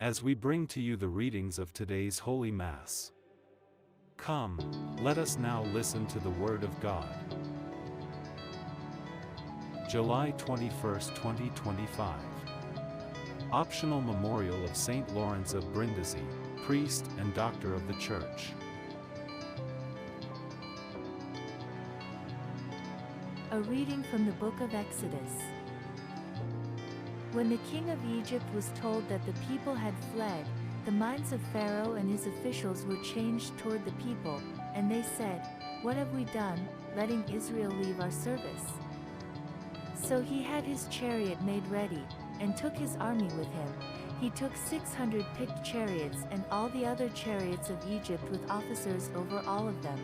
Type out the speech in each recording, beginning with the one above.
as we bring to you the readings of today's Holy Mass. Come, let us now listen to the Word of God. July 21, 2025. Optional Memorial of Saint Lawrence of Brindisi, Priest and Doctor of the Church. A reading from the Book of Exodus. When the king of Egypt was told that the people had fled, the minds of Pharaoh and his officials were changed toward the people, and they said, "What have we done, letting Israel leave our service?" So he had his chariot made ready, and took his army with him. He took 600 picked chariots and all the other chariots of Egypt with officers over all of them.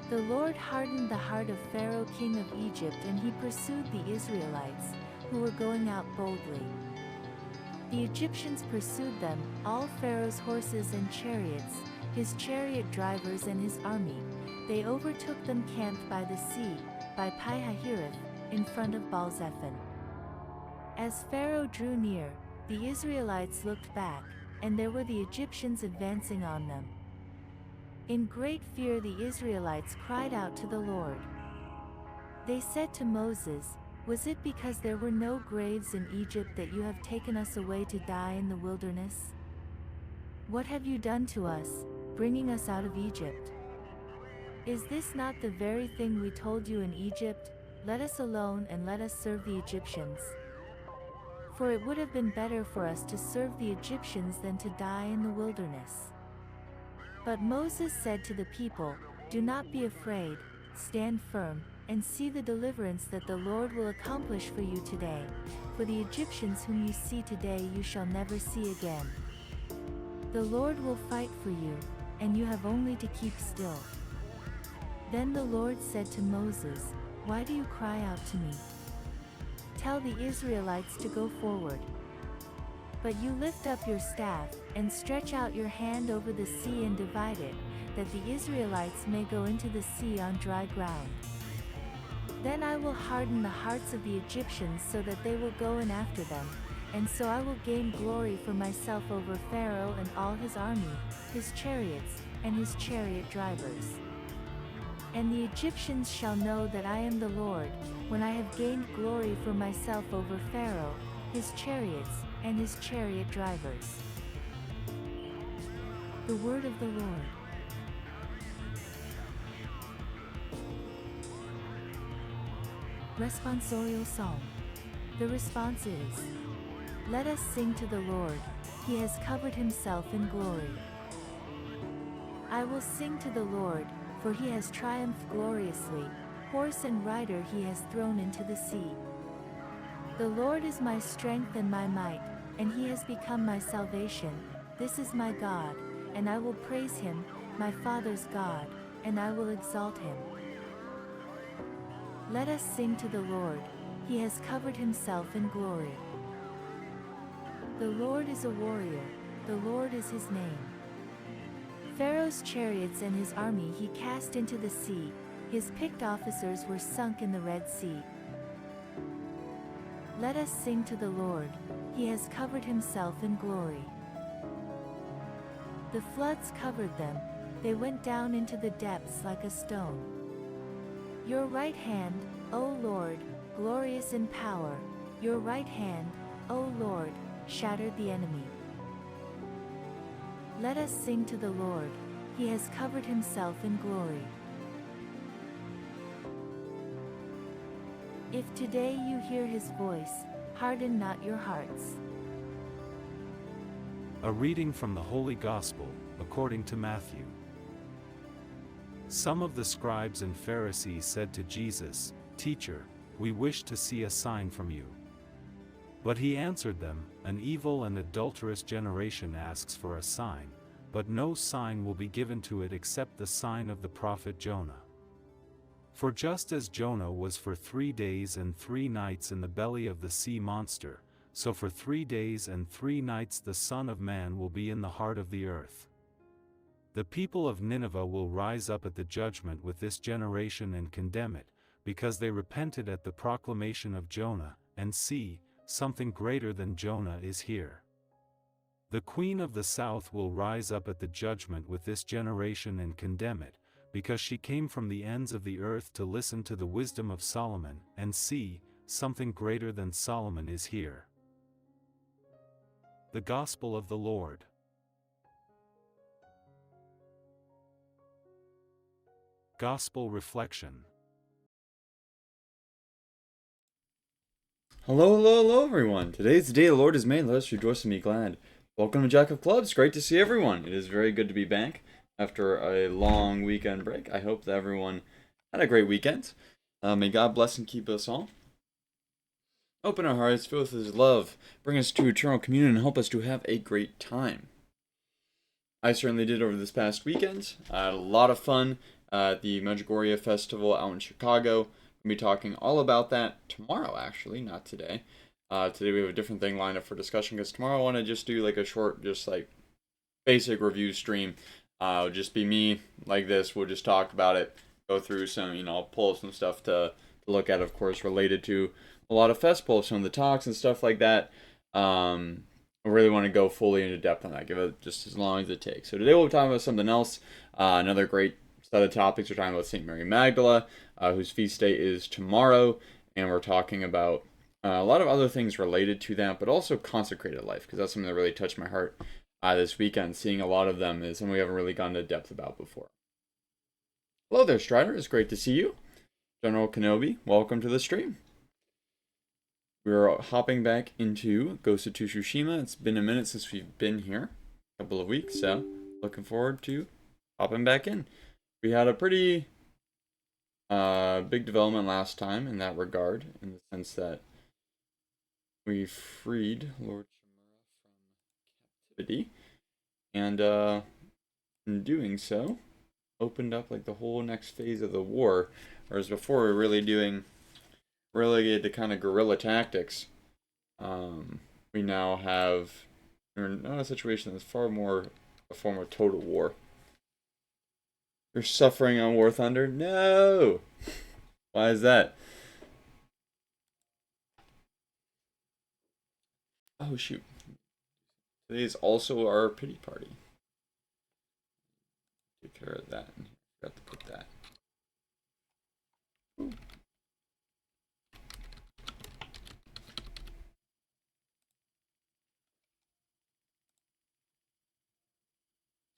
The Lord hardened the heart of Pharaoh king of Egypt, and he pursued the Israelites, who were going out boldly. The Egyptians pursued them, all Pharaoh's horses and chariots, his chariot drivers and his army. They overtook them camped by the sea, by Pi-hahiroth, in front of Baal-zephon. As Pharaoh drew near, the Israelites looked back, and there were the Egyptians advancing on them. In great fear the Israelites cried out to the Lord. They said to Moses, "Was it because there were no graves in Egypt that you have taken us away to die in the wilderness? What have you done to us, bringing us out of Egypt? Is this not the very thing we told you in Egypt? Let us alone and let us serve the Egyptians. For it would have been better for us to serve the Egyptians than to die in the wilderness." But Moses said to the people, "Do not be afraid, stand firm, and see the deliverance that the Lord will accomplish for you today. For the Egyptians whom you see today you shall never see again. The Lord will fight for you, and you have only to keep still." Then the Lord said to Moses, "Why do you cry out to me? Tell the Israelites to go forward. But you lift up your staff, and stretch out your hand over the sea and divide it, that the Israelites may go into the sea on dry ground. Then I will harden the hearts of the Egyptians so that they will go in after them, and so I will gain glory for myself over Pharaoh and all his army, his chariots, and his chariot drivers. And the Egyptians shall know that I am the Lord, when I have gained glory for myself over Pharaoh, his chariots, and his chariot drivers." The Word of the Lord. Responsorial Psalm. The response is, "Let us sing to the Lord, he has covered himself in glory. I will sing to the Lord, for he has triumphed gloriously, horse and rider he has thrown into the sea. The Lord is my strength and my might, and he has become my salvation. This is my God, and I will praise him, my Father's God, and I will exalt him. Let us sing to the Lord, he has covered himself in glory. The Lord is a warrior, the Lord is his name. Pharaoh's chariots and his army he cast into the sea, his picked officers were sunk in the Red Sea. Let us sing to the Lord, he has covered himself in glory. The floods covered them, they went down into the depths like a stone. Your right hand, O Lord, glorious in power, your right hand, O Lord, shattered the enemy. Let us sing to the Lord, he has covered himself in glory. If today you hear his voice, harden not your hearts." A reading from the Holy Gospel, according to Matthew. Some of the scribes and Pharisees said to Jesus, "Teacher, we wish to see a sign from you." But he answered them, "An evil and adulterous generation asks for a sign, but no sign will be given to it except the sign of the prophet Jonah. For just as Jonah was for 3 days and 3 nights in the belly of the sea monster, so for 3 days and 3 nights the Son of Man will be in the heart of the earth. The people of Nineveh will rise up at the judgment with this generation and condemn it, because they repented at the proclamation of Jonah, and see, something greater than Jonah is here. The queen of the south will rise up at the judgment with this generation and condemn it, because she came from the ends of the earth to listen to the wisdom of Solomon, and see, something greater than Solomon is here. The Gospel of the Lord. Gospel Reflection. Hello, hello, hello, everyone. Today's the day the Lord has made. Let us rejoice and be glad. Welcome to Jack of Clubs. Great to see everyone. It is very good to be back after a long weekend break. I hope that everyone had a great weekend. May God bless and keep us all. Open our hearts, fill with His love, bring us to eternal communion, and help us to have a great time. I certainly did over this past weekend. I had a lot of fun at the Medjugorje Festival out in Chicago. We'll be talking all about that tomorrow, actually, not today. Today we have a different thing lined up for discussion, because tomorrow I want to just do like a short, just like basic review stream. It'll just be me like this. We'll just talk about it, go through some, I'll pull up some stuff to look at, of course, related to a lot of festival, some of the talks and stuff like that. I really want to go fully into depth on that, give it just as long as it takes. So today we'll be talking about something else, another great set of topics. We're talking about St. Mary Magdalene, whose feast day is tomorrow, and we're talking about a lot of other things related to that, but also consecrated life, because that's something that really touched my heart this weekend. Seeing a lot of them is something we haven't really gone into depth about before. Hello there, Strider. It's great to see you. General Kenobi, welcome to the stream. We're hopping back into Ghost of Tsushima. It's been a minute since we've been here, a couple of weeks, so looking forward to hopping back in. We had a pretty big development last time in that regard, in the sense that we freed Lord Shimura from captivity, and in doing so, opened up like the whole next phase of the war. Whereas before we were really doing relegated to kind of guerrilla tactics. We now we're in a situation that's far more a form of total war. You're suffering on War Thunder? No! Why is that? Oh shoot. Today is also our pity party. Take care of that. Forgot to put that. Ooh.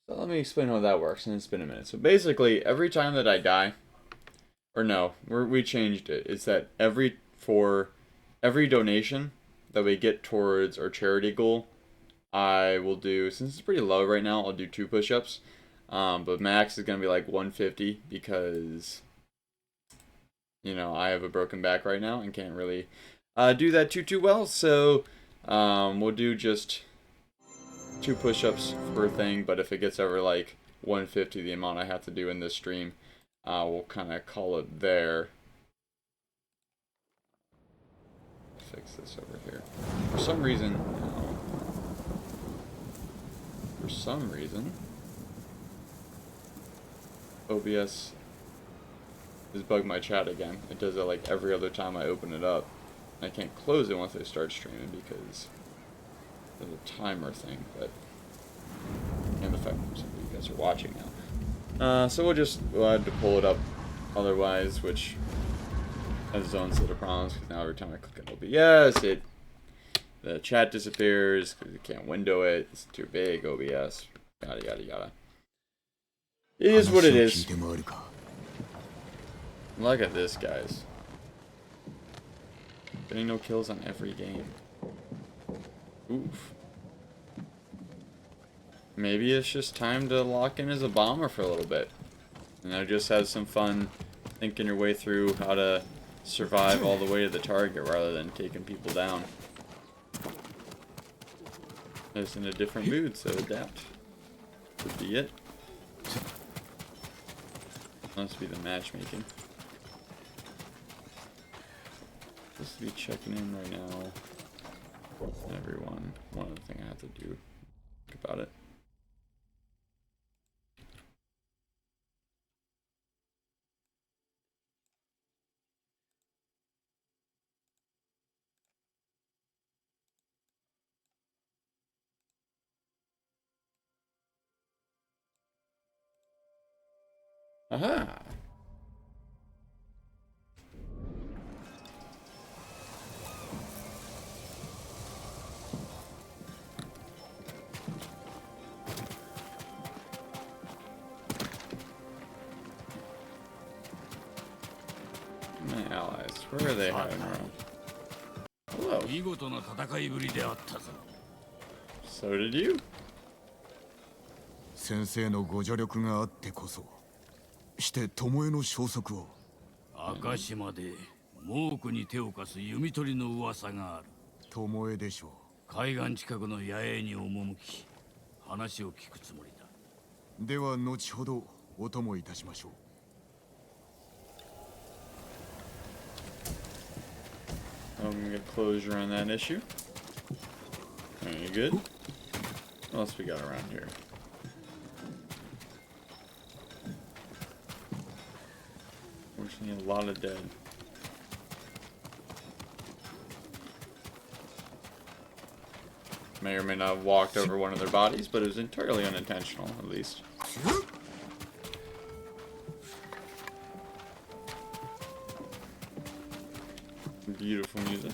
So let me explain how that works, and it's been a minute. So basically, every time that I die, or no, we changed it. It's that for every donation that we get towards our charity goal, I will do, since it's pretty low right now, I'll do 2 push-ups. But max is going to be like 150, because, I have a broken back right now and can't really do that too well. So we'll do just 2 push-ups per thing, but if it gets over like 150, the amount I have to do in this stream, we'll kind of call it there. Fix this over here. For some reason, OBS has bugged my chat again. It does it like every other time I open it up. I can't close it once I start streaming because there's a timer thing, and the fact that you guys are watching now. So we'll have to pull it up otherwise, which has its own set of problems, because now every time I click on OBS, the chat disappears because you can't window it. It's too big, OBS. Yada yada yada. It is what it is. Look at this, guys. Getting no kills on every game. Oof. Maybe it's just time to lock in as a bomber for a little bit. Just have some fun thinking your way through how to survive all the way to the target rather than taking people down. It's in a different mood, so adapt. Could be it. Must be the matchmaking. Just to be checking in right now. Everyone. One other thing I have to do about it. Aha! My allies, where are they hiding around? Hello. So did you? 先生のご助力があってこそして巴の消息を赤島で猛虎に手を貸す弓取りの噂がある。巴でしょ海岸近くの野営に赴き話を聞くつもりだ。う。では後ほどお供いたしましょう。I'm gonna get closure on that issue. Alright, you good? What else we got around here? Fortunately, a lot of dead. May or may not have walked over one of their bodies, but it was entirely unintentional, at least. Beautiful music.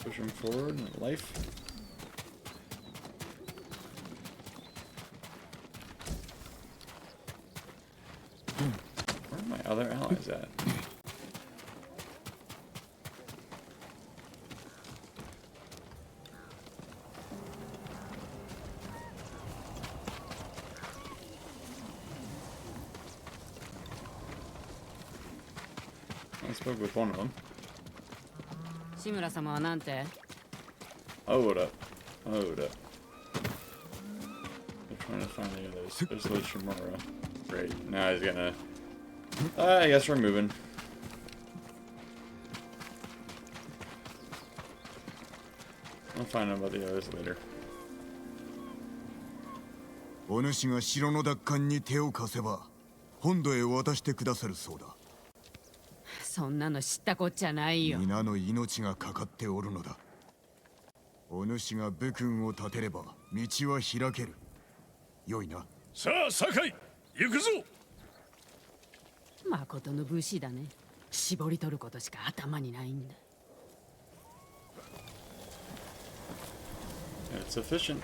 Push him forward in life. Where are my other allies at? I spoke with one of them. 志村様はなんて Hold up. Hold up. I'm trying to find the others. There's Tsushima. Great. Now he's gonna... I guess we're moving. I'll find out about the others later. お主が城の奪還に手を貸せば本土へ渡してくださるそうだ。そんなの知ったこっちゃないよ。皆の命がかかっておるのだ。お主が武君を立てれば道は開ける。よいな。さあ酒井行くぞ。まことの武士だね。絞り取ることしか頭にないんだ。It's efficient.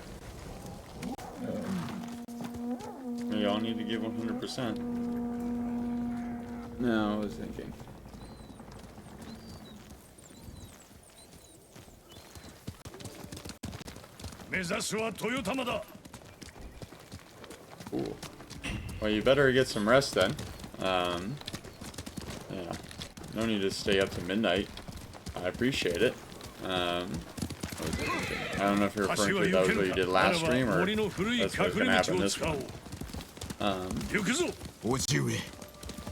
We all need to give 100%. No, I was thinking. Cool. Well, you better get some rest then. Yeah. No need to stay up to midnight. I appreciate it. I don't know if you're referring to that was what you did last stream or that's what's gonna happen this one. おじ上、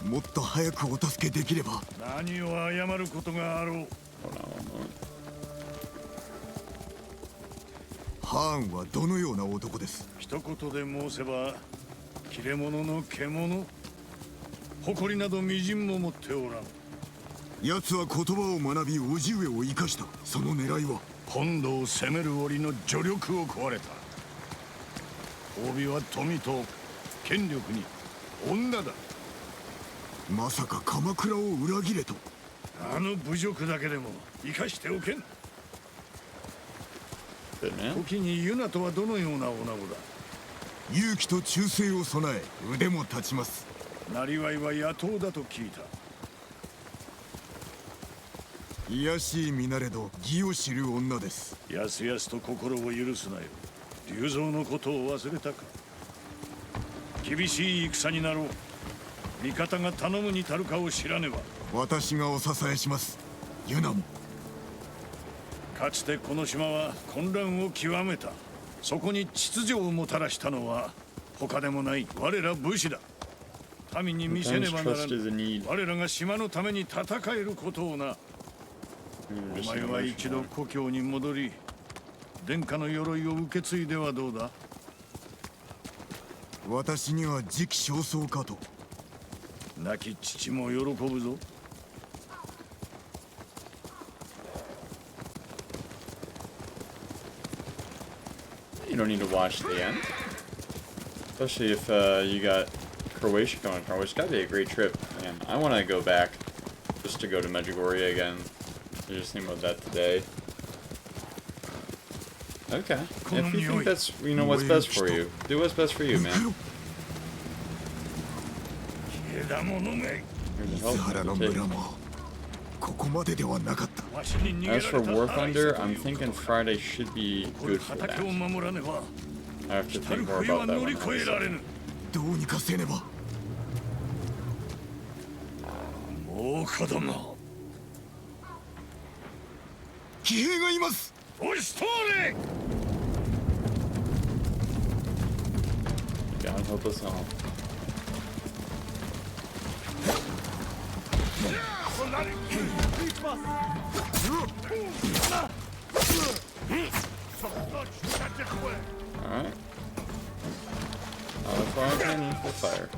もっと早くお助けできれば。何を謝ることがあろう。Hold on one moment. ハーンはどのような男です。一言で申せば切れ者の獣、誇りなどみじんも持っておらん。奴は言葉を学びおじ上を生かした。その狙いは本土を攻める折の助力を壊れた。褒美は富と権力に女だ。まさか鎌倉を裏切れと。あの侮辱だけでも生かしておけん。時にユナとはどのような女子だ。勇気と忠誠を備え腕も立ちます。なりわいは野党だと聞いた。卑しい身なれど義を知る女です。やすやすと心を許すなよ。龍蔵のことを忘れたか。厳しい戦になろう。味方が頼むに足るかを知らねば。私がお支えします。ユナも。かつてこの島は混乱を極めた。そこに秩序をもたらしたのは他でもない我ら武士だ。民に見せねばならぬ。我らが島のために戦えることをな。お前は一度故郷に戻り、殿下の鎧を受け継いではどうだ。私には時期尚早かと。亡き父も喜ぶぞ。You don't need to watch the end. Especially if you got Croatia going tomorrow, which gotta be a great trip. Man, I want to go back just to go to Medjugorje again. I just think about that today. Okay. If you think that's, you know, what's best for you, do what's best for you, man. Here's the help you take. As for War Thunder, I'm thinking Friday should be good for that. I have to think more about that one. God help us all. Alright. How far can you for fire?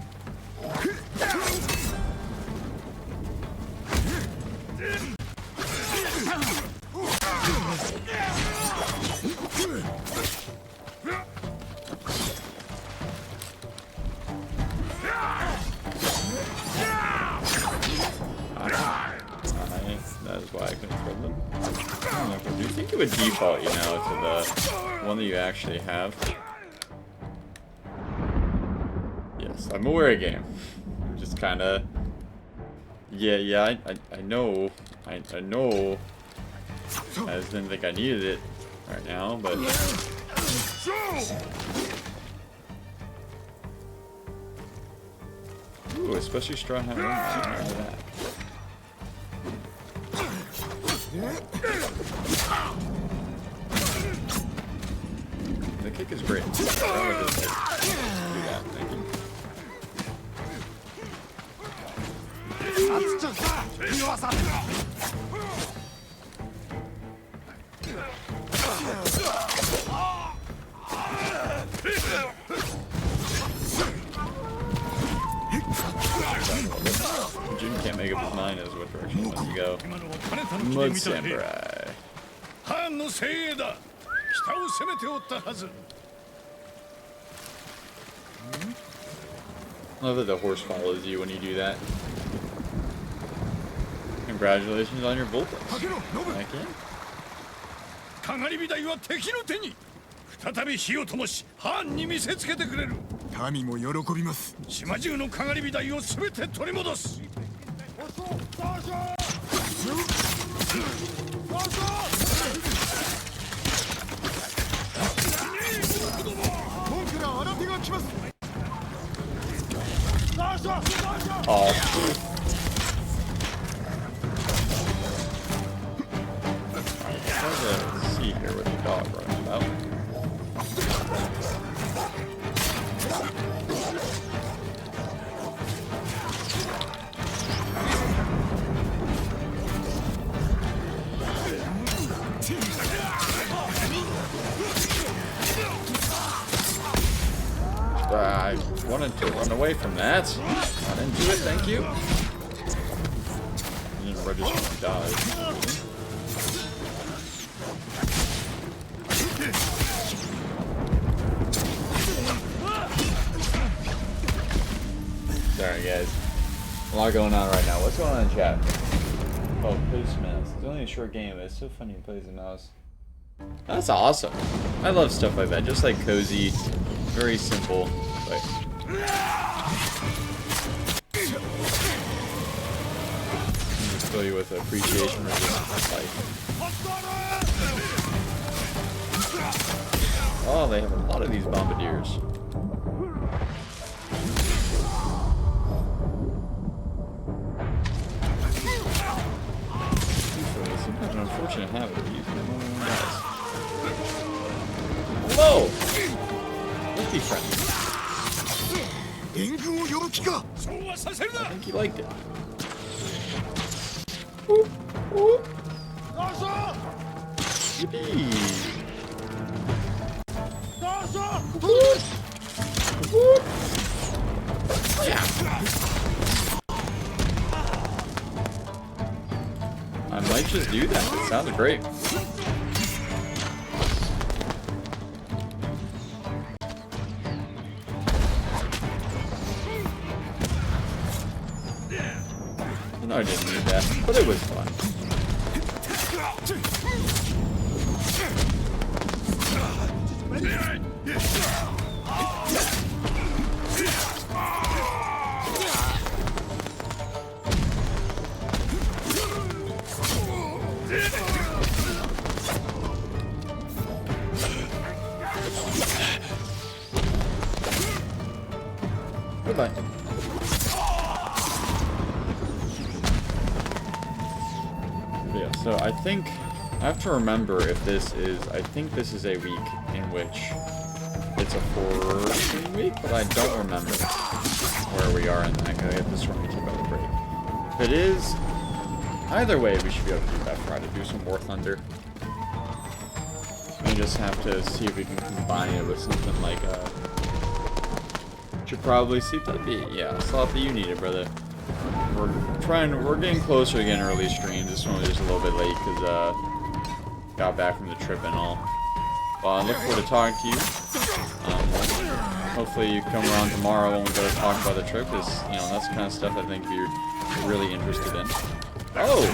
That is why I couldn't throw them. Do you think it would default, you know, to the one that you actually have? Yes, I'm aware of game. Just kind of. Yeah, I know. I know. I just didn't think I needed it right now, but. Ooh, especially straw hat. That. The kick is great. Do that, thank you. Jun can't make up his mind as to what direction he wants to go. Mud Samurai. I love that the horse follows you when you do that. Congratulations on your bullpen. Heck yeah. かがり火台は敵の手に再び火を灯し藩に見せつけてくれる民も喜びます。島中のかがり火台を全て取り戻すOh. Let's see here what the dog runs about. I wanted to run away from that. Not into it, thank you. You didn't register my dodge. Sorry guys. A lot going on right now. What's going on in chat? Oh, plays mouse. It's only a short game, but it's so funny he plays a mouse. That's awesome. I love stuff like that. Just like cozy, very simple. But just fill you with appreciation for just life. Oh, they have a lot of these bombardiers. Sometimes an unfortunate habit of using them on my guys. Hello! Let's be friends. I think he liked it. Whoop, whoop. Yippee! Whoop. Whoop. Yeah. I might just do that. It sounds great. No, I didn't need that, but it was fun. Goodbye. Yeah, so I think I have to remember if this is, I think this is a week in which it's a 4-stream week, but I don't remember where we are in that. I gotta get this one to keep out a break. If it is, either way, we should be able to do that Friday. Do some War Thunder. We just have to see if we can combine it with something like should probably sleep that beat. Yeah, sloppy, you need it, brother. We're getting closer to getting early streams. This one was just a little bit late because got back from the trip and all. Well, I look forward to talking to you. Hopefully you come around tomorrow when we go to talk about the trip, because you know that's the kind of stuff I think you're really interested in. Oh,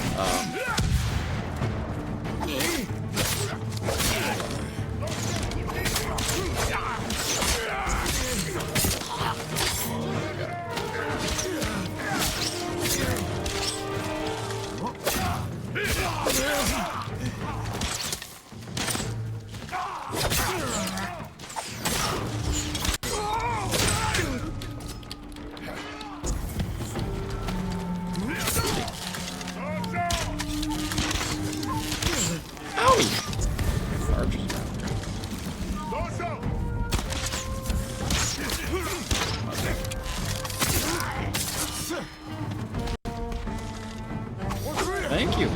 thank you.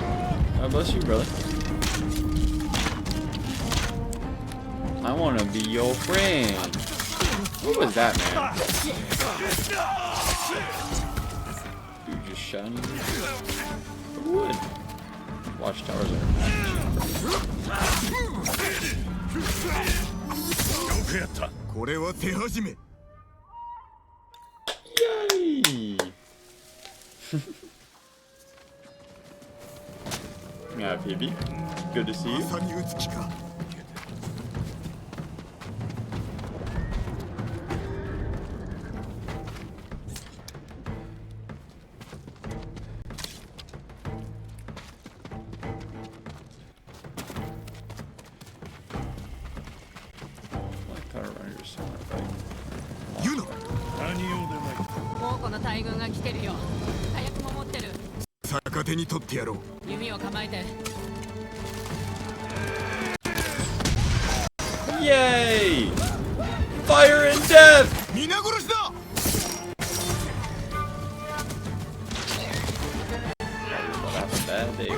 God bless you, brother. I want to be your friend. What was that, man? Dude just shot me. Wood. Watchtowers are Yay! Yeah, PB. Good to see you. Yay! Fire and death! Have a bad day.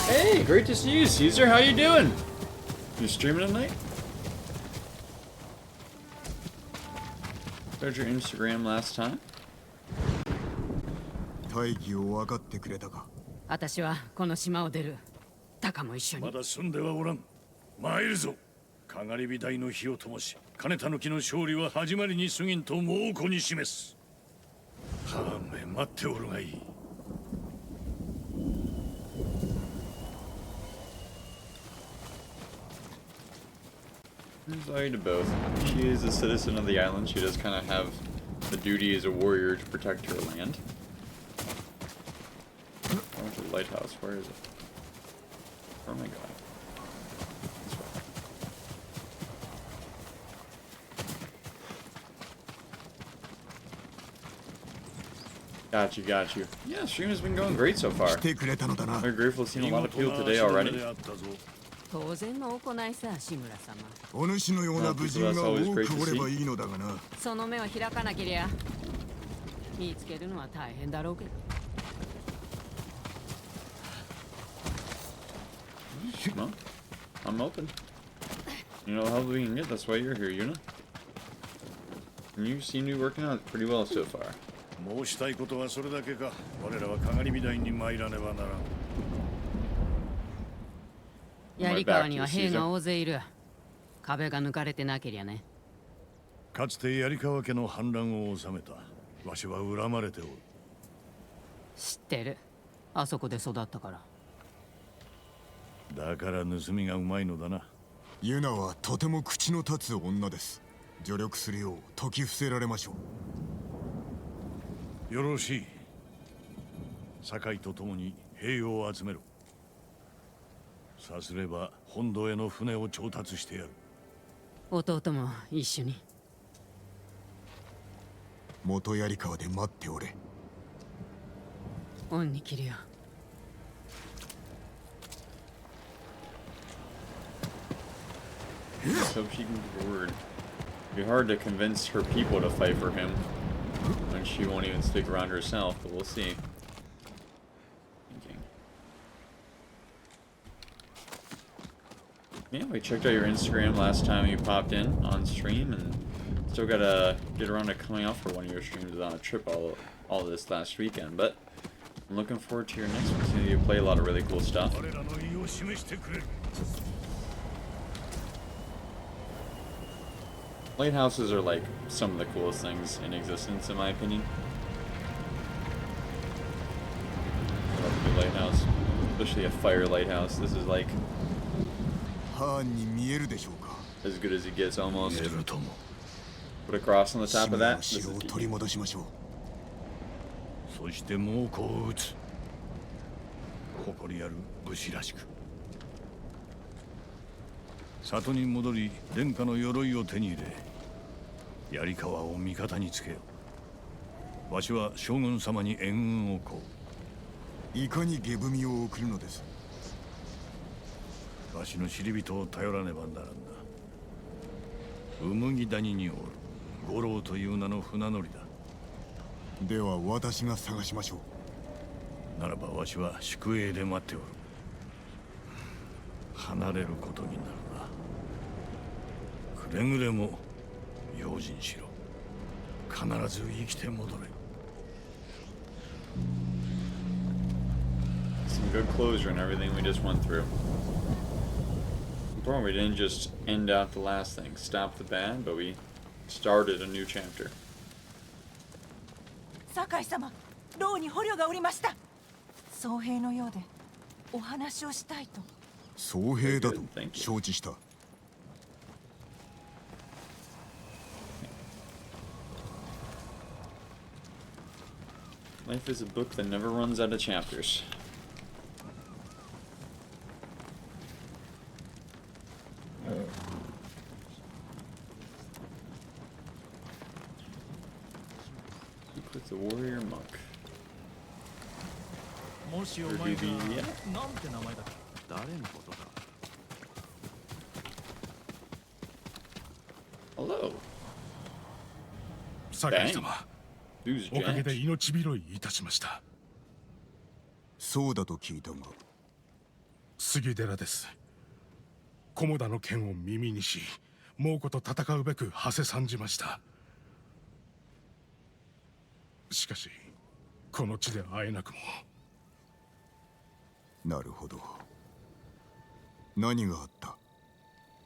Hey, great to see you, Caesar. How you doing? You streaming tonight? There's your Instagram last time. 大義を分かってくれたか。私はこの島を出る。タカも一緒に。まだ住んではおらん。参るぞ。かがり火台の火を灯し、金たぬきの勝利は始まりに過ぎんと猛虎に示す。はめ待っておるがいい。Sorry to both. She is a citizen of the island. She does kind of have the duty as a warrior to protect her land. I went to the lighthouse. Where is it? Oh my god. This way. Got you, got you. Yeah, stream has been going great so far. Very grateful to see a lot of people today already. 当然の行いさ、志村様。お主のような武人が多くおればいいのだがな。その目を開かなけりゃ見つけるのは大変だろうけど。Well, I'm open. You know how we can get. That's why you're here, Yuna. And you seem to be working out pretty well so far. 申したいことはそれだけか。我らはかがり火台に参らねばならん。槍川には兵が大勢いる。壁が抜かれてなけりゃね。かつて槍川家の反乱を収めた。わしは恨まれておる。知ってる。あそこで育ったから。だから盗みがうまいのだな。ユナはとても口の立つ女です。助力するよう説き伏せられましょう。よろしい。堺と共に兵を集めろ。さすれば本土への船を調達してやる。弟も一緒に。元槍川で待っておれ。恩に切るよ。So she can give a word. It'd be hard to convince her people to fight for him when she won't even stick around herself, but we'll see. Thinking. Yeah, we checked out your Instagram last time you popped in on stream, and still gotta get around to coming out for one of your streams on a trip all this last weekend, but I'm looking forward to your next one. Seeing you play a lot of really cool stuff. Lighthouses are like some of the coolest things in existence, in my opinion. I love a good lighthouse, especially a fire lighthouse. This is like as good as it gets almost. Put a cross on the top of that. This is key. そして猛攻を撃つ。誇りある武士らしく。里に戻り殿下の鎧を手に入れ、槍川を味方につけよう。わしは将軍様に援軍をこう。いかに下踏みを送るのです。わしの知り人を頼らねばならんな。うむぎ谷におる五郎という名の船乗りだ。では私が探しましょう。ならばわしは宿営で待っておる。離れることになるな。くれぐれも用心しろ。必ず生きて戻れ。Some good closure and everything we just went through. Important we didn't just end out the last thing, stop the bad, but we started a new chapter. 堺様、牢に捕虜がおりました。僧兵のようでお話をしたいと。僧兵だと承知した。Life is a book that never runs out of chapters. With the warrior monk. Hello. 堺様、おかげで命拾いいたしました。そうだと聞いたが。杉寺です。菰田の剣を耳にし、猛虎と戦うべく馳せ参じました。しかしこの地で会えなくも。なるほど。何があった？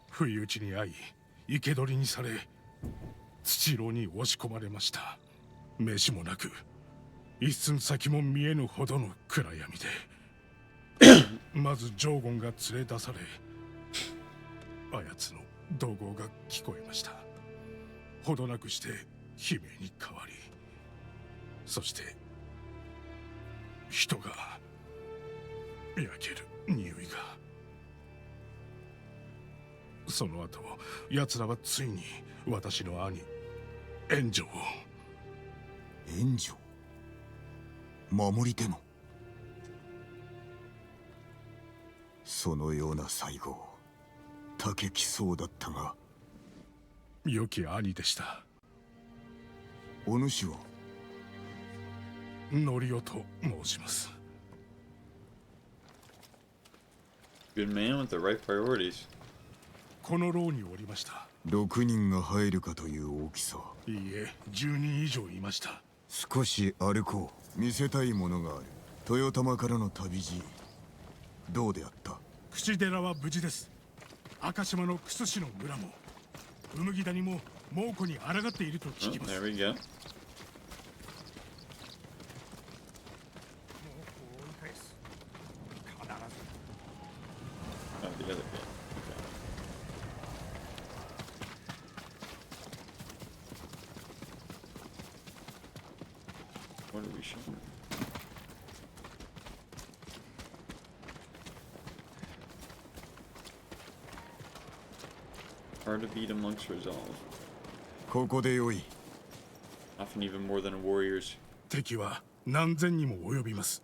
不意打ちに遭い生け捕りにされ土牢に押し込まれました。飯もなく一寸先も見えぬほどの暗闇でまずジョーゴンが連れ出され、あやつの怒号が聞こえました。ほどなくして悲鳴に変わり、そして人が焼ける匂いが。その後奴らはついに私の兄援助を。援助？守り手の？そのような最後、たけきそうだったが。良き兄でした。お主は？ノリオと申します。Good man with the right priorities. この牢におりました。6人が入るかという大きさ。いいえ、10人以上いました。少し歩こう。見せたいものがある。豊玉からの旅路、どうであった？櫛寺は無事です。赤島のクス市の村もウムギ谷も猛虎に抗っていると聞きます。There we go. 必ず。 Oh, the other bit. Okay. What are we showing? Hard to beat amongst resolve. ここでよい。 Often even more than warriors. 敵は何千にも及びます。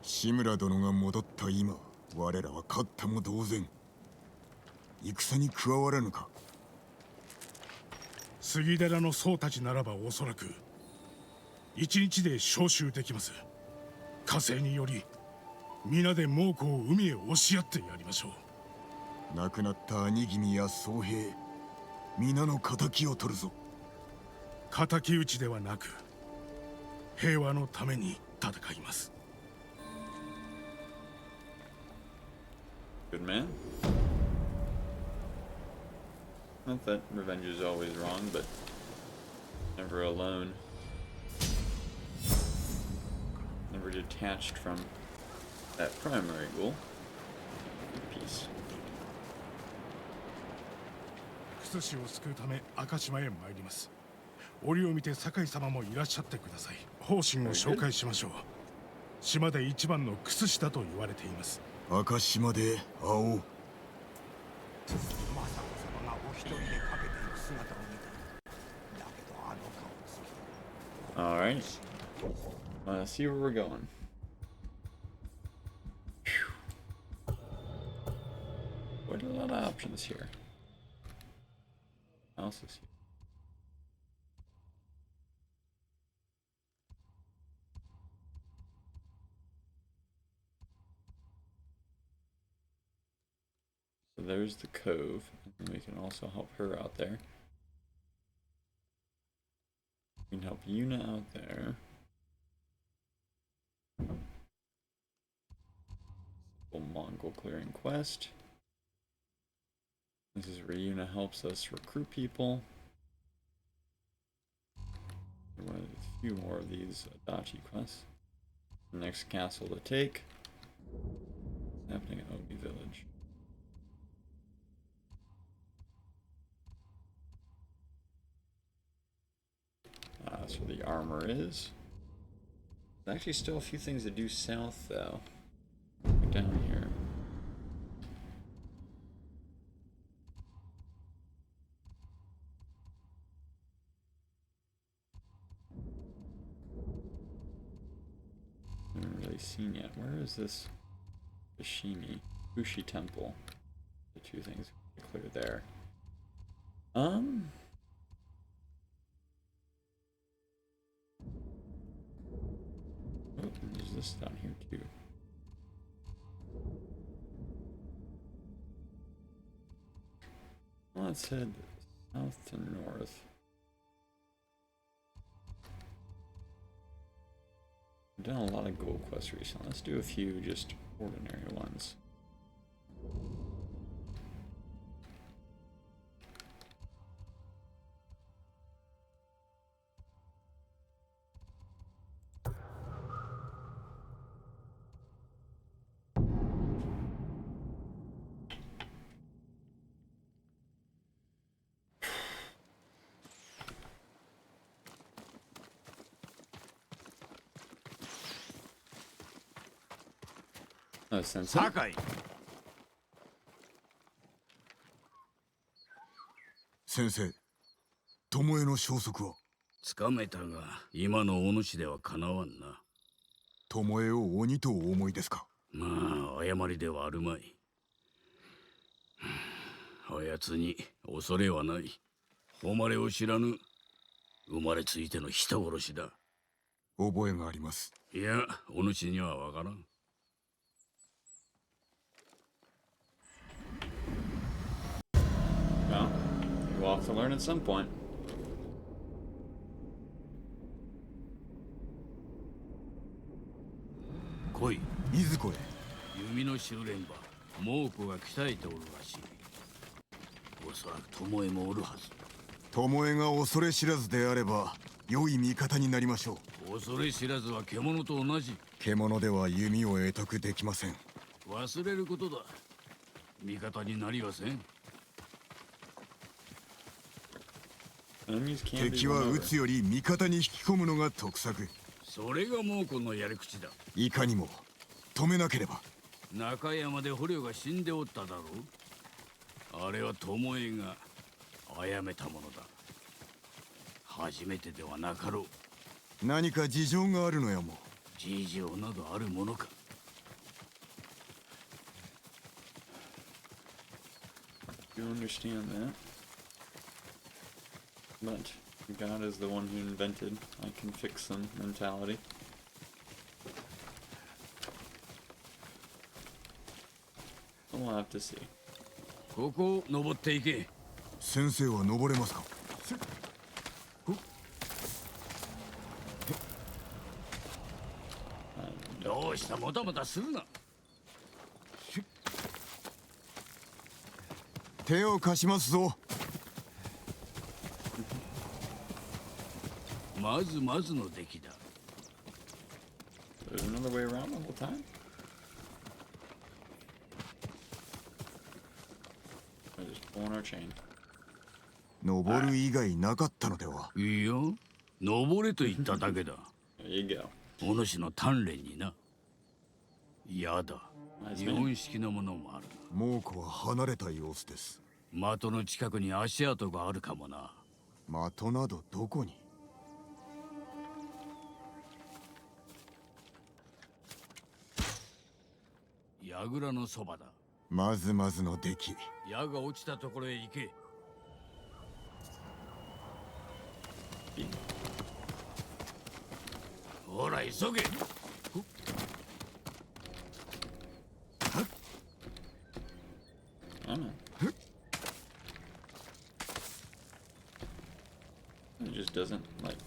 志村殿が戻った今、我らは勝ったも同然。戦に加わらぬか？杉寺の僧たちならばおそらく一日で召集できます。火星により皆で猛虎を海へ押し合ってやりましょう。亡くなった兄君や僧兵、皆の仇を取るぞ。敵討ちではなく平和のために戦います。 Good man. Not that revenge is always wrong, but never alone. Never detached from that primary goal. Peace. クス氏を救うため赤島へ参ります。折を見て酒井様もいらっしゃってください。方針を紹介しましょう。島で一番のクス氏だと言われています。 赤島で会おう。 Alright. Let's see where we're going. Phew. Quite a lot of options here. What else is here? So there's the cove, and we can also help her out there. We can help Yuna out there. Simple Mongol clearing quest. This is where Yuna helps us recruit people. One of a few more of these Adachi quests. The next castle to take. What's happening at Obi Village? That's where the armor is. There's actually still a few things to do south, though. Down here. Haven't really seen yet. Where is this Fushimi? Fushi Temple. The two things clear there. Oh, there's this down here too. Well, let's head south to north. I've done a lot of gold quests recently. Let's do a few just ordinary ones. Oh, Sensei. 酒井先生、巴の消息は？つかめたが、今のお主ではかなわんな。巴を鬼とお思いですか？まあ、誤りではあるまい。あやつに恐れはない。誉れを知らぬ生まれついての人殺しだ。覚えがあります。いや、お主にはわからん。Well, we'll have to learn at some point. 来い。いずこへ。弓の修練場、猛虎が鍛えておるらしい。おそらく巴もおるはず。巴が恐れ知らずであれば良い味方になりましょう。恐れ知らずは獣と同じ。獣では弓を得得できません。忘れることだ。味方になりはせん。敵は撃つより味方に引き込むのが得策。それが猛虎のやり口だ。いかにも止めなければ。中山で捕虜が死んでおっただろう。あれは巴が殺めたものだ。初めてではなかろう。何か事情があるのやも。事情などあるものか。You understand that? But God is the one who invented I can fix them mentality. We'll have to see. ここを登っていけ。先生は登れますか。どうしたもたもたするな。手を貸しますぞ。まずまずの出来だ。There's another way around the whole time? We're just pulling our chain. 登る以外なかったのでは。いいよ。登れと言っただけだ。There you go. お主の鍛錬にな。やだ。 Nice 日 man. 本式のものもある。猛虎は離れた様子です。的の近くに足跡があるかもな。的などどこに。櫓のそばだ。まずまずの出来。矢が落ちたところへ行け。ほら急げ。I don't know. It just doesn't like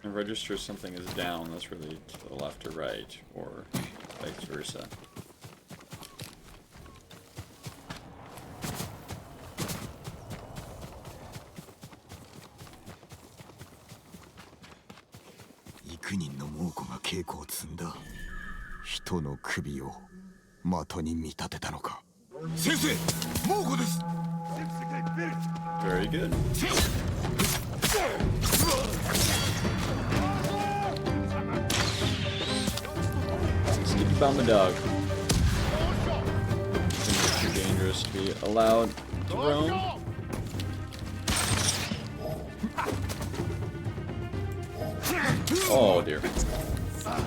it registers something is down that's really to the left or right, or vice versa.幾人の猛虎が稽古を積んだ。人の首を的に見立てたのか。先生、猛虎です。Very good. Sneaky bomb the dog. It's too dangerous to be allowed to roam. Oh dear.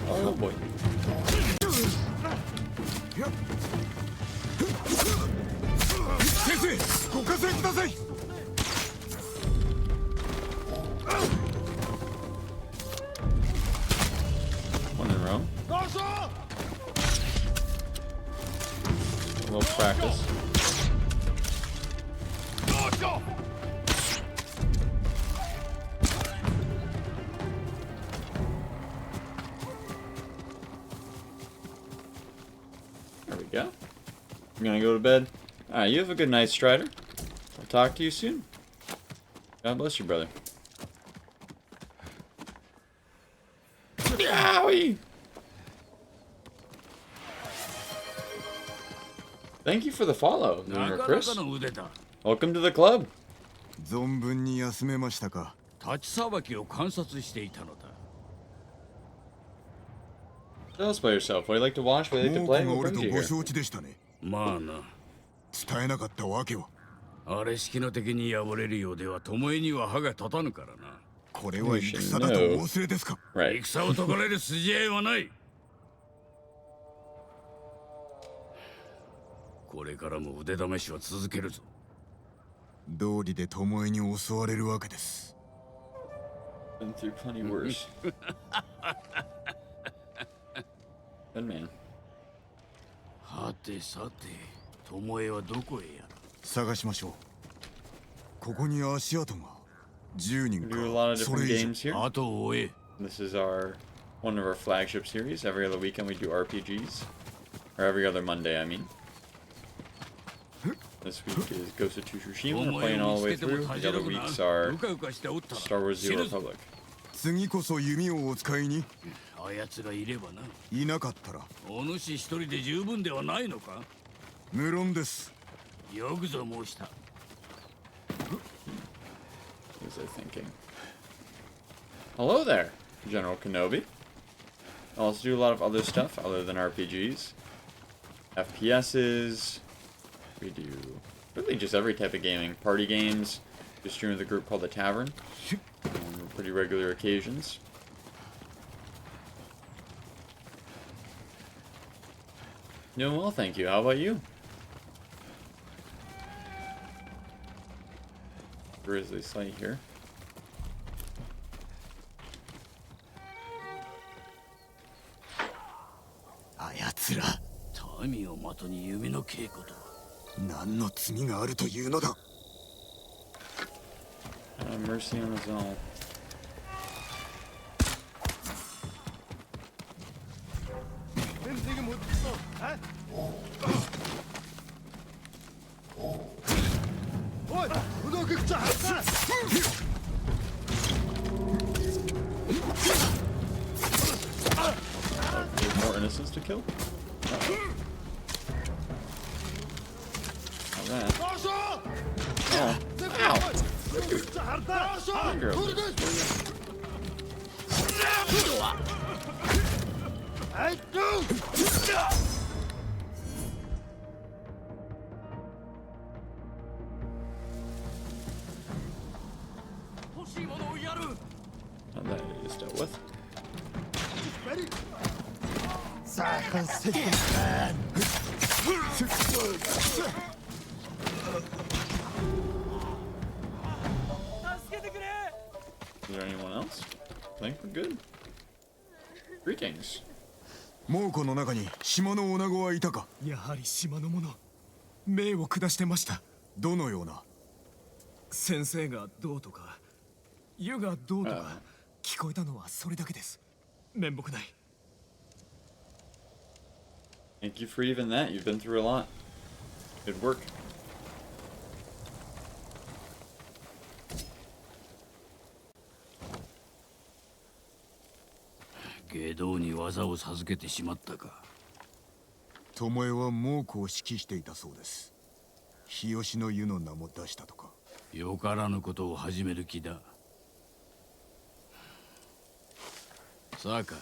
Oh boy. 先生、ご加勢ください。One in row. A little practice. There we go. I'm gonna go to bed. Alright, you have a good night, Strider. I'll talk to you soon. God bless you, brother. Yowie! Thank you for the follow, な Lunar かな Chris. かの腕だ。 Welcome to the club. 存分に休めましたか。立ちさばきを観察していたのだ。Tell us about yourself. What do you like to watch? What do you like to 猛 play? 虎が What 俺 brings と you ご here? 承知でしたね。まあな。伝えなかったわけは。あれ式の敵に敗れるようでは巴には歯が立たぬからな。これは戦だとお忘れですか。Right. 戦を解かれる筋合いはない。これからも腕試しは続けるぞ。道理で巴に襲われるわけです。Been through plenty worse. Good man. はてさて、巴はどこへやら。探しましょう。ここに足跡が10人 We か do a lot of そ different れ以上。 games here. 後を追え。 This is our one of our flagship series. Every other weekend we do RPGs. Or every other Monday, I mean. This week is Ghost of Tsushima. We're playing all the way through. The other weeks are Star Wars The Old Republic. 次こそ弓をお使いにあやつがいればな。いなかったらお主一人で十分ではないのか。無論です。よくぞ申した。What was I thinking? Hello there, General Kenobi. I also do a lot of other stuff other than RPGs. FPSs. We do really just every type of gaming. Party games. We stream with a group called The Tavern. On pretty regular occasions. Doing well, thank you. How about you? Grizzly Slate here. Ayatsura. 民を的に弓の稽古とは。何の罪があるというのだ。Mercy on us all. More innocents to kill? That. Oh. Ow! Now that is dealt with. Is there anyone else? I think we're good. Greetings. 猛虎の中に島の女子はいたか。やはり島の者、命を下してました。どのような。先生がどうとか、湯がどうとか、聞こえたのはそれだけです。面目ない。Thank you for even that. You've been through a lot. Good work. Gedo に技を授けてしまったか。巴は猛虎を指揮していたそうです。日吉の湯の名も出したとか。よからぬことを始める気だ。酒井、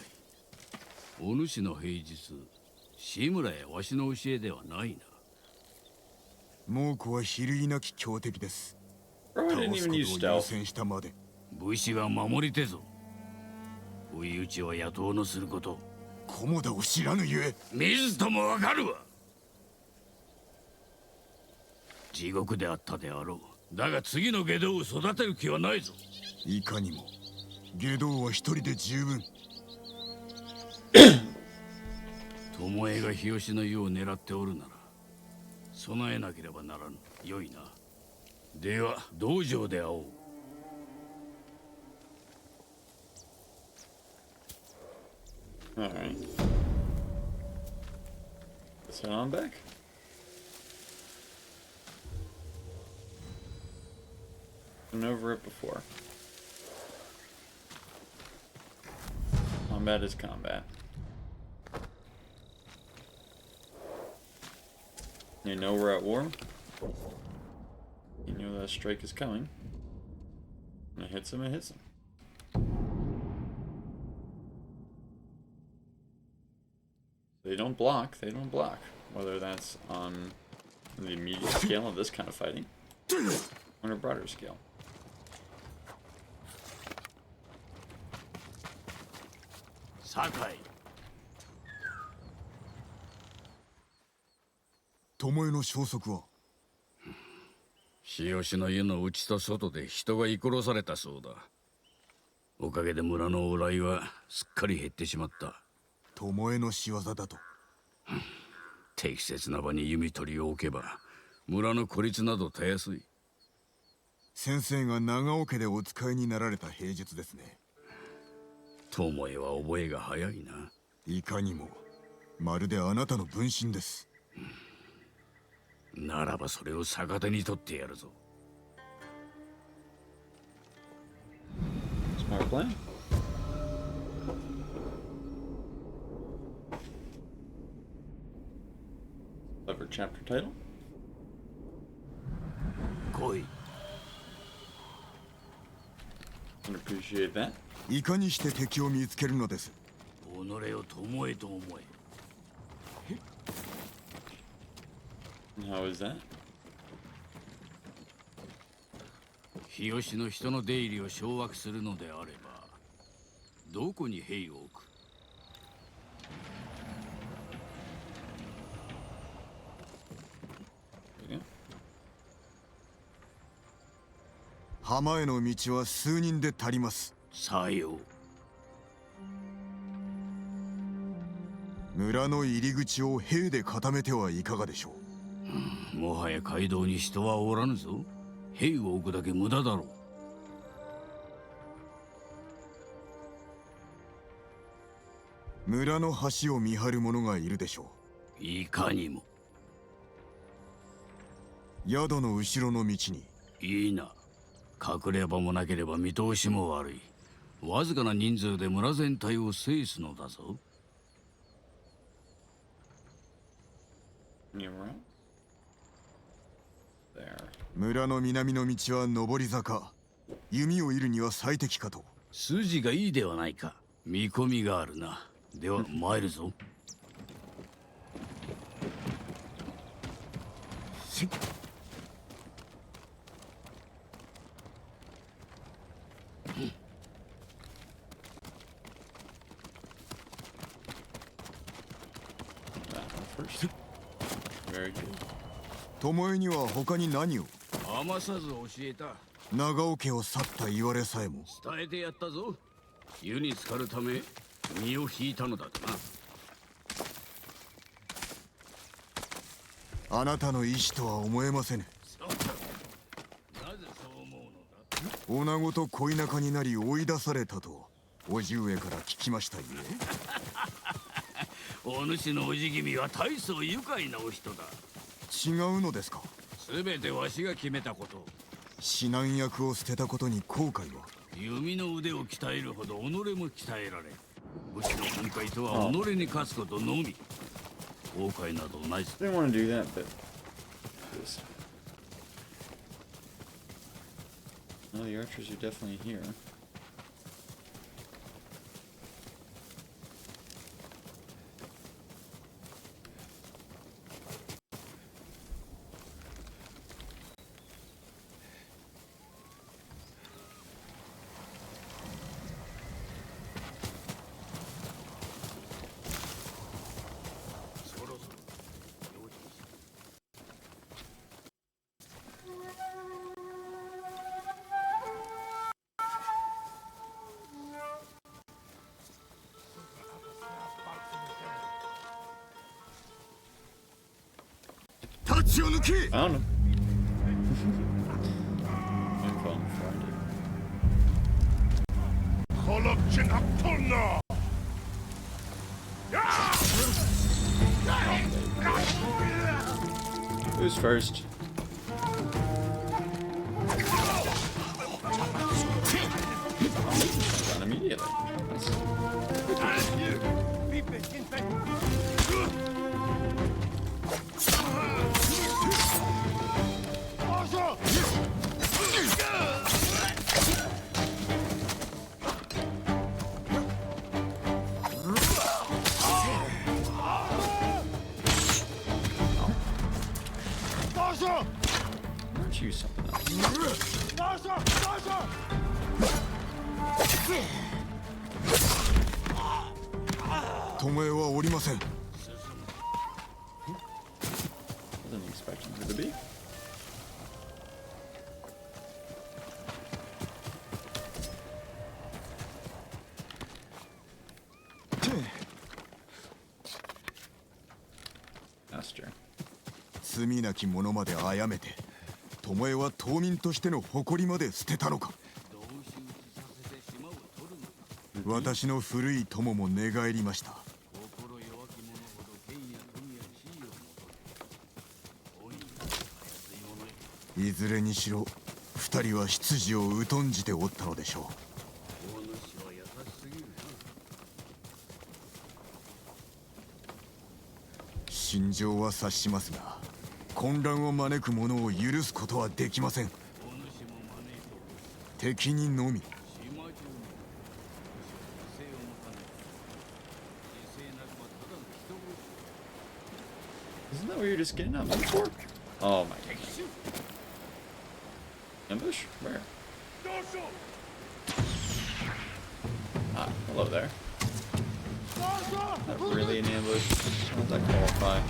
お主の平日、志村やわしの教えではないな。猛虎は比類なき強敵です。 Bro, I 倒 didn't す even こと use を優 stealth. 先したまで。武士は守り手ぞ。追い打ちは野党のすること。菰田を知らぬゆえ。水ともわかるわ。地獄であったであろう。だが次の下道を育てる気はないぞ。いかにも。下道は一人で十分。巴が日吉の湯を狙っておるなら備えなければならぬ。よいな。では道場で会おう。Alright. Let's head on back. Been over it before. Combat is combat. You know we're at war. You know that strike is coming. When it hits him, it hits him. They don't block, whether that's on the immediate scale of this kind of fighting, or on a broader scale. Sakai. 巴の消息は。日吉の湯の内と外で人が居殺されたそうだ。おかげで村の往来はすっかり減ってしまった。巴の仕業だと。適切な場に弓取りを置けば村の孤立などたやすい。先生が長尾家でお使いになられた平日ですね。友恵は覚えが早いな。いかにもまるであなたの分身です。ならばそれを逆手に取ってやるぞ。Smart plan. Clever chapter title. 来い。Can appreciate that. いかにして敵を見つけるのです。己を友恵と思え。And how is that? 日吉の人の出入りを掌握するのであれば、どこに兵を置く？浜への道は数人で足ります。さよう。村の入り口を兵で固めてはいかがでしょう。もはや街道に人はおらぬぞ。兵を置くだけ無駄だろう。村の橋を見張る者がいるでしょう。いかにも。宿の後ろの道に。いいな。隠れ場もなければ見通しも悪い。わずかな人数で村全体を制すのだぞ。村の南の道は上り坂。弓を射るには最適かと。筋がいいではないか。見込みがあるな。では参るぞ。巴には他に何を？余さず教えた。長尾家を去った言われさえも伝えてやったぞ。湯に浸かるため身を引いたのだとな。あなたの意志とは思えませぬ。なぜそう思うのだ？女子と恋仲になり追い出されたと叔父上から聞きましたゆえ。お主の叔父君は大層愉快なお人だ。違うのですか？すべてわしが決めたこと。指南役を捨てたことに後悔は？弓の腕を鍛えるほど己も鍛えられ、武士の本懐とは己に勝つことのみ。後悔などないぞ。Didn't want to do that, but just... Well, the archers are definitely here. I don't know. Info on Friday. Who's first? Done immediately. Aren't you something else? Tomoeはおりません。 Wasn't expecting her to be. Master. 罪なき者まで殺めて、巴は島民としての誇りまで捨てたのか。私の古い友も寝返りました。いずれにしろ二人は出自を疎んじておったのでしょう。心情は察しますが、混乱を招く者を許すことはできません。敵にのみ。Isn't that where you're just getting out before? Oh my goodness. Ambush? Where? Ah, hello there. Not really an ambush. How does that qualify?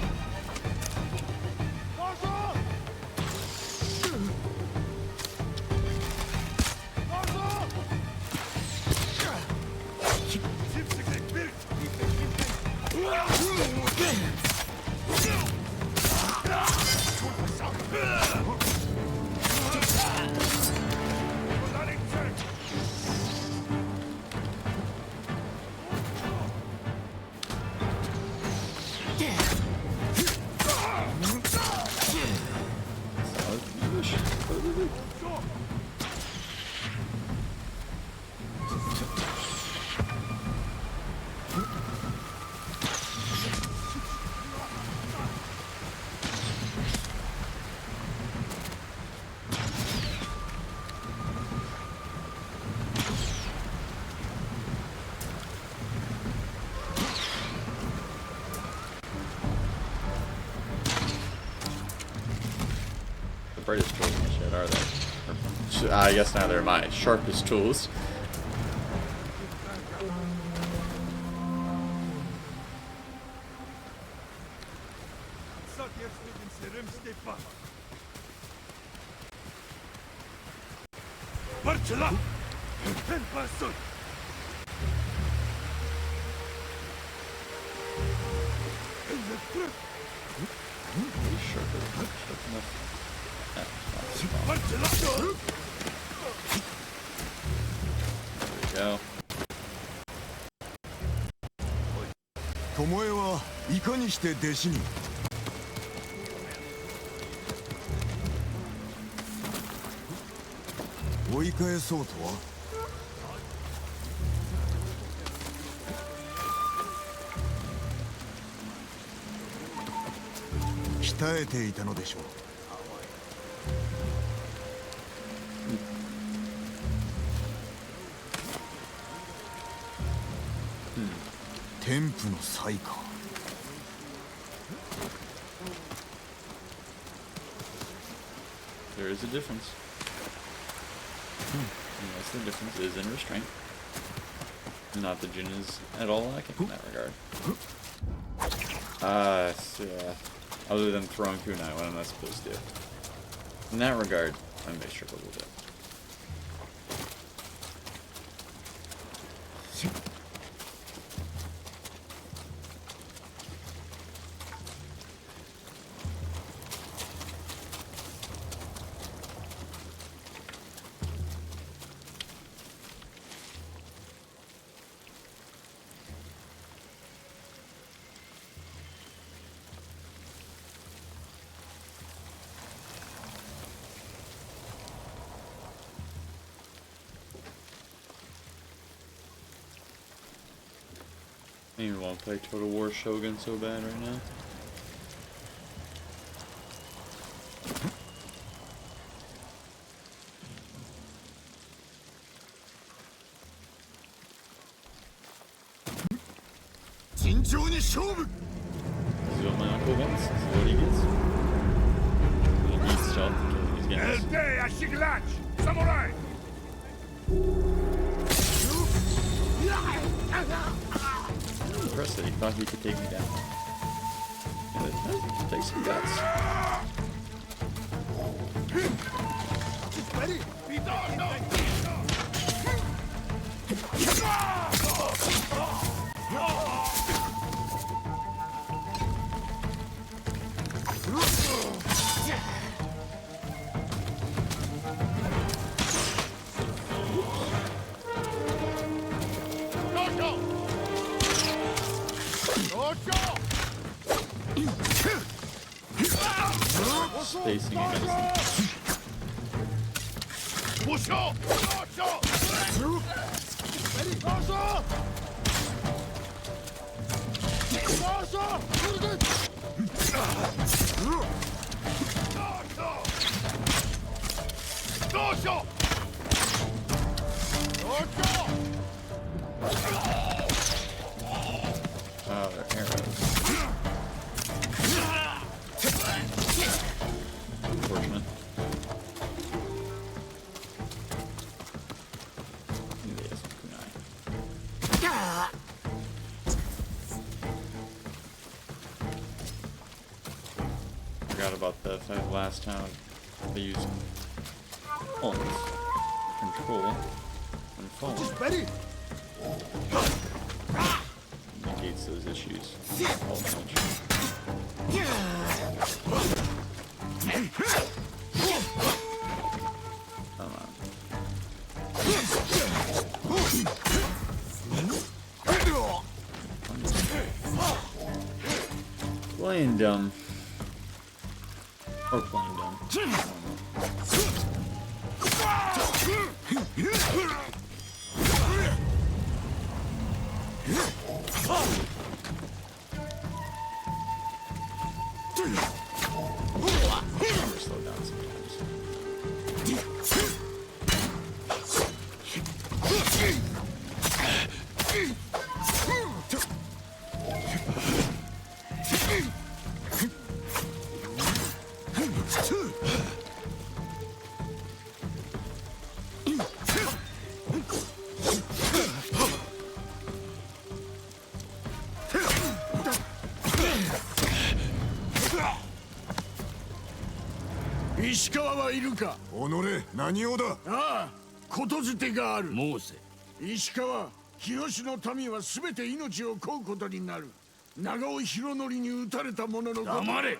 Brightest tools in the shed, are they? I guess now they're my sharpest tools. There we go. 巴はいかにして弟子に。追い返そうとは。鍛えていたのでしょう。天賦の才か。There is a difference. Yes, the difference is in restraint. Not that Jin is at all lacking in that regard. Yeah. Other than throwing kunai, what am I supposed to do? In that regard, I may struggle a little bit. I don't even want to play Total War Shogun so bad right now. This is what my uncle wants. This is what he gets. He needs stealth to kill these guys. Samurai! I'm impressed that he thought he could take me down. Yeah, take some guts. facing against them. Oh, they're arrows. Unfortunate. Forgot about the fight last time. They used phones, control, and phone. Negates those issues. All damage. Come on. Playing dumb. Or playing dumb. Slow down sometimes.石川はいるか。己、何用だ。ああ、ことづてがある。申せ。石川、日吉の民はすべて命を乞うことになる。長尾博則に撃たれた者のこと。黙れ。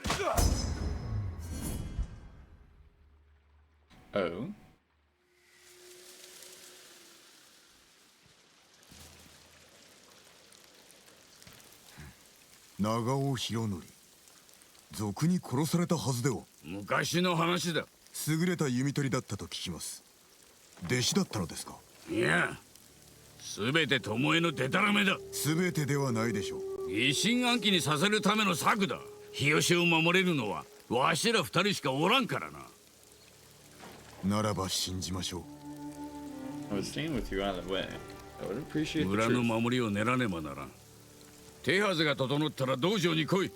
Oh.長尾博則。賊に殺されたはずでは。昔の話だ。優れた弓取りだったと聞きます。弟子だったのですか。いや、すべて巴のデタラメだ。すべてではないでしょう。疑心暗鬼にさせるための策だ。日吉を守れるのはわしら二人しかおらんからな。ならば信じましょう。I would stand with you either way. I would appreciate the 村の truth. 守りを練らねばならん。手はずが整ったら道場に来い。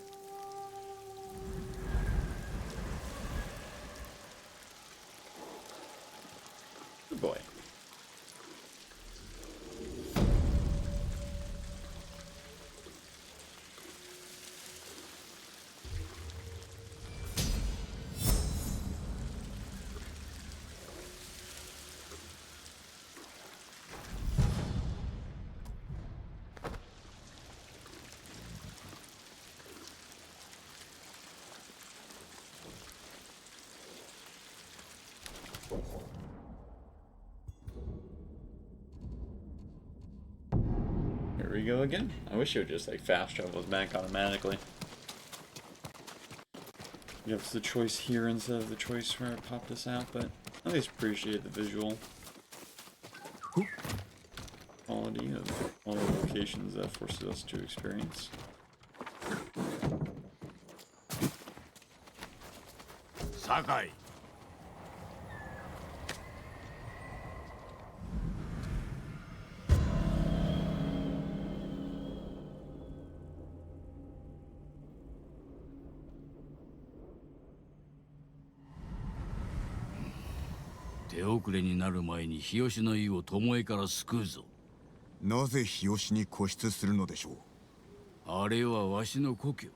Good boy. Here we go again. I wish it would just like fast travel us back automatically. You have the choice here instead of the choice where it popped us out, but I at least appreciate the visual quality of all the locations that forces us to experience. Sakai. 手遅れになる前に日吉の意を巴から救うぞ。なぜ日吉に固執するのでしょう。あれはわしの故郷。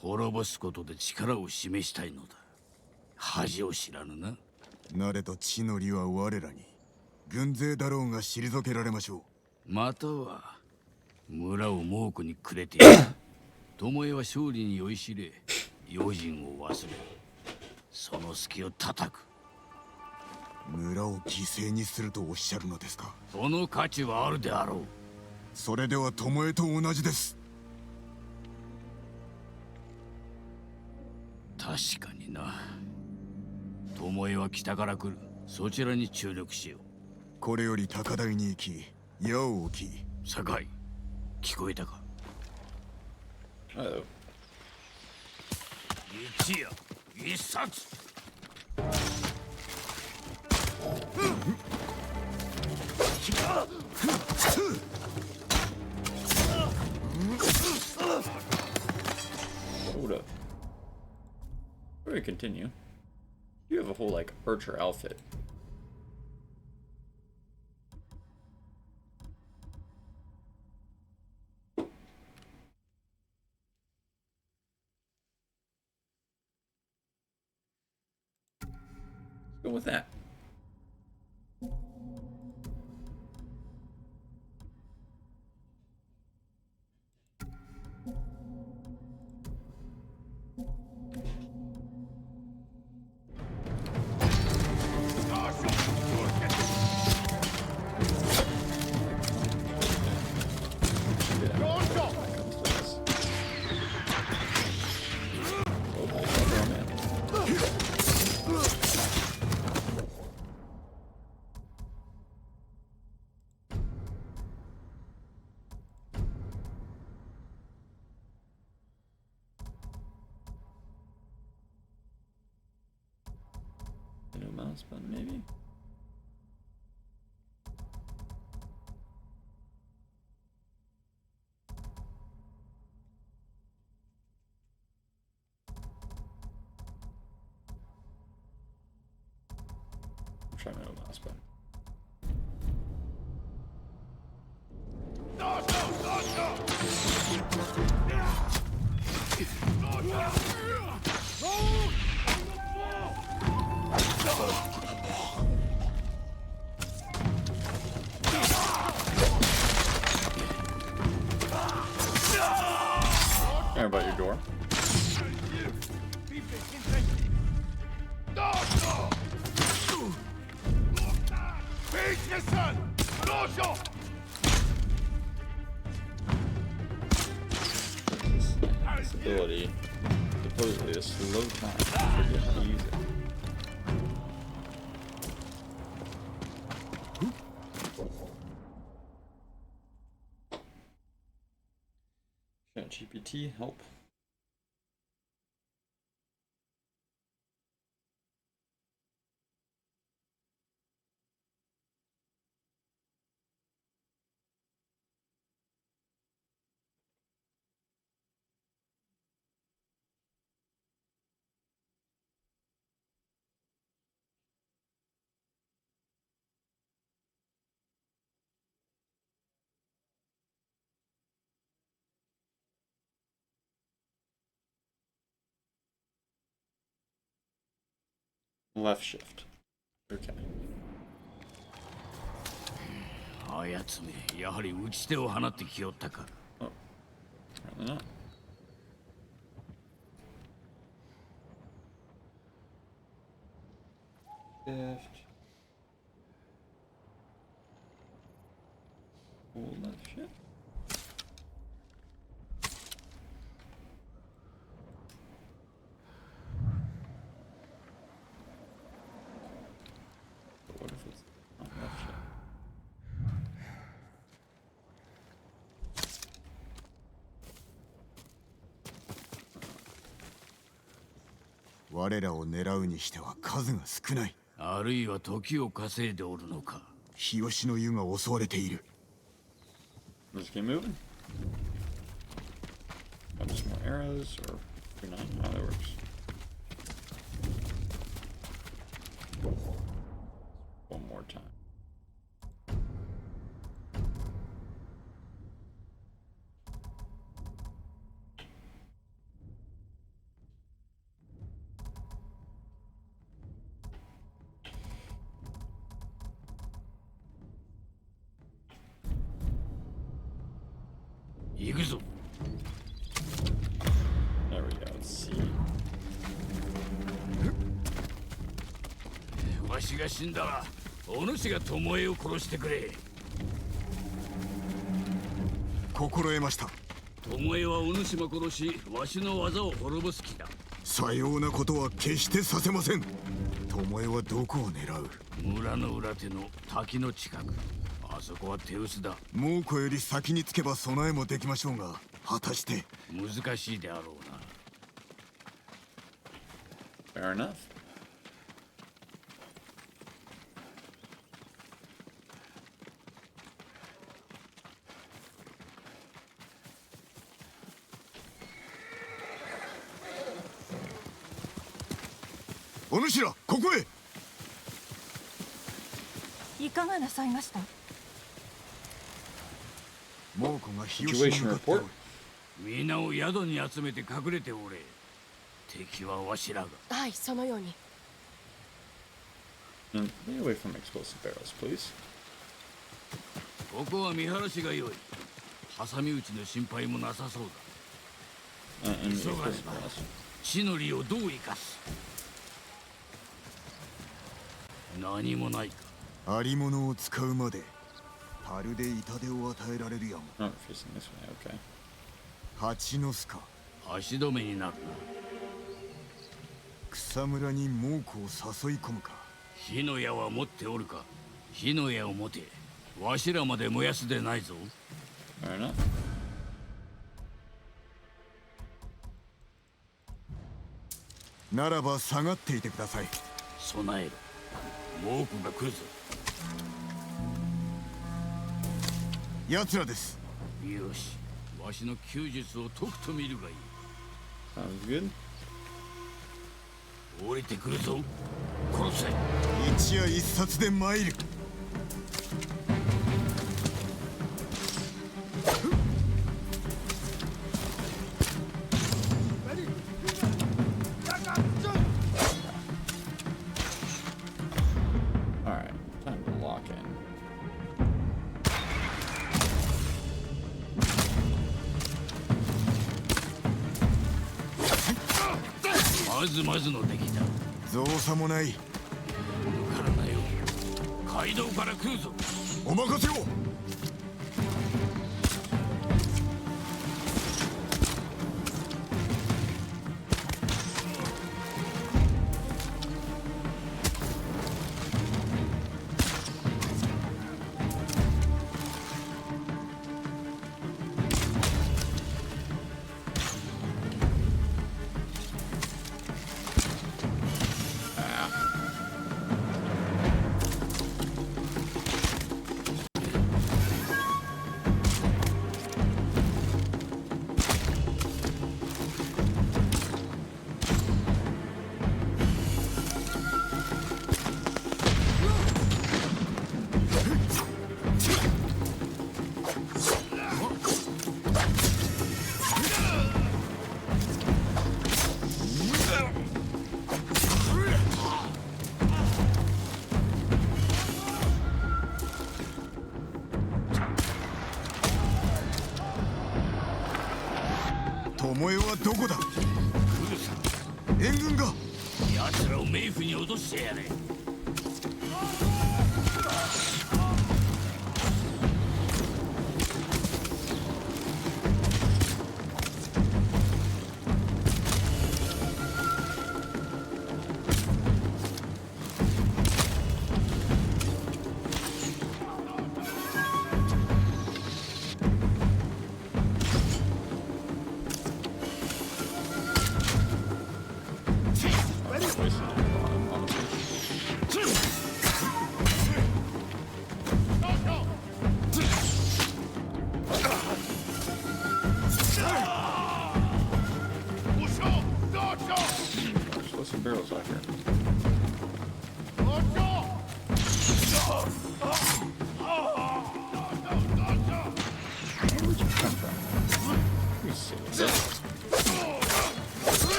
滅ぼすことで力を示したいのだ。恥を知らぬな。なれと地の利は我らに。軍勢だろうが退けられましょう。または村を猛虎にくれている。巴は勝利に酔いしれ、用心を忘れ、その隙を叩く。村を犠牲にするとおっしゃるのですか。その価値はあるであろう。それでは巴と同じです。確かにな。巴は北から来る。そちらに注力しよう。これより高台に行き矢を置き。酒井、聞こえたか？ Oh. 一夜一冊。Hold up. Before we continue, you have a whole like archer outfit. Let's go with that. No mouse button, maybe? Try no mouse button. Care about your door. This ability supposedly to slow time. I forget how to use it. ChatGPT help. Left shift. Okay. あやつめ、やはり打ち手を放ってきよったか。Oh, apparently not. Shift. Hold left shift. But what if it's not left shift? 我らを狙うにしては数が少ない。あるいは時を稼いでおるのか。日吉の湯が襲われている。Let's keep moving. Got some more arrows or 9. How that works. One more time. There we go. Let's see. わしが死んだら、お主が巴を殺してくれ。心得ました。巴はお主も殺し、わしの技を滅ぼす気だ。さようなことは決してさせません。巴はどこを狙う？村の裏手の滝の近く。あそこは手薄だ。猛虎より先につけば備えもできましょうが、果たして。難しいであろうな。 Fair enough. お主らここへ。いかがなさいました？猛虎が日吉に向かっておる。皆を宿に集めて隠れておれ。敵はわしらが。はい、そのように。And stay away from explosive barrels, please. ここは見晴らしが良い。挟み撃ちの心配もなさそうだ。 And 急がね explosive ば barrels. 地の利をどう生かす。何もないか。ありものを使うまで樽で痛手を与えられるやも。 Oh, we're facing this way. Okay. 蜂の巣か。足止めになるな。草むらに猛虎を誘い込むか。火の矢は持っておるか。火の矢を持て。わしらまで燃やすでないぞ。 Fair enough. ならば下がっていてください。備えろ。猛虎が来るぞ。奴らです。よし。わしの弓術を解くと見るがいい。 Sounds good. 降りてくるぞ。殺せ。一夜一冊で参る。Alright, time to lock in. まずまずの出来だ。造作もない。抜からなよ。街道から来るぞ。お任せを。巴はどこだ。来るさ。援軍が。奴らを冥府に落としてやれ。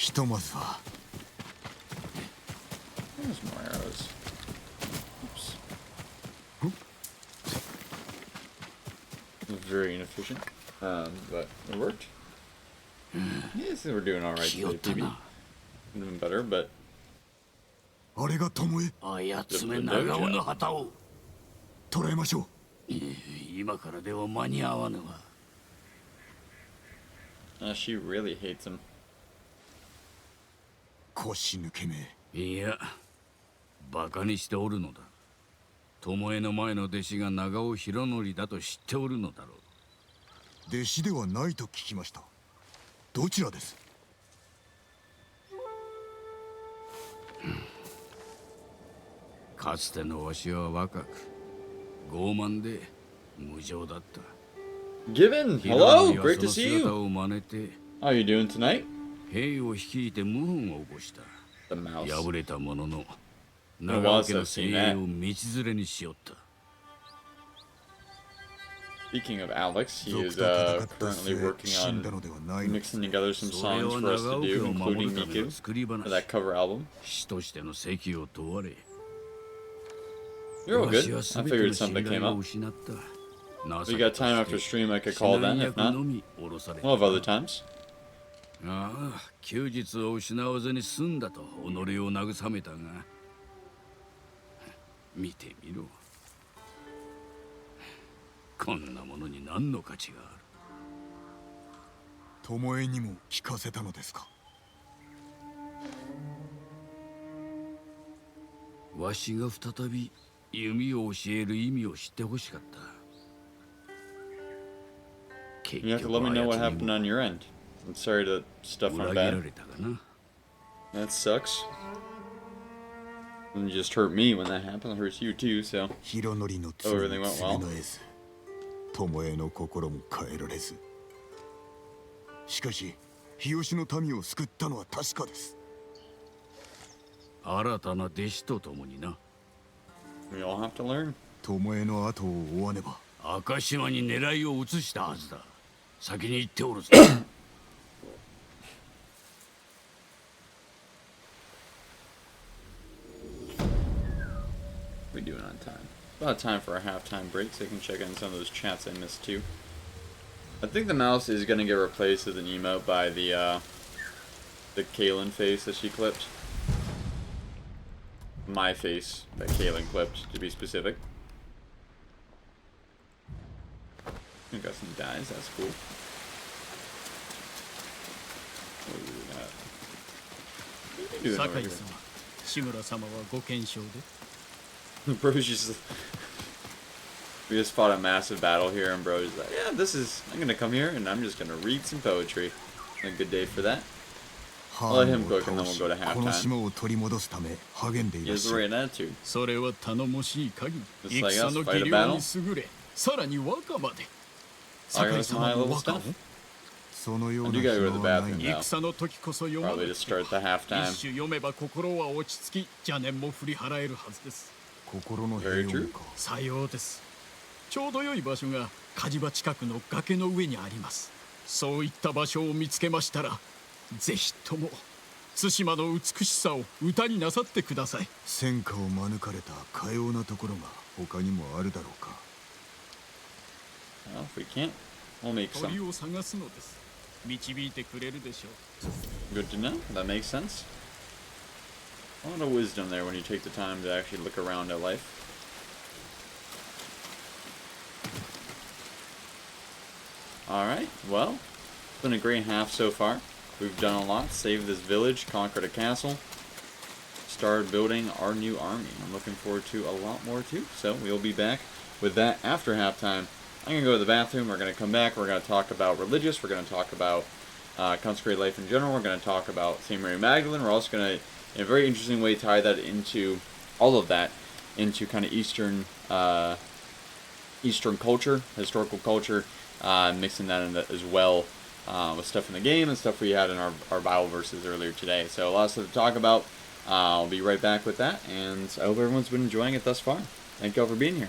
ひとまずは There's more arrows. Oops. It was very inefficient, but it worked. Yes, we're doing all right today, PB. Doing better, but あれが巴あやつめ長尾の旗を捕らえましょう。今からでは間に合わぬわ。she really hates him. 腰抜けめ。いや、バカにしておるのだ。巴の前の弟子が長尾博則だと知っておるのだろう。弟子ではないと聞きました。どちらです？かつてのわしは若く傲慢で無情だった。Given, hello, great to そ see の姿 you. を真似て How are you doing tonight? 兵を率いて謀反を起こした。 The mouse. 敗れたものの was 長尾家の I've 精 seen 鋭 that. を道連れにしよった。 Speaking of Alex, he 族 is と戦った currently 末 working 死んだ on のではないのです mixing together some それ songs は for us 長 to 尾家 do, を守 including るための Miku, 作り for 話。 that cover album. 死としての責を問われ。 You're all わ good. しは I 全て figured の信 something came 頼を up. 失った。 If you got time after stream, I could call then. If not, のみ降ろされた。 we'll have other times. ああ、休日を失わずに済んだと己を慰めたが、見てみろ。こんなものに何の価値がある。巴にも聞かせたのですか？わしが再び弓を教える意味を知ってほしかった。 You have to let me know what happened on your end. I'm sorry to stuff 裏 on 切ら bad. れたがな。 That sucks. And it just hurt me when that happened. It hurts you too, so. 博則の Oh, 罪 everything に went 償 well? えず、巴の心も変えられず。しかし、日吉の民を救ったのは確かです。新たな弟子と共にな。 We all have to learn. 巴の後を追わねば。赤島に狙いを移したはずだ。先に行っておるぞ。We doing on time. About time for a halftime break, so I can check in some of those chats I missed too. I think the mouse is gonna get replaced as an emote by the Kaylin face that she clipped. My face that Kaylin clipped, to be specific. We got some dies, that's cool. What do we got? What are you doing over 酒井 here? 様、志村様はご健勝で。 Bro's just... We just fought a massive battle here, and Bro's like, yeah, I'm gonna come here, and I'm just gonna read some poetry. A good day for that. I'll let him cook, and then we'll go to この halftime. 島を取り戻すため励んでい He らっ has し the ゃる。 right attitude. それは頼もしい限り。 Just like us, 戦の fight a 技量に battle. 優れ、さらに和歌まで。 I 酒 got 井 some 様 high の level 和歌を stuff. そのよう I な do gotta go to 暇 the はない bathroom が now. 戦の時こそ読ま Probably れ to start the halftime. 一種読めば心は落ち着き邪念も振り払えるはずです。心の平 Very 穏 true. か。さようです。ちょうど良い場所が火事場近くの崖の上にあります。そういった場所を見つけましたら、ぜひとも対馬の美しさを歌になさってください。戦火を免れたかようなところが他にもあるだろうか。Well, if we can't, we'll make 鳥 some. を探すのです。導いてくれるでしょう。 Good to know. That makes sense. A lot of wisdom there when you take the time to actually look around at life. Alright, well, it's been a great half so far. We've done a lot, saved this village, conquered a castle, started building our new army. I'm looking forward to a lot more too, so we'll be back with that after halftime. I'm going to go to the bathroom, we're going to come back, we're going to talk about religious, we're going to talk about consecrated life in general, we're going to talk about St. Mary Magdalene, we're also going to, in a very interesting way, tie that into, all of that, into kind of Eastern culture, historical culture, mixing that in as well with stuff in the game and stuff we had in our Bible verses earlier today. So a lot of stuff to talk about. I'll be right back with that, and I hope everyone's been enjoying it thus far. Thank you all for being here.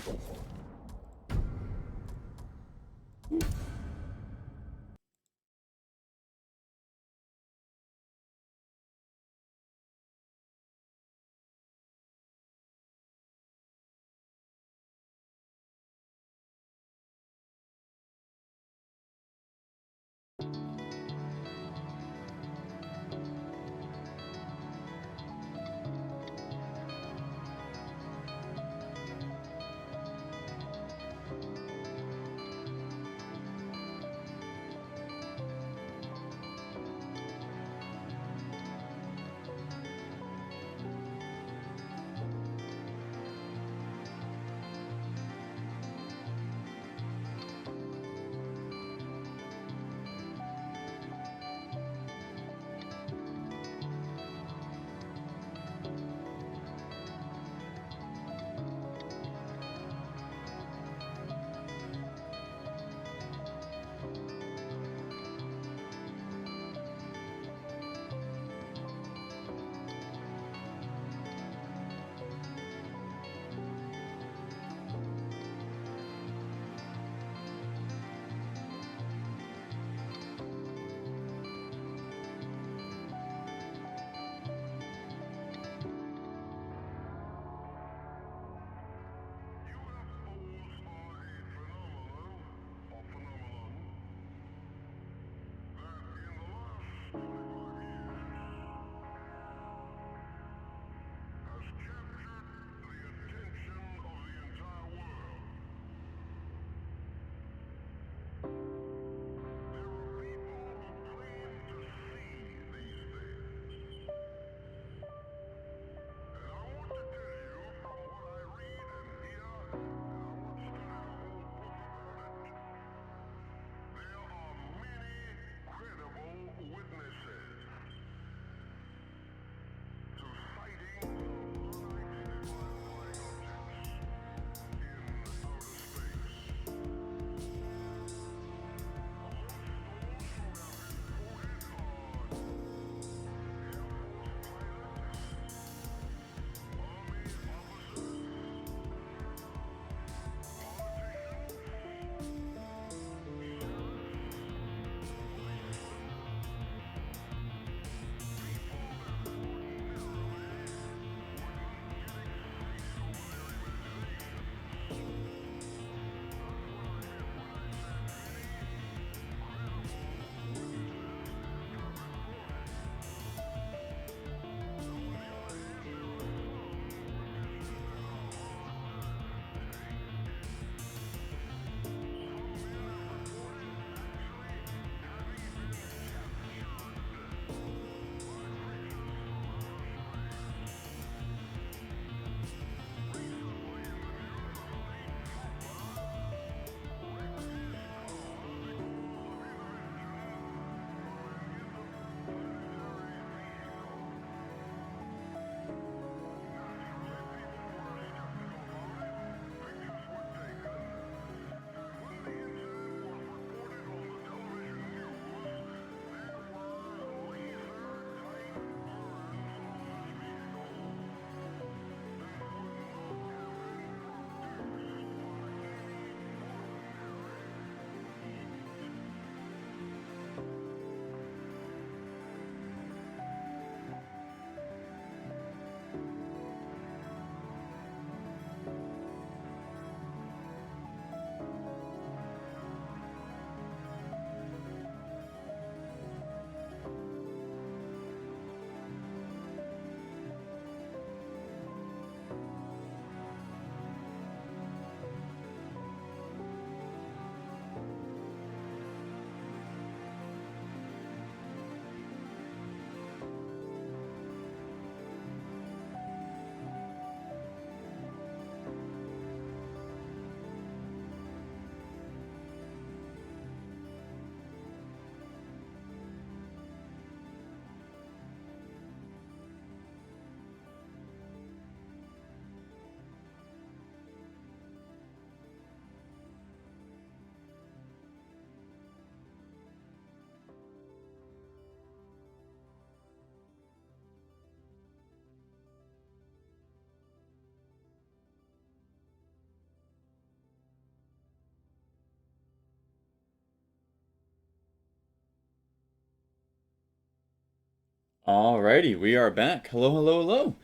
Alrighty, we are back. Hello, hello, hello.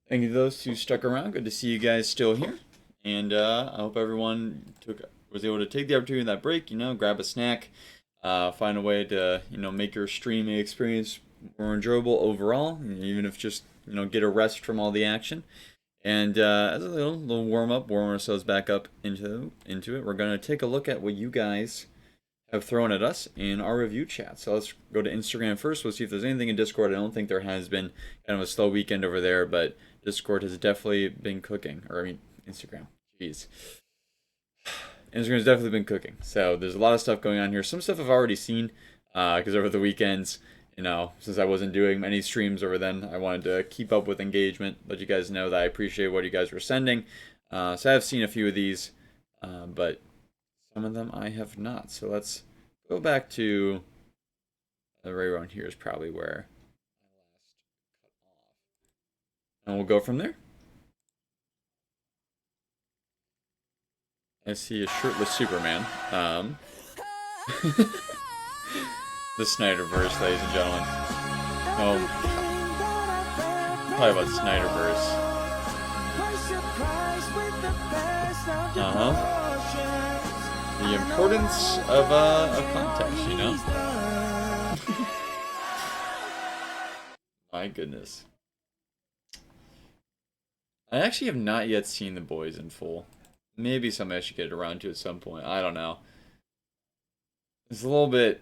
Thank you to those who stuck around. Good to see you guys still here. And I hope everyone was able to take the opportunity of that break, grab a snack, find a way to, make your streaming experience more enjoyable overall, even if just, get a rest from all the action. And as a little warm ourselves back up into it, we're going to take a look at what you guys have thrown at us in our review chat. So let's go to Instagram first. We'll see if there's anything in Discord. I don't think there has been. Kind of a slow weekend over there, but Discord has definitely been cooking. Or, I mean, Instagram. Jeez. Instagram's definitely been cooking. So there's a lot of stuff going on here. Some stuff I've already seen, because over the weekends, since I wasn't doing many streams over then, I wanted to keep up with engagement, let you guys know that I appreciate what you guys were sending. So I've seen a few of these, but some of them I have not. So let's go back to right around here is probably where I last cut off. And we'll go from there. I see a shirtless Superman. The Snyderverse, ladies and gentlemen. Oh, probably about Snyderverse. The importance of context, My goodness. I actually have not yet seen The Boys in full. Maybe something I should get around to at some point. I don't know. It's a little bit...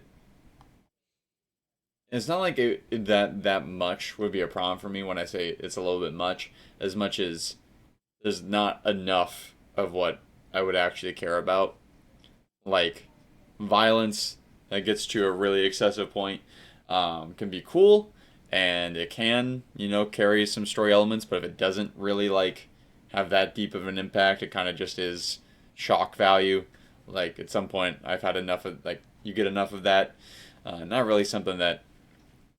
It's not like that much would be a problem for me when I say it's a little bit much as there's not enough of what I would actually care about. Like, violence that gets to a really excessive point can be cool, and it can, carry some story elements, but if it doesn't really, have that deep of an impact, it kind of just is shock value. Like, at some point, I've had enough of, you get enough of that. Not really something that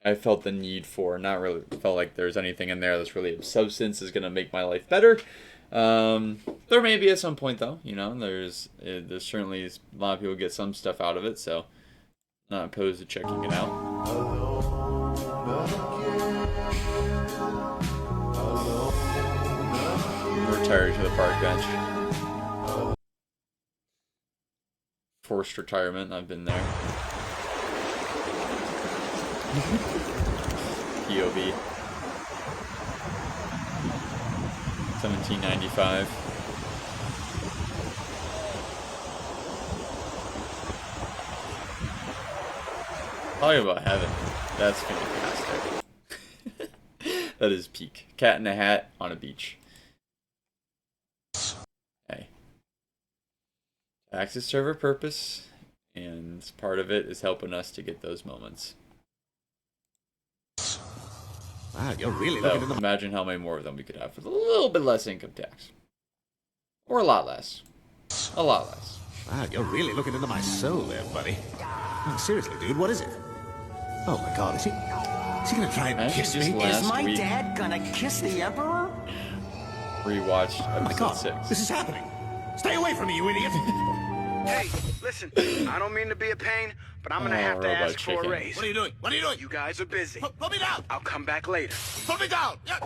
I felt the need for. Not really felt like there's anything in there that's really of substance is going to make my life better. There may be at some point, though. There's certainly a lot of people get some stuff out of it, so not opposed to checking it out. Retired to the park bench. Forced retirement. I've been there. POV. 1795. Talking about heaven. That's fantastic. That is peak. Cat in a hat on a beach. Hey. Taxes serve a purpose, and part of it is helping us to get those moments. Wow, you're really looking at them. Imagine how many more of them we could have with a little bit less income tax. Or a lot less. A lot less. Wow, you're really looking into my soul there, buddy. No, seriously, dude, what is it? Oh my god, is he gonna try and kiss me? Is my dad gonna kiss the Emperor? Rewatched episode Oh my god, 6. this is happening. Stay away from me, you idiot! Hey, listen, I don't mean to be a pain, but I'm gonna have to ask for a raise. What are you doing? What are you doing? You guys are busy. Put me down! I'll come back later. Put me down! The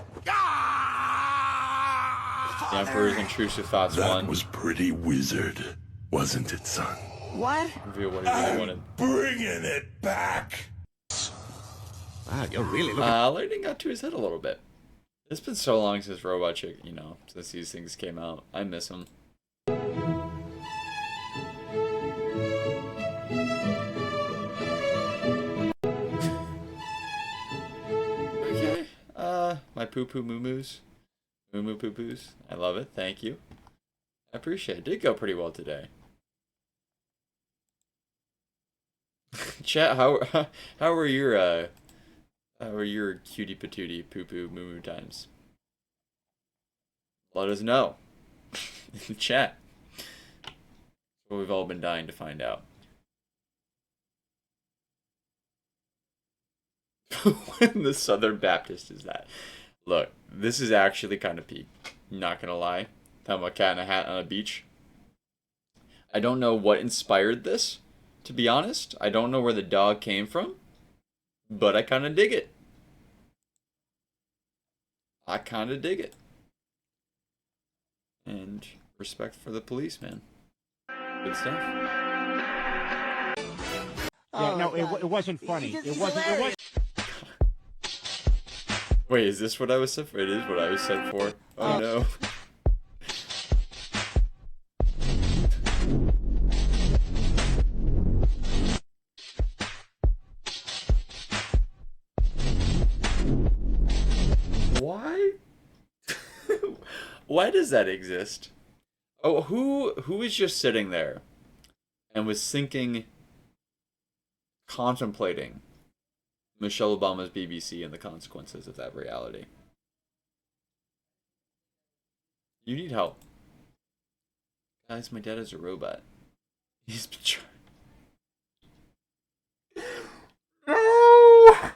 Emperor's Intrusive Thoughts 1. That was pretty wizard, wasn't it, son? What? Reveal what he really wanted. Bringing it back! Wow, you're really looking... Lightning got to his head a little bit. It's been so long since Robot Chick, since these things came out. I miss him. Okay. My poo-poo moo-moos. Moo-moo poo-poos. I love it. Thank you. I appreciate it. Did go pretty well today. Chat, how were your cutie patootie poo-poo moo-moo times? Let us know in the chat. What we've all been dying to find out. When the Southern Baptist is that? Look, this is actually kind of peak. Not gonna lie. Talking about cat in a hat on a beach. I don't know what inspired this, to be honest. I don't know where the dog came from, but I kind of dig it. I kind of dig it. And respect for the police, man. Good stuff. Yeah, no, it wasn't funny. It wasn't. Wait, is this what I was sent for? It is what I was sent for. Oh no. Why? Why does that exist? Oh, who is just sitting there and was thinking, contemplating Michelle Obama's BBC and the consequences of that reality? You need help. Guys, my dad is a robot. He's been trying. No!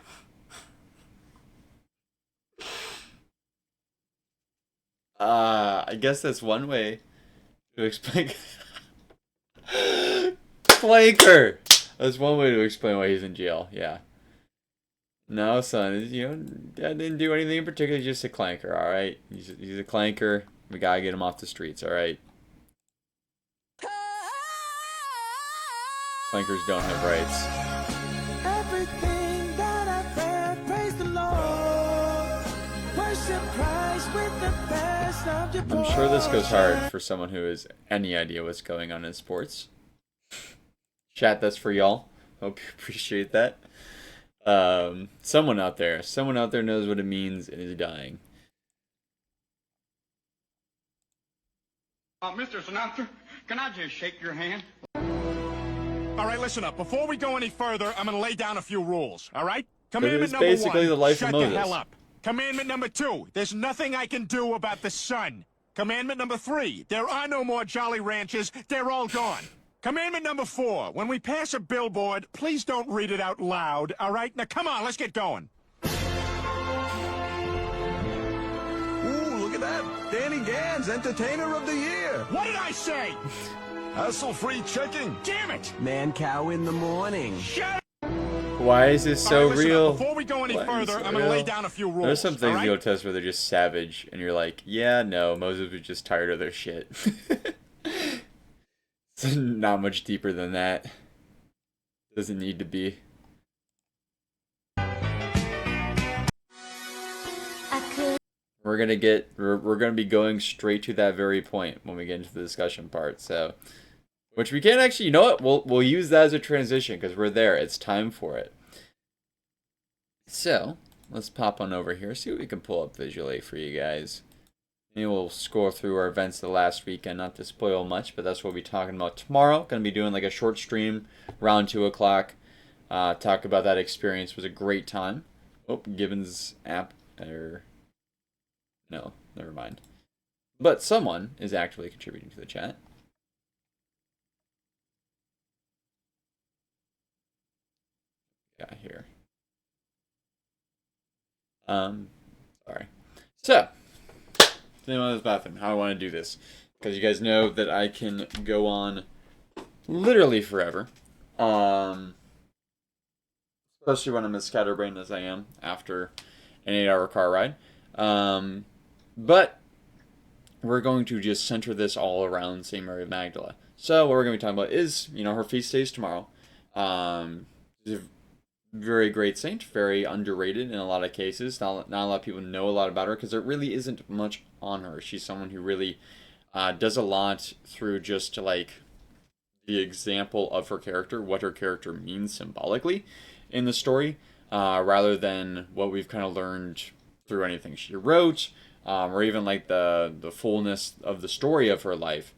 I guess that's one way to explain. Clanker! That's one way to explain why he's in jail, yeah. No, son, Dad didn't do anything in particular, just a clanker, alright? He's a clanker. We gotta get him off the streets, alright? Clankers don't have rights. Everything that I've heard, praise the Lord. Worship Christ with the best of your I'm sure this goes hard for someone who has any idea what's going on in sports. Chat, that's for y'all. Hope you appreciate that. Someone out there knows what it means and is dying. Mr. Sinatra, can I just shake your hand? All right, listen up. Before we go any further, I'm going to lay down a few rules, all right? Commandment number basically 1, the life shut of Moses. the hell up. Commandment number 2, there's nothing I can do about the sun. Commandment number 3, there are no more Jolly Ranchers. They're all gone. Commandment number 4, when we pass a billboard, please don't read it out loud, all right? Now, come on, let's get going. Ooh, look at that. Danny Gans, Entertainer of the Year. What did I say? Hassle-free checking. Damn it! Man-cow in the morning. Shut up! Why is this so real? Before we go any further, I'm going to lay down a few rules. There's some things right? you'll test where they're just savage, and you're like, yeah, no, Moses was just tired of their shit. It's not much deeper than that. Doesn't need to be. We're gonna be going straight to that very point when we get into the discussion part. So, which we can actually, you know what? We'll use that as a transition because we're there. It's time for it. So let's pop on over here. See what we can pull up visually for you guys. Maybe we'll score through our events the last weekend, not to spoil much, but that's what we'll be talking about tomorrow. Gonna be doing like a short stream around 2 o'clock. Talk about that experience. It was a great time. Oh, Gibbons app or no, never mind. But someone is actually contributing to the chat. Yeah, here. Sorry. So, anyone in this bathroom, how I want to do this. Because you guys know that I can go on literally forever. Especially when I'm as scatterbrained as I am after an 8-hour car ride. But we're going to just center this all around St. Mary of Magdala. So what we're going to be talking about is, her feast day is tomorrow. She's a very great saint, very underrated in a lot of cases. Not a lot of people know a lot about her because there really isn't much on her. She's someone who really does a lot through just like the example of her character, what her character means symbolically in the story, rather than what we've kind of learned through anything she wrote, or even like the fullness of the story of her life.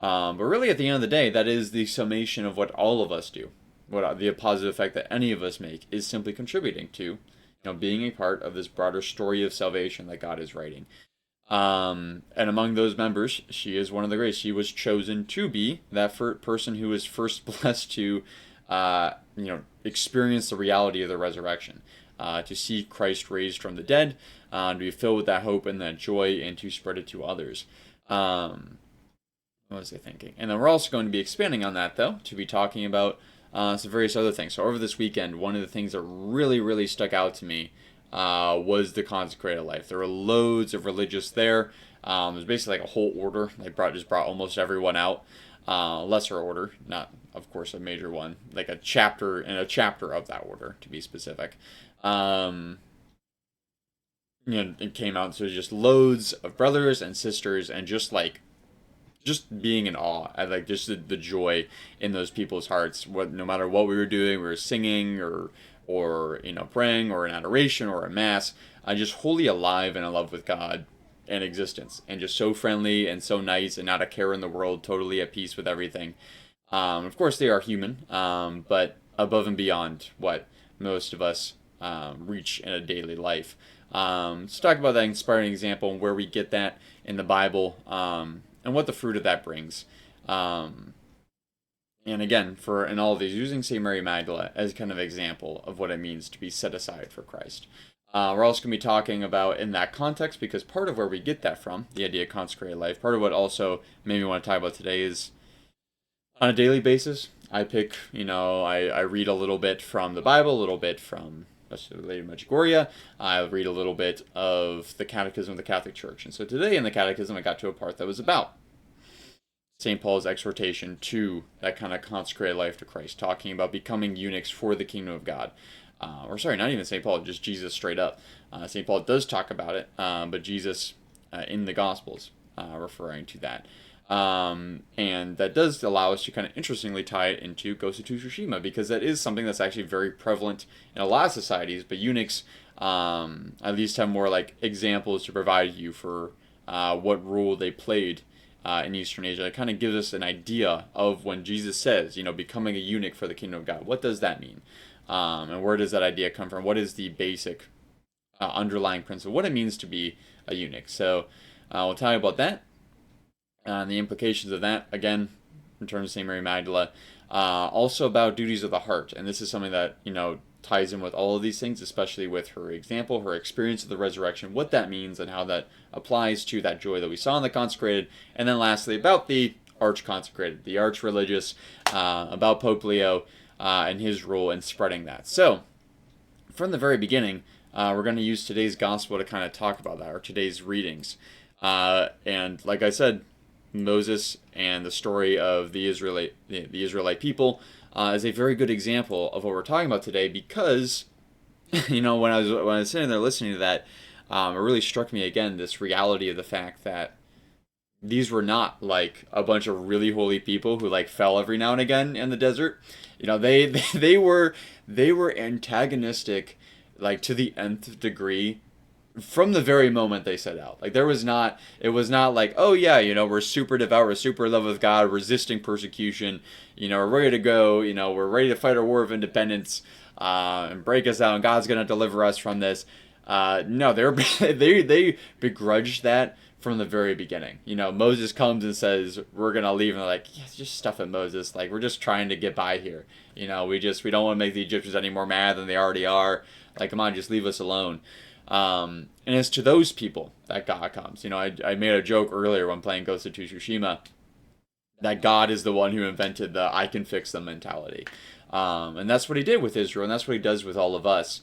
But really at the end of the day, that is the summation of what all of us do. What the positive effect that any of us make is simply contributing to, being a part of this broader story of salvation that God is writing. And among those members, she is one of the greatest. She was chosen to be that person who was first blessed to, experience the reality of the resurrection. To see Christ raised from the dead, to be filled with that hope and that joy, and to spread it to others. What was I thinking? And then we're also going to be expanding on that, though, to be talking about some various other things. So over this weekend, one of the things that really, really stuck out to me was the consecrated life. There were loads of religious there. It was basically like a whole order. They just brought almost everyone out. Lesser order, not of course a major one, like a chapter of that order, to be specific. It came out, so it was just loads of brothers and sisters, and just being in awe at like just the joy in those people's hearts. No matter what we were doing, we were singing or praying or in adoration or a mass, just wholly alive and in love with God and existence, and just so friendly and so nice and not a care in the world, totally at peace with everything. Of course, they are human, but above and beyond what most of us reach in a daily life. Let's talk about that inspiring example and where we get that in the Bible, and what the fruit of that brings. And again, in all of these, using St. Mary Magdalene as kind of example of what it means to be set aside for Christ. We're also going to be talking about in that context, because part of where we get that from, the idea of consecrated life, part of what also made me want to talk about today is on a daily basis, I read a little bit from the Bible, a little bit from Lady Medjugorje. I read a little bit of the Catechism of the Catholic Church. And so today in the Catechism, I got to a part that was about St. Paul's exhortation to that kind of consecrated life to Christ, talking about becoming eunuchs for the kingdom of God. Not even St. Paul, just Jesus straight up. St. Paul does talk about it, but Jesus in the Gospels referring to that. And that does allow us to kind of interestingly tie it into Ghost of Tsushima, because that is something that's actually very prevalent in a lot of societies, but eunuchs at least have more like examples to provide you for what role they played in Eastern Asia. It kind of gives us an idea of when Jesus says, becoming a eunuch for the kingdom of God. What does that mean? And where does that idea come from? What is the basic underlying principle? What it means to be a eunuch. So we'll tell you about that and the implications of that, again, in terms of St. Mary Magdalene. Also about duties of the heart. And this is something that, ties in with all of these things, especially with her example, her experience of the resurrection, what that means and how that applies to that joy that we saw in the consecrated. And then lastly, about the arch-consecrated, the arch-religious, about Pope Leo, and his role in spreading that. So, from the very beginning, we're going to use today's gospel to kind of talk about that, or today's readings. And like I said, Moses and the story of the Israelite people is a very good example of what we're talking about today, because, when I was sitting there listening to that, it really struck me again, this reality of the fact that these were not like a bunch of really holy people who like fell every now and again in the desert. They were antagonistic, like to the nth degree, from the very moment they set out. Like it was not like, oh yeah, we're super devout, we're super in love with God, resisting persecution, we're ready to go, we're ready to fight our war of independence, and break us out, and God's gonna deliver us from this. No, they begrudged that from the very beginning. Moses comes and says, we're gonna leave, and they're like, yeah, just stuff it, Moses. Like, we're just trying to get by here. We don't want to make the Egyptians any more mad than they already are. Like, come on, just leave us alone. And it's to those people that God comes. I made a joke earlier when playing Ghost of Tsushima that God is the one who invented the I can fix them mentality. And that's what he did with Israel, and that's what he does with all of us.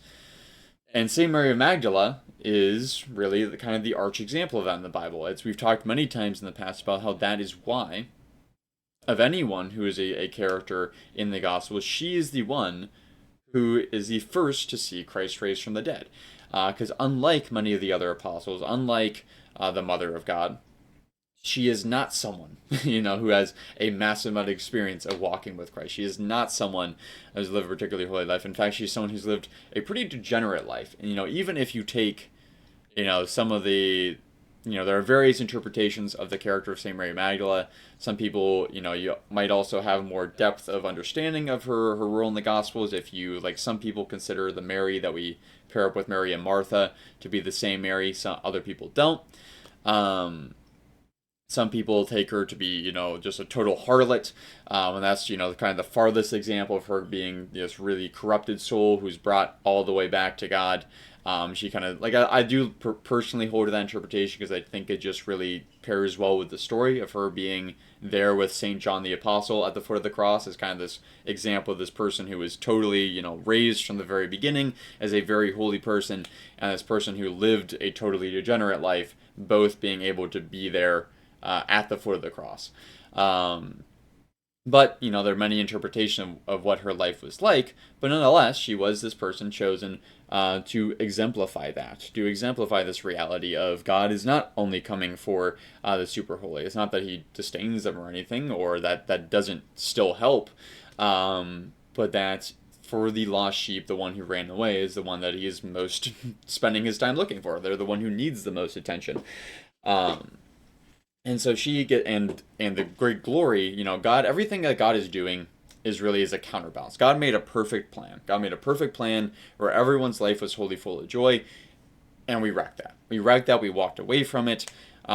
And St. Mary of Magdala is really kind of the arch example of that in the Bible. We've talked many times in the past about how that is why, of anyone who is a character in the Gospel, she is the one who is the first to see Christ raised from the dead. Because unlike many of the other apostles, unlike the Mother of God, she is not someone, who has a massive amount of experience of walking with Christ. She is not someone who's lived a particularly holy life. In fact, she's someone who's lived a pretty degenerate life. And, even if you take, some of the, there are various interpretations of the character of St. Mary Magdalene. Some people, you might also have more depth of understanding of her role in the Gospels. If you, like, some people consider the Mary that we pair up with Mary and Martha to be the same Mary. Some other people don't. Some people take her to be, just a total harlot, and that's, kind of the farthest example of her being this really corrupted soul who's brought all the way back to God. She kind of, like, I do personally hold to that interpretation because I think it just really pairs well with the story of her being there with St. John the Apostle at the foot of the cross as kind of this example of this person who was totally, raised from the very beginning as a very holy person, and this person who lived a totally degenerate life, both being able to be there at the foot of the cross. But, there are many interpretations of what her life was like, but nonetheless, she was this person chosen to exemplify that, to exemplify this reality of God is not only coming for the super holy. It's not that he disdains them or anything, or that doesn't still help, but that for the lost sheep, the one who ran away is the one that he is most spending his time looking for. They're the one who needs the most attention. And so and the great glory, God, everything that God is doing is really as a counterbalance. God made a perfect plan. God made a perfect plan where everyone's life was wholly full of joy, and we wrecked that. We walked away from it.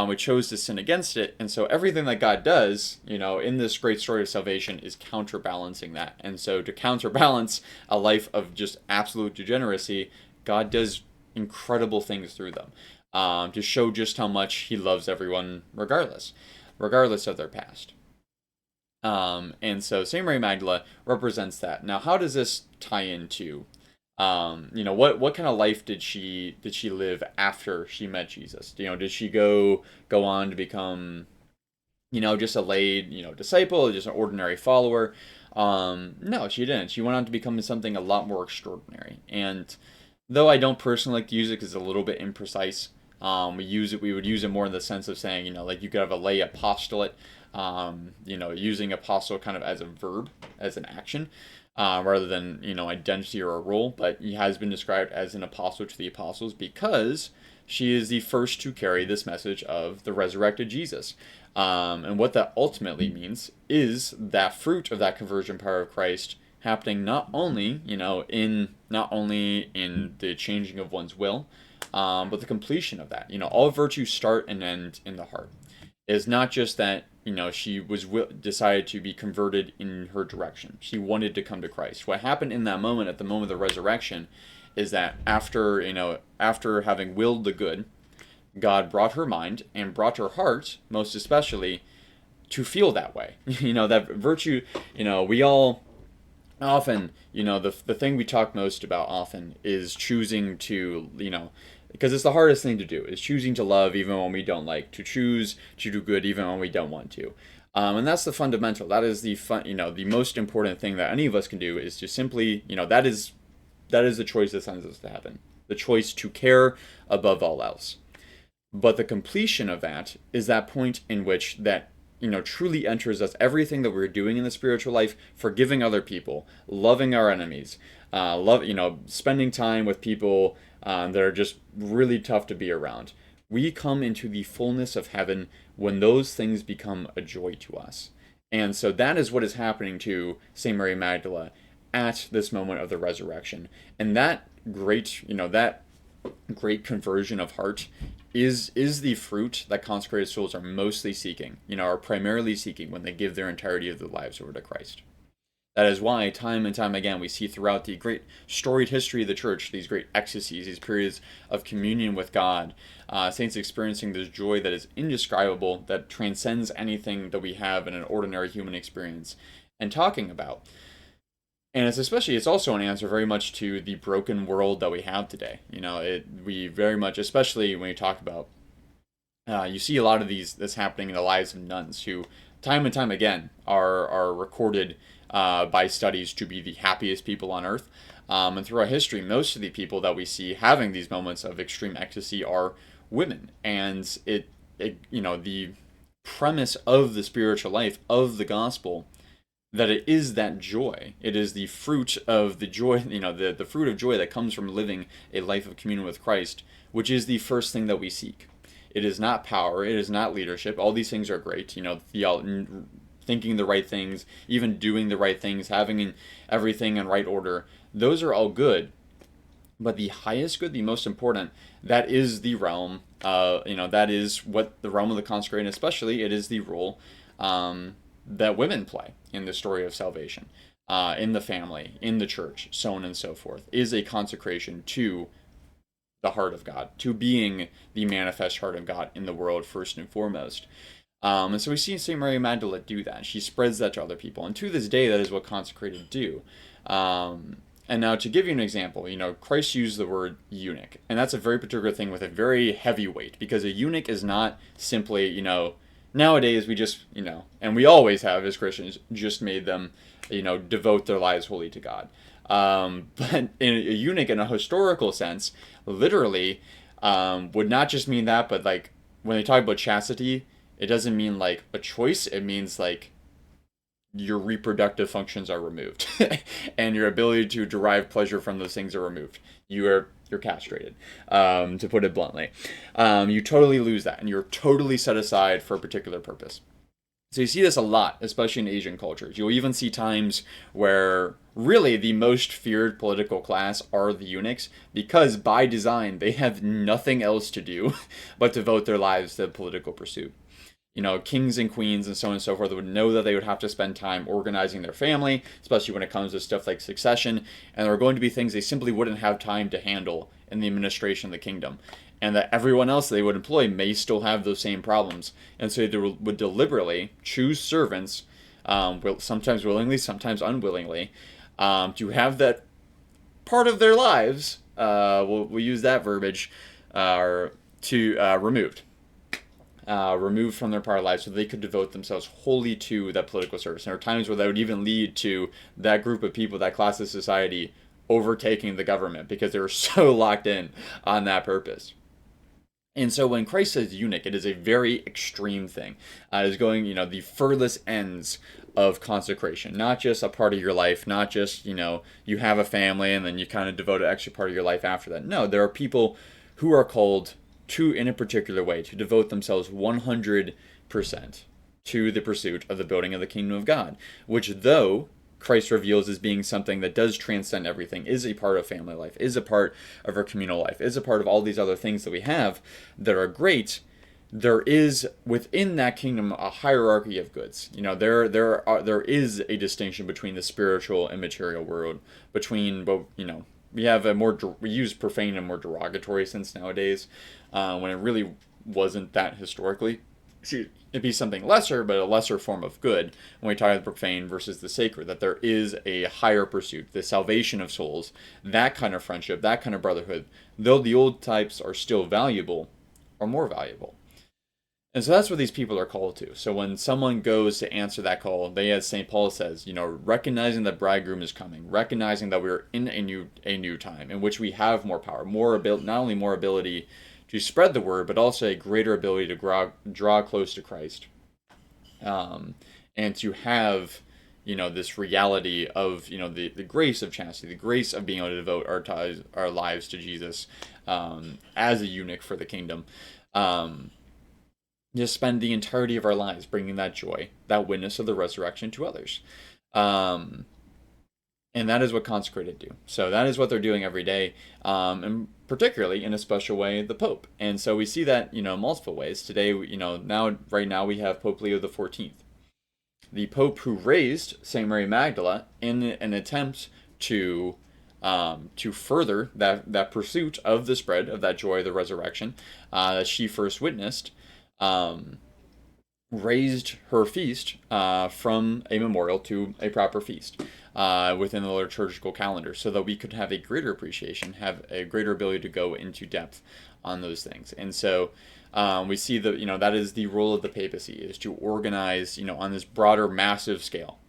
We chose to sin against it. And so everything that God does, in this great story of salvation is counterbalancing that. And so to counterbalance a life of just absolute degeneracy, God does incredible things through them. To show just how much he loves everyone regardless of their past. And so St. Mary Magdalene represents that. Now, how does this tie into, what kind of life did she live after she met Jesus? Did she go on to become, just a lay, disciple, just an ordinary follower? No, she didn't. She went on to become something a lot more extraordinary. And though I don't personally like to use it because it's a little bit imprecise, we would use it more in the sense of saying, like you could have a lay apostolate, using apostle kind of as a verb, as an action, rather than, identity or a role. But he has been described as an apostle to the apostles because she is the first to carry this message of the resurrected Jesus. And what that ultimately means is that fruit of that conversion power of Christ happening not only in the changing of one's will, but the completion of that. All virtues start and end in the heart. It's not just that she decided to be converted in her direction. She wanted to come to Christ. What happened in that moment, at the moment of the resurrection, is that after having willed the good, God brought her mind and brought her heart, most especially, to feel that way. That virtue. We all often, the thing we talk most about often is choosing to, because it's the hardest thing to do, is choosing to love even when we don't like, to choose to do good even when we don't want to. And that's the fundamental. That is the most important thing that any of us can do, is to simply, that is the choice that sends us to heaven. The choice to care above all else. But the completion of that is that point in which that truly enters us, everything that we're doing in the spiritual life, forgiving other people, loving our enemies, spending time with people that are just really tough to be around. We come into the fullness of heaven when those things become a joy to us. And so that is what is happening to St. Mary Magdalene at this moment of the resurrection. And that great conversion of heart is the fruit that consecrated souls are mostly seeking, are primarily seeking when they give their entirety of their lives over to Christ. That is why time and time again we see throughout the great storied history of the church these great ecstasies, these periods of communion with God, saints experiencing this joy that is indescribable, that transcends anything that we have in an ordinary human experience, and talking about. And it's also an answer very much to the broken world that we have today. We very much, especially when you talk about, you see a lot of this happening in the lives of nuns who, time and time again, are recorded by studies to be the happiest people on earth. And throughout history, most of the people that we see having these moments of extreme ecstasy are women. And the premise of the spiritual life of the gospel, that it is that joy. It is the fruit of the joy, the fruit of joy that comes from living a life of communion with Christ, which is the first thing that we seek. It is not power. It is not leadership. All these things are great. Thinking the right things, even doing the right things, having everything in right order. Those are all good. But the highest good, the most important, that is the realm That is what the realm of the consecrated, and especially it is the role that women play in the story of salvation, in the family, in the church, so on and so forth, is a consecration to the heart of God, to being the manifest heart of God in the world first and foremost. And so we see St. Mary Magdalene do that. She spreads that to other people. And to this day, that is what consecrated do. And now to give you an example, Christ used the word eunuch. And that's a very particular thing with a very heavy weight. Because a eunuch is not simply, nowadays we just, and we always have as Christians, just made them, devote their lives wholly to God. But a eunuch in a historical sense, literally, would not just mean that, but like when they talk about chastity, it doesn't mean like a choice. It means like your reproductive functions are removed and your ability to derive pleasure from those things are removed. You're castrated, to put it bluntly. You totally lose that, and you're totally set aside for a particular purpose. So you see this a lot, especially in Asian cultures. You'll even see times where really the most feared political class are the eunuchs, because by design they have nothing else to do but devote their lives to political pursuit. Kings and queens and so on and so forth would know that they would have to spend time organizing their family, especially when it comes to stuff like succession, and there are going to be things they simply wouldn't have time to handle in the administration of the kingdom, and that everyone else they would employ may still have those same problems, and so they would deliberately choose servants, sometimes willingly, sometimes unwillingly, to have that part of their lives, we'll use that verbiage, removed. Removed from their part of life so they could devote themselves wholly to that political service. And there are times where that would even lead to that group of people, that class of society, overtaking the government because they were so locked in on that purpose. And so when Christ says eunuch, it is a very extreme thing. It is going, the furthest ends of consecration. Not just a part of your life, not just, you have a family and then you kind of devote an extra part of your life after that. No, there are people who are called to, in a particular way, to devote themselves 100% to the pursuit of the building of the kingdom of God, which though Christ reveals as being something that does transcend everything, is a part of family life, is a part of our communal life, is a part of all these other things that we have that are great, there is within that kingdom a hierarchy of goods. There is a distinction between the spiritual and material world, between both, we have we use profane and more derogatory sense nowadays, when it really wasn't that historically. It'd be something lesser, but a lesser form of good when we talk about the profane versus the sacred, that there is a higher pursuit, the salvation of souls, that kind of friendship, that kind of brotherhood, though the old types are still valuable, are more valuable. And so that's what these people are called to. So when someone goes to answer that call, they, as St. Paul says, recognizing that bridegroom is coming, recognizing that we're in a new time in which we have more power, not only more ability to spread the word, but also a greater ability to draw close to Christ, and to have, this reality of, the grace of chastity, the grace of being able to devote our lives to Jesus, as a eunuch for the kingdom. Just spend the entirety of our lives bringing that joy, that witness of the resurrection to others. And that is what consecrated do. So that is what they're doing every day, and particularly in a special way, the Pope. And so we see that, multiple ways. Today, right now we have Pope Leo XIV, the Pope who raised St. Mary Magdalene in an attempt to further that pursuit of the spread of that joy of the resurrection that she first witnessed. Raised her feast from a memorial to a proper feast within the liturgical calendar, so that we could have a greater appreciation, have a greater ability to go into depth on those things. And so we see that that is the role of the papacy, is to organize on this broader, massive scale,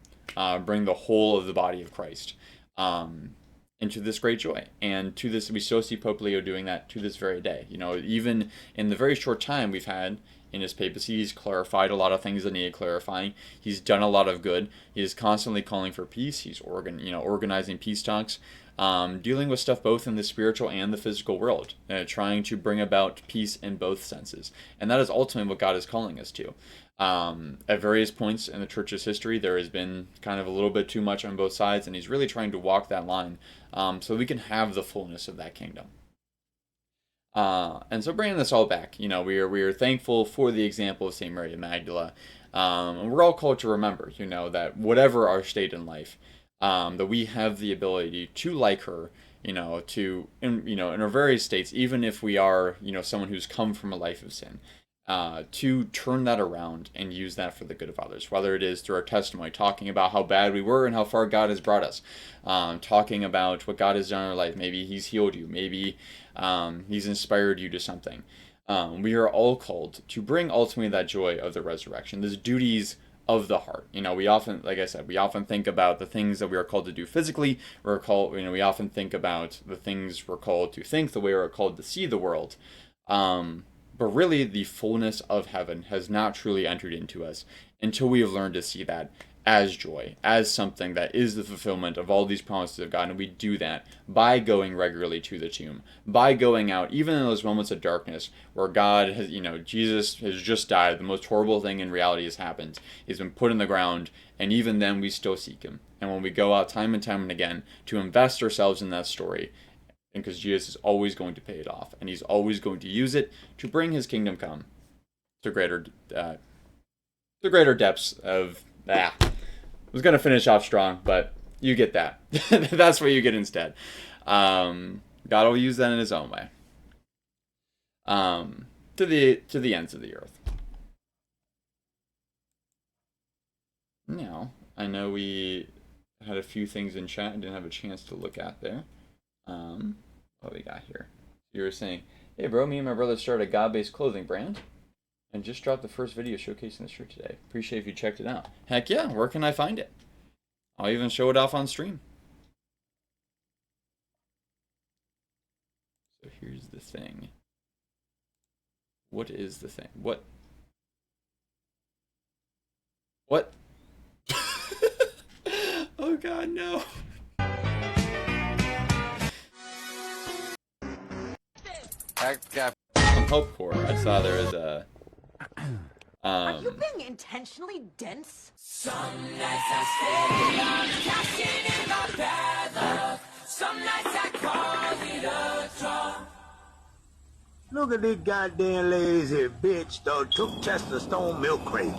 bring the whole of the body of Christ into this great joy. And to this, we still see Pope Leo doing that to this very day. Even in the very short time we've had in his papacy, he's clarified a lot of things that needed clarifying. He's done a lot of good. He is constantly calling for peace. He's organizing peace talks, dealing with stuff both in the spiritual and the physical world, trying to bring about peace in both senses. And that is ultimately what God is calling us to. At various points in the church's history, there has been kind of a little bit too much on both sides, and he's really trying to walk that line so we can have the fullness of that kingdom. And so bringing this all back, we are thankful for the example of Saint Mary of Magdala. And we're all called to remember, that whatever our state in life, that we have the ability to like her, in our various states, even if we are, someone who's come from a life of sin, to turn that around and use that for the good of others, whether it is through our testimony, talking about how bad we were and how far God has brought us, talking about what God has done in our life. Maybe He's healed you, maybe He's inspired you to something. We are all called to bring ultimately that joy of the resurrection, those duties of the heart. We often, like I said, we often think about the things that we are called to do physically. We often think about the things we're called to think, the way we're called to see the world. But really, the fullness of heaven has not truly entered into us until we have learned to see that as joy, as something that is the fulfillment of all these promises of God. And we do that by going regularly to the tomb, by going out, even in those moments of darkness where God has, Jesus has just died. The most horrible thing in reality has happened. He's been put in the ground, and even then we still seek Him. And when we go out time and time and again to invest ourselves in that story, and because Jesus is always going to pay it off, and He's always going to use it to bring His kingdom come to greater depths of I was going to finish off strong, but you get that. That's what you get instead. God will use that in His own way. To the ends of the earth. Now, I know we had a few things in chat and didn't have a chance to look at there. What we got here? You were saying, hey bro, me and my brother started a God-based clothing brand and just dropped the first video showcasing the shirt today. Appreciate if you checked it out. Heck yeah, where can I find it? I'll even show it off on stream. So here's the thing. What is the thing? What? Oh god, no. On Hope Core, I saw there was a Are you being intentionally dense? Some nights I stay cashing in my bad luck. Some nights I call it a draw. Look at this goddamn lazy bitch that took Chester Stone milk crate.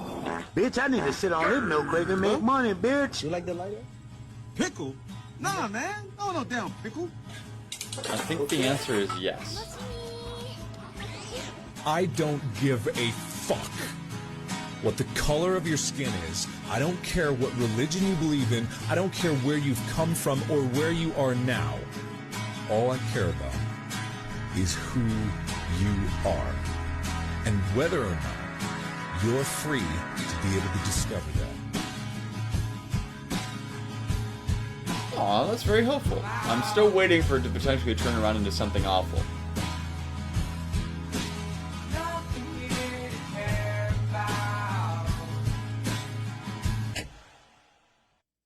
Bitch, I need to sit on this milk crate and make money, bitch. You like the lighter? Pickle? Nah, man. No damn pickle. I think the answer is yes. I don't give a fuck what the color of your skin is. I don't care what religion you believe in. I don't care where you've come from or where you are now. All I care about is who you are and whether or not you're free to be able to discover that. Aw, that's very hopeful. I'm still waiting for it to potentially turn around into something awful.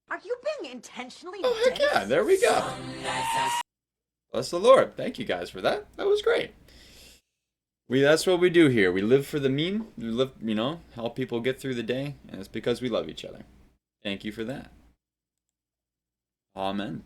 Are you being intentionally Oh, heck dense? yeah, there we go. Bless the Lord. Thank you guys for that. That was great. That's what we do here. We live for the meme. We live, help people get through the day, and it's because we love each other. Thank you for that. Amen.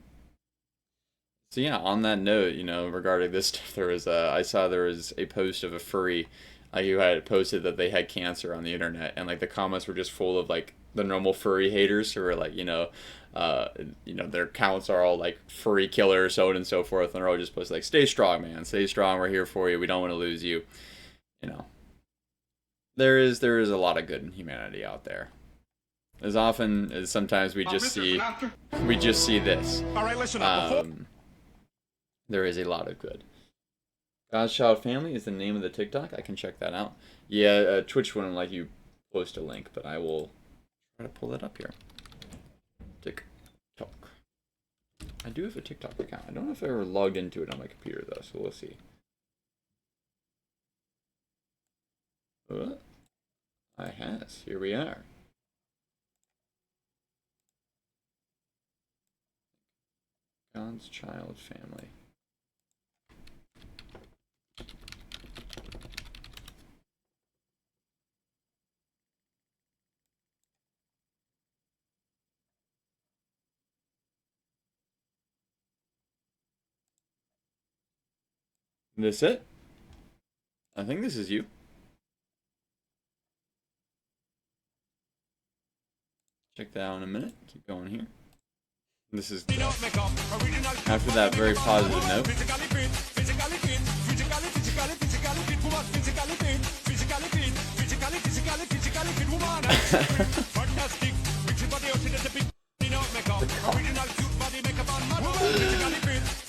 So yeah, on that note, regarding this stuff, I saw there was a post of a furry who had posted that they had cancer on the internet, and like the comments were just full of like the normal furry haters who are like, their accounts are all like furry killer, so on and so forth, and they're all just posted like, stay strong, man, stay strong, we're here for you, we don't want to lose you. There is a lot of good in humanity out there. As often as sometimes we just see this. All right, listen up. There is a lot of good. God's Child Family is the name of the TikTok. I can check that out. Yeah, Twitch wouldn't let you post a link, but I will try to pull that up here. TikTok. I do have a TikTok account. I don't know if I ever logged into it on my computer though, so we'll see. I has. Here we are. God's Child Family. This it? I think this is you. Check that out in a minute. Keep going here. This is after that very positive note.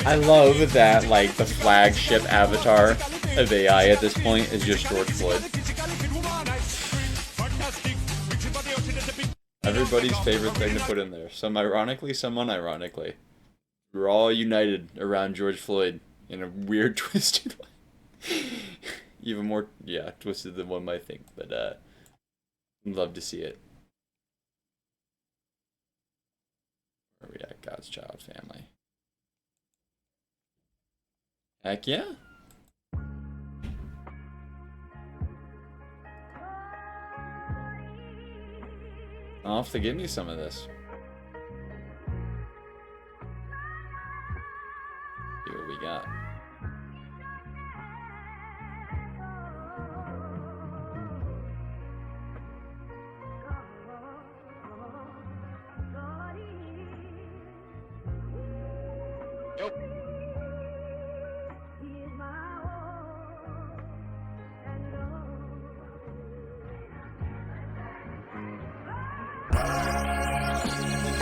I love that, like, the flagship avatar of AI at this point is just George Floyd. Everybody's favorite thing to put in there. Some ironically, some unironically. We're all united around George Floyd in a weird, twisted way. Even more, yeah, twisted than one might think. But, I'd love to see it. Where are we at? God's child family. Heck yeah. I'll have to give me some of this. See what we got.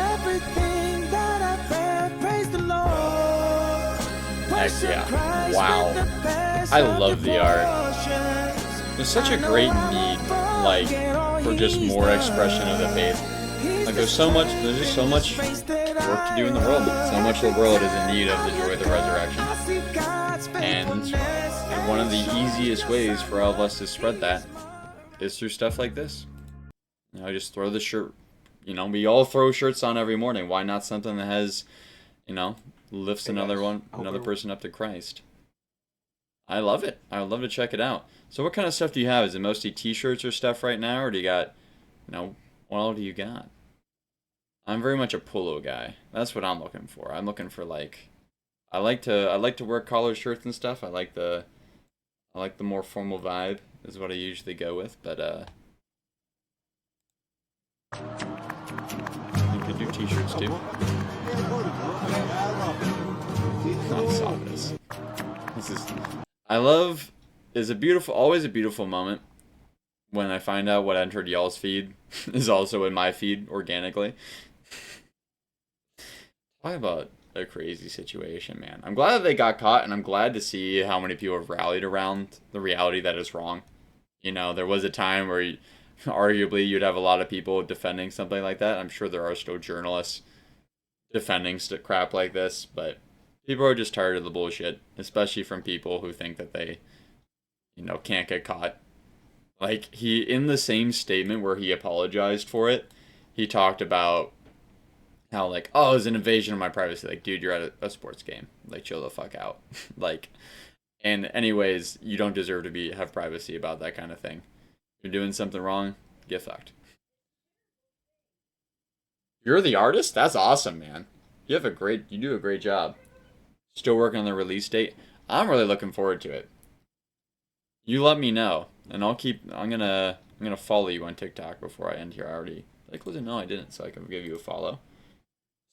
Everything that I've read, praise the Lord. Heck yeah. Wow. I love the art. There's such a great need, like, for just more expression of the faith. Like, there's just so much work to do in the world. So much of the world is in need of the joy of the resurrection. And one of the easiest ways for all of us to spread that is through stuff like this. You know, just throw the shirt. You know, we all throw shirts on every morning. Why not something that has, you know, lifts another person up to Christ? I love it. I would love to check it out. So what kind of stuff do you have? Is it mostly t-shirts or stuff right now? Or do you got, you know, what all do you got? I'm very much a polo guy. That's what I'm looking for. I'm looking for, like, I like to wear collared shirts and stuff. I like the more formal vibe is what I usually go with, but you could do t-shirts too. I saw this. Always a beautiful moment when I find out what entered y'all's feed is also in my feed organically. Talk about a crazy situation, man. I'm glad that they got caught, and I'm glad to see how many people have rallied around the reality that is wrong. You know, there was a time where arguably you'd have a lot of people defending something like that. I'm sure there are still journalists defending crap like this, but people are just tired of the bullshit, especially from people who think that they, you know, can't get caught. Like, in the same statement where he apologized for it, he talked about how, like, oh, it was an invasion of my privacy. Like, dude, you're at a sports game. Like, chill the fuck out. Like, and anyways, you don't deserve to have privacy about that kind of thing. If you're doing something wrong, get fucked. You're the artist? That's awesome, man. You do a great job. Still working on the release date. I'm really looking forward to it. You let me know, and I'm gonna follow you on TikTok before I end here. I already, no, I didn't, so I can give you a follow.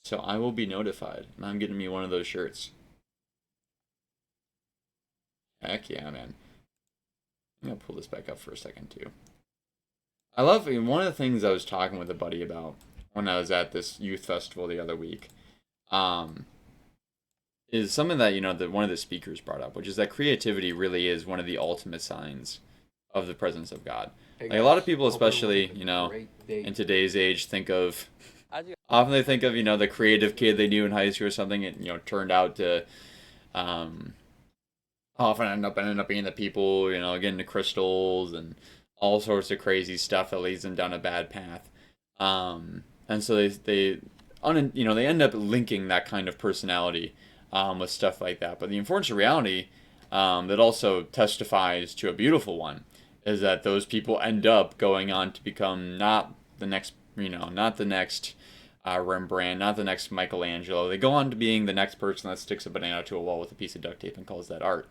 So I will be notified, and I'm getting me one of those shirts. Heck yeah, man. I'm gonna pull this back up for a second too. I love one of the things I was talking with a buddy about when I was at this youth festival the other week. Is something that, you know, that one of the speakers brought up, which is that creativity really is one of the ultimate signs of the presence of God. Like, a lot of people, especially, you know, in today's age, often they think of, you know, the creative kid they knew in high school or something, and, you know, turned out to often end up being the people, you know, getting the crystals and all sorts of crazy stuff that leads them down a bad path. And so they end up linking that kind of personality with stuff like that. But the unfortunate reality that also testifies to a beautiful one is that those people end up going on to become not the next Rembrandt, not the next Michelangelo. They go on to being the next person that sticks a banana to a wall with a piece of duct tape and calls that art.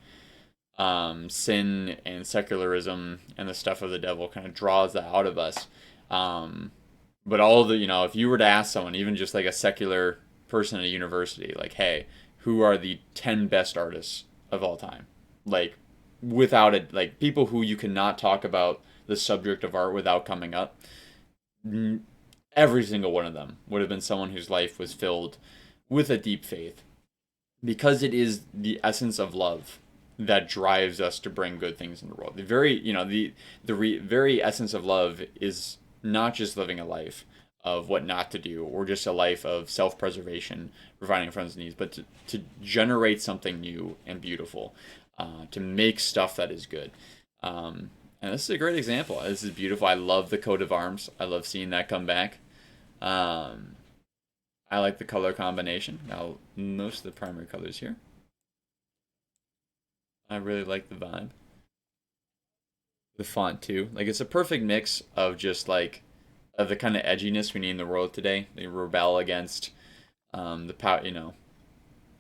sin and secularism and the stuff of the devil kind of draws that out of us. But all the, if you were to ask someone, even just like a secular person at a university, like, hey, who are the 10 best artists of all time? Like, without it, like people who you cannot talk about the subject of art without coming up, every single one of them would have been someone whose life was filled with a deep faith, because it is the essence of love that drives us to bring good things in the world. The very, very essence of love is not just living a life of what not to do, or just a life of self-preservation, providing friends' needs, but to generate something new and beautiful, to make stuff that is good. And this is a great example. This is beautiful. I love the coat of arms. I love seeing that come back. I like the color combination. Now, most of the primary colors here. I really like the vibe. The font too. Like, it's a perfect mix of just like of the kind of edginess we need in the world today. They rebel against the power,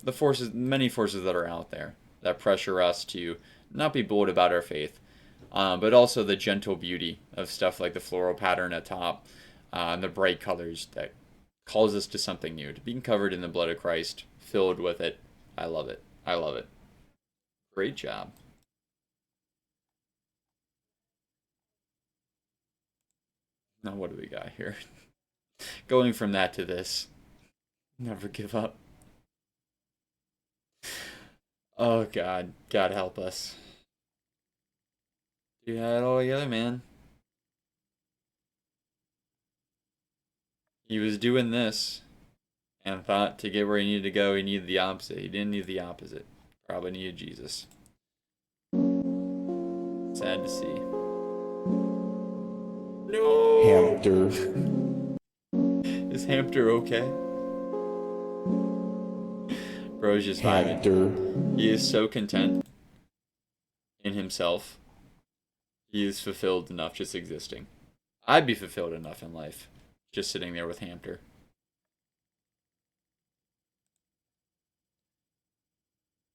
the forces, many forces that are out there that pressure us to not be bold about our faith, but also the gentle beauty of stuff like the floral pattern at top, and the bright colors that calls us to something new, to being covered in the blood of Christ, filled with it. I love it. I love it. Great job. Now what do we got here? Going from that to this. Never give up. Oh God. God help us. You had it all together, man. He was doing this and thought to get where he needed to go, he needed the opposite. He didn't need the opposite. Probably needed Jesus. Sad to see. No! Hamster. Is Hamster okay? Bro's just vibing. He is so content in himself. He is fulfilled enough just existing. I'd be fulfilled enough in life just sitting there with Hamster.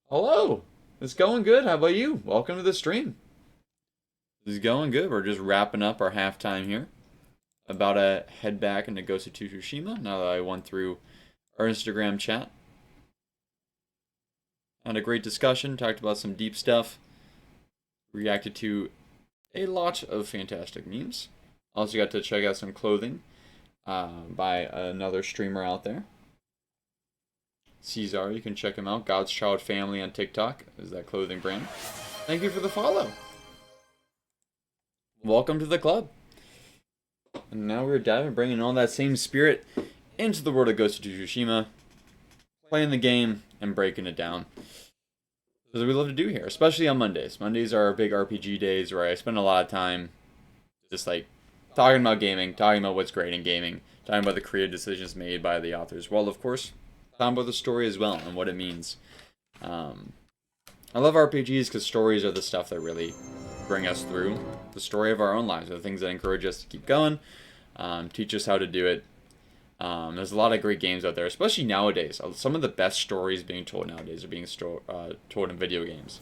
Hello! It's going good. How about you? Welcome to the stream. This is going good. We're just wrapping up our halftime here. About to head back into Ghost of Tsushima now that I went through our Instagram chat. Had a great discussion, talked about some deep stuff, reacted to a lot of fantastic memes. Also got to check out some clothing by another streamer out there. Caesar, you can check him out. God's Child Family on TikTok is that clothing brand. Thank you for the follow. Welcome to the club. And now we're diving, bringing all that same spirit into the world of Ghost of Tsushima, playing the game and breaking it down. That's what we love to do here, especially on Mondays. Mondays are our big RPG days where I spend a lot of time just like talking about gaming, talking about what's great in gaming, talking about the creative decisions made by the authors. Well, of course, talking about the story as well and what it means. I love RPGs because stories are the stuff that really bring us through the story of our own lives. They're the things that encourage us to keep going, teach us how to do it. There's a lot of great games out there, especially nowadays. Some of the best stories being told nowadays are being told in video games.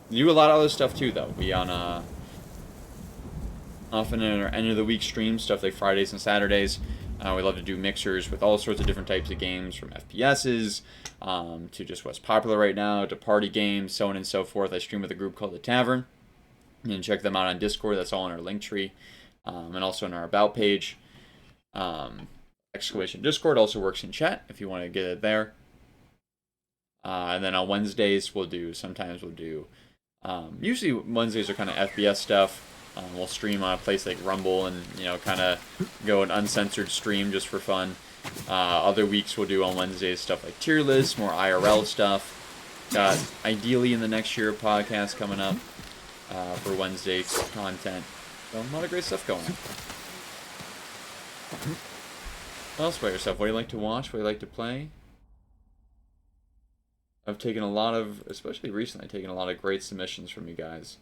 We do a lot of other stuff too, though. We often in our end of the week stream stuff like Fridays and Saturdays. We love to do mixers with all sorts of different types of games, from FPSs to just what's popular right now, to party games, so on and so forth. I stream with a group called The Tavern. You can check them out on Discord. That's all in our link tree, and also in our About page. Exclamation Discord also works in chat if you want to get it there. And then on Wednesdays sometimes we'll do usually Wednesdays are kind of FPS stuff. We'll stream on a place like Rumble and kind of go an uncensored stream just for fun. Other weeks we'll do on Wednesdays stuff like tier lists, more IRL stuff. Got ideally in the next year a podcast coming up for Wednesday content. So a lot of great stuff going on. Tell us about yourself. What do you like to watch? What do you like to play? I've taken a lot of, especially recently, taken a lot of great submissions from you guys.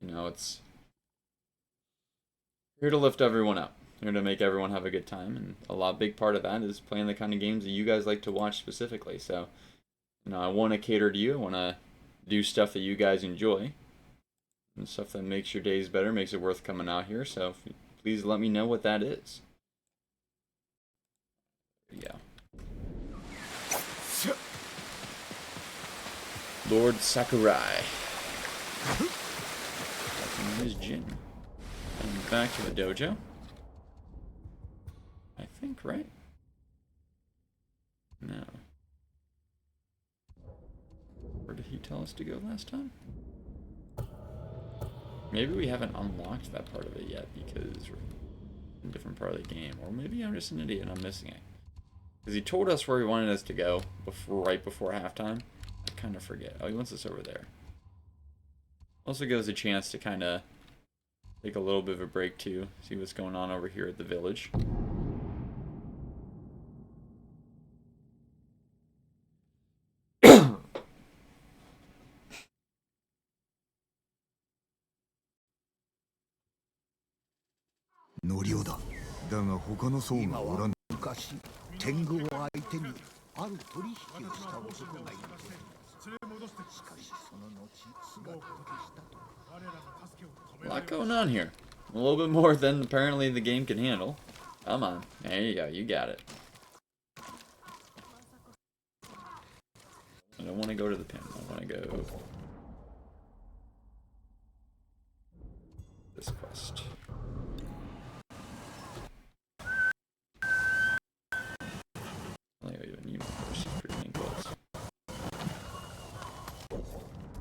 It's here to lift everyone up. Here to make everyone have a good time. And big part of that is playing the kind of games that you guys like to watch specifically. So, I want to cater to you. I want to do stuff that you guys enjoy and stuff that makes your days better, makes it worth coming out here. So please let me know what that is. Yeah. Lord Sakurai. Here's Jin. And back to the dojo. I think, right? No. Where did he tell us to go last time? Maybe we haven't unlocked that part of it yet because we're in a different part of the game. Or maybe I'm just an idiot and I'm missing it. Because he told us where he wanted us to go right before halftime. I kind of forget. Oh, he wants us over there. Also gives a chance to kind of take a little bit of a break too. See what's going on over here at the village. A lot going on here. A little bit more than apparently the game can handle. Come on. There you go. You got it. I don't want to go to the pin. I want to go this quest.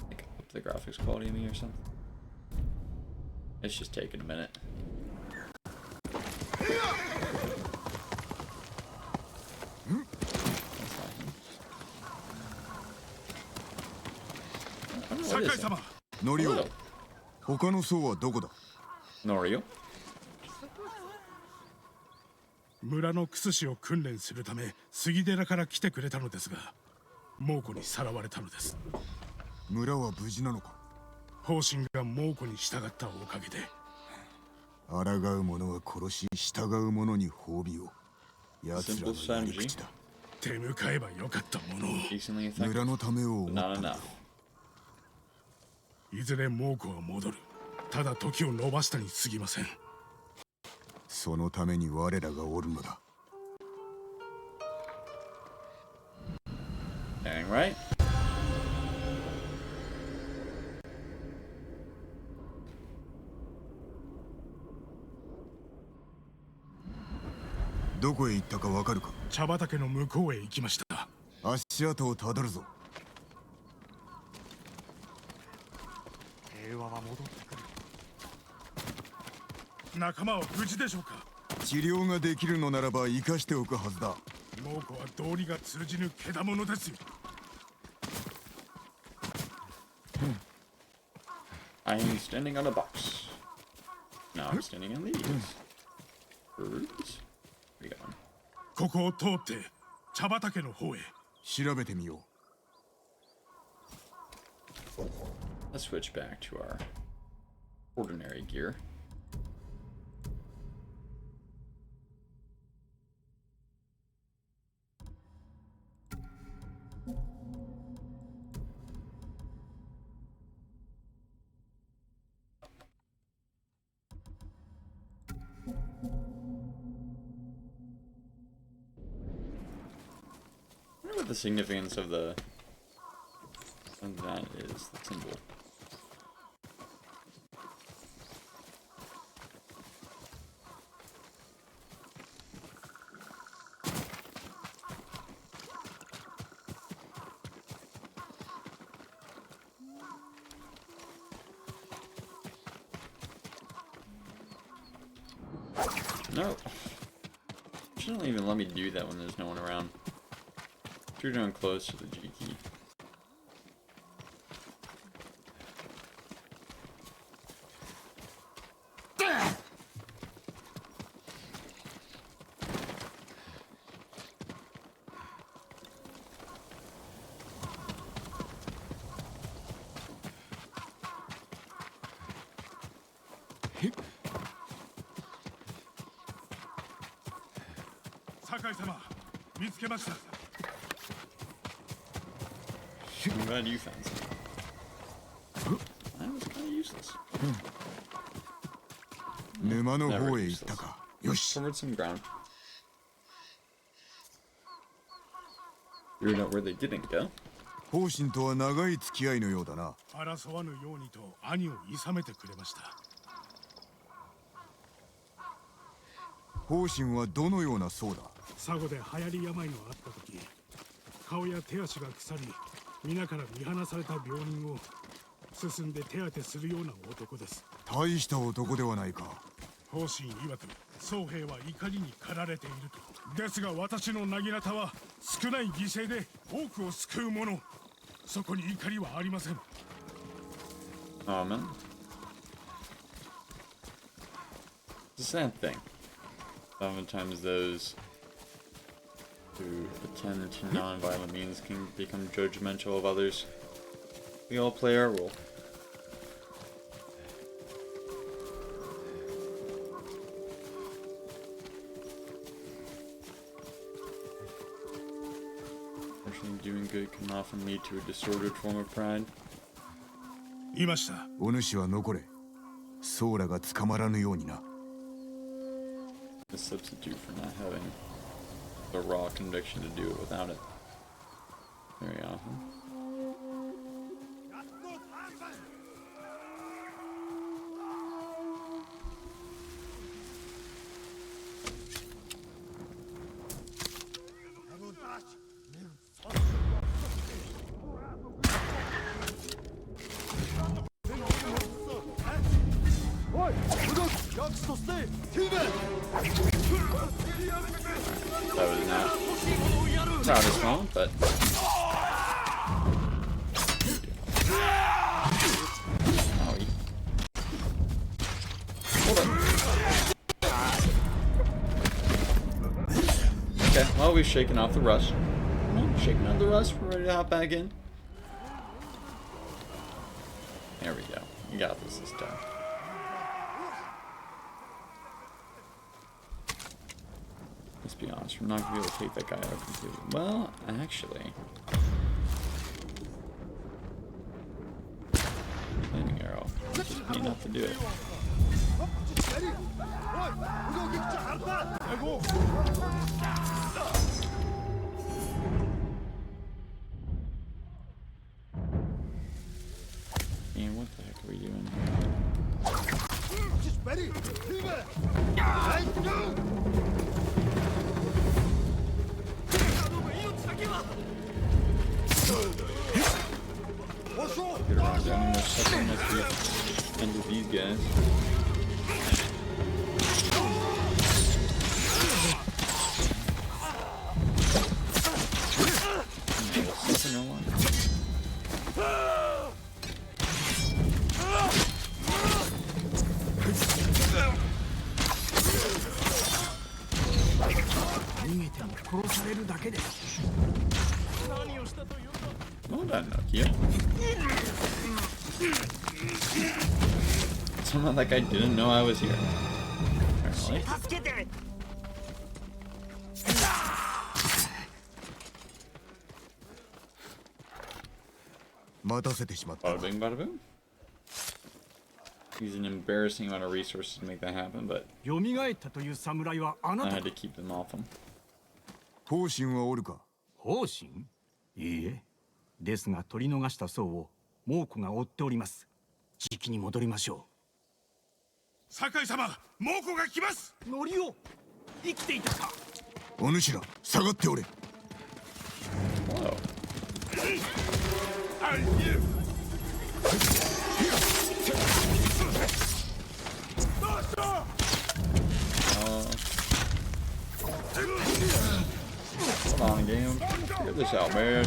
Like the graphics quality of me or something. It's just taking a minute. Norio. Norio. 村のクス氏を訓練するため杉寺から来てくれたのですが猛虎にさらわれたのです。村は無事なのか。方針が猛虎に従ったおかげで。抗う者は殺し従う者に褒美を。奴らのやり口だ。手向かえばよかったものを。村のためを思ったんだろう。いずれ猛虎は戻る。ただ時を延ばしたに過ぎません。そのために我らがおるのだ。Dang right. どこへ行ったかわかるか。茶畑の向こうへ行きました。足跡をたどるぞ。平和は戻ってくる。仲間は無事でしょうか。治療ができるのならば生かしておくはずだ。猛虎は道理が通じぬけだものですよ。I'm standing on a box. Now I'm standing on these. Birds? Where you going? ここを通って茶畑の方へ。調べてみよう。Let's switch back to our ordinary gear. I wonder what the significance of that is, the symbol. No. Shouldn't even let me do that when there's no one around. Too darn close to the G key. I'm glad you found something. useless. 沼の Never 方へ行った useless. か。よし。 Covered some ground. You know where they didn't go? 方針とは長い付き合いのようだな。争わぬようにと兄をいさめてくれました。方針はどのような僧だ。佐護で流行り病のあった時、顔や手足が腐り、皆から見放された病人を進んで手当てするような男です。大した男ではないか。方針曰く、僧兵は怒りに駆られていると。ですが私の薙刀は少ない犠牲で多くを救うもの。そこに怒りはありません。Amen. It's a sad thing. Oftentimes those who attend to non-violent means can become judgmental of others. We all play our role. Unfortunately, doing good can often lead to a distorted form of pride. いました。お主は残れ。僧らが捕まらぬようにな。A substitute for not having the raw conviction to do it without it. Very often. That was not proudest moment, but hold on. Okay, well, we've shaken off the rust. Shaking off the rust. We're ready to hop back in. There we go. You got this time. Let's be honest, we're not gonna be able to take that guy out completely. Well, actually, landing arrow just need enough to do it. Man, what the heck are we doing Get around there any more stuff unless we end with these guys. No one. Well done, Nokia. Someone like I didn't know I was here. Apparently. 待たせてしまった。 Bada bing, bada boom. Use an embarrassing amount of resources to make that happen, but I had to keep them off him. 方針はおるか。方針？いいえ。ですが取り逃した僧を猛虎が追っております。じきに戻りましょう。酒井様、猛虎が来ます。ノリオ、生きていたか。お主ら、下がっておれ。Hold on, game. Figure this out, man.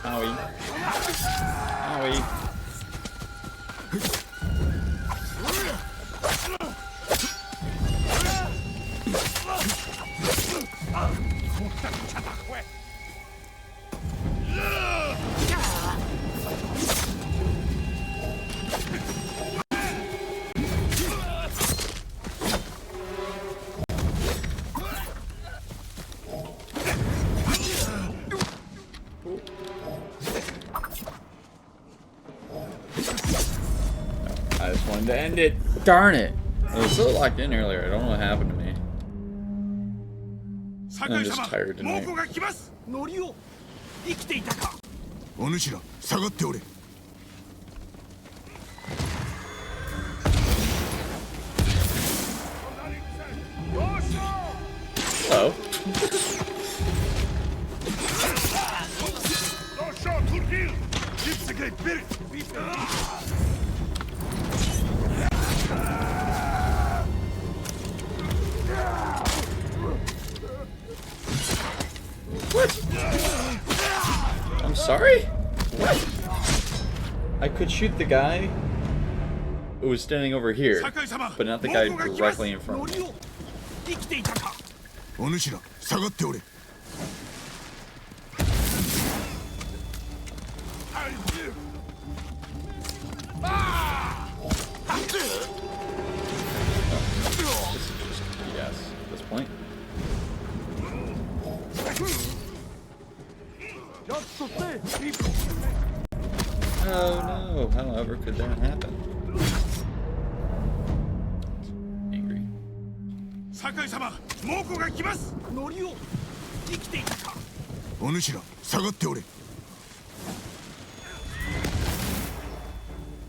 Owie. Owie. I just wanted to end it. Darn it. I was so locked in earlier. I don't know what happened to me. I'm just tired tonight. Hello. What? I'm sorry? What? I could shoot the guy who was standing over here, but not the guy directly in front of me. Yes, at this point. Oh no, however could that happen? Angry.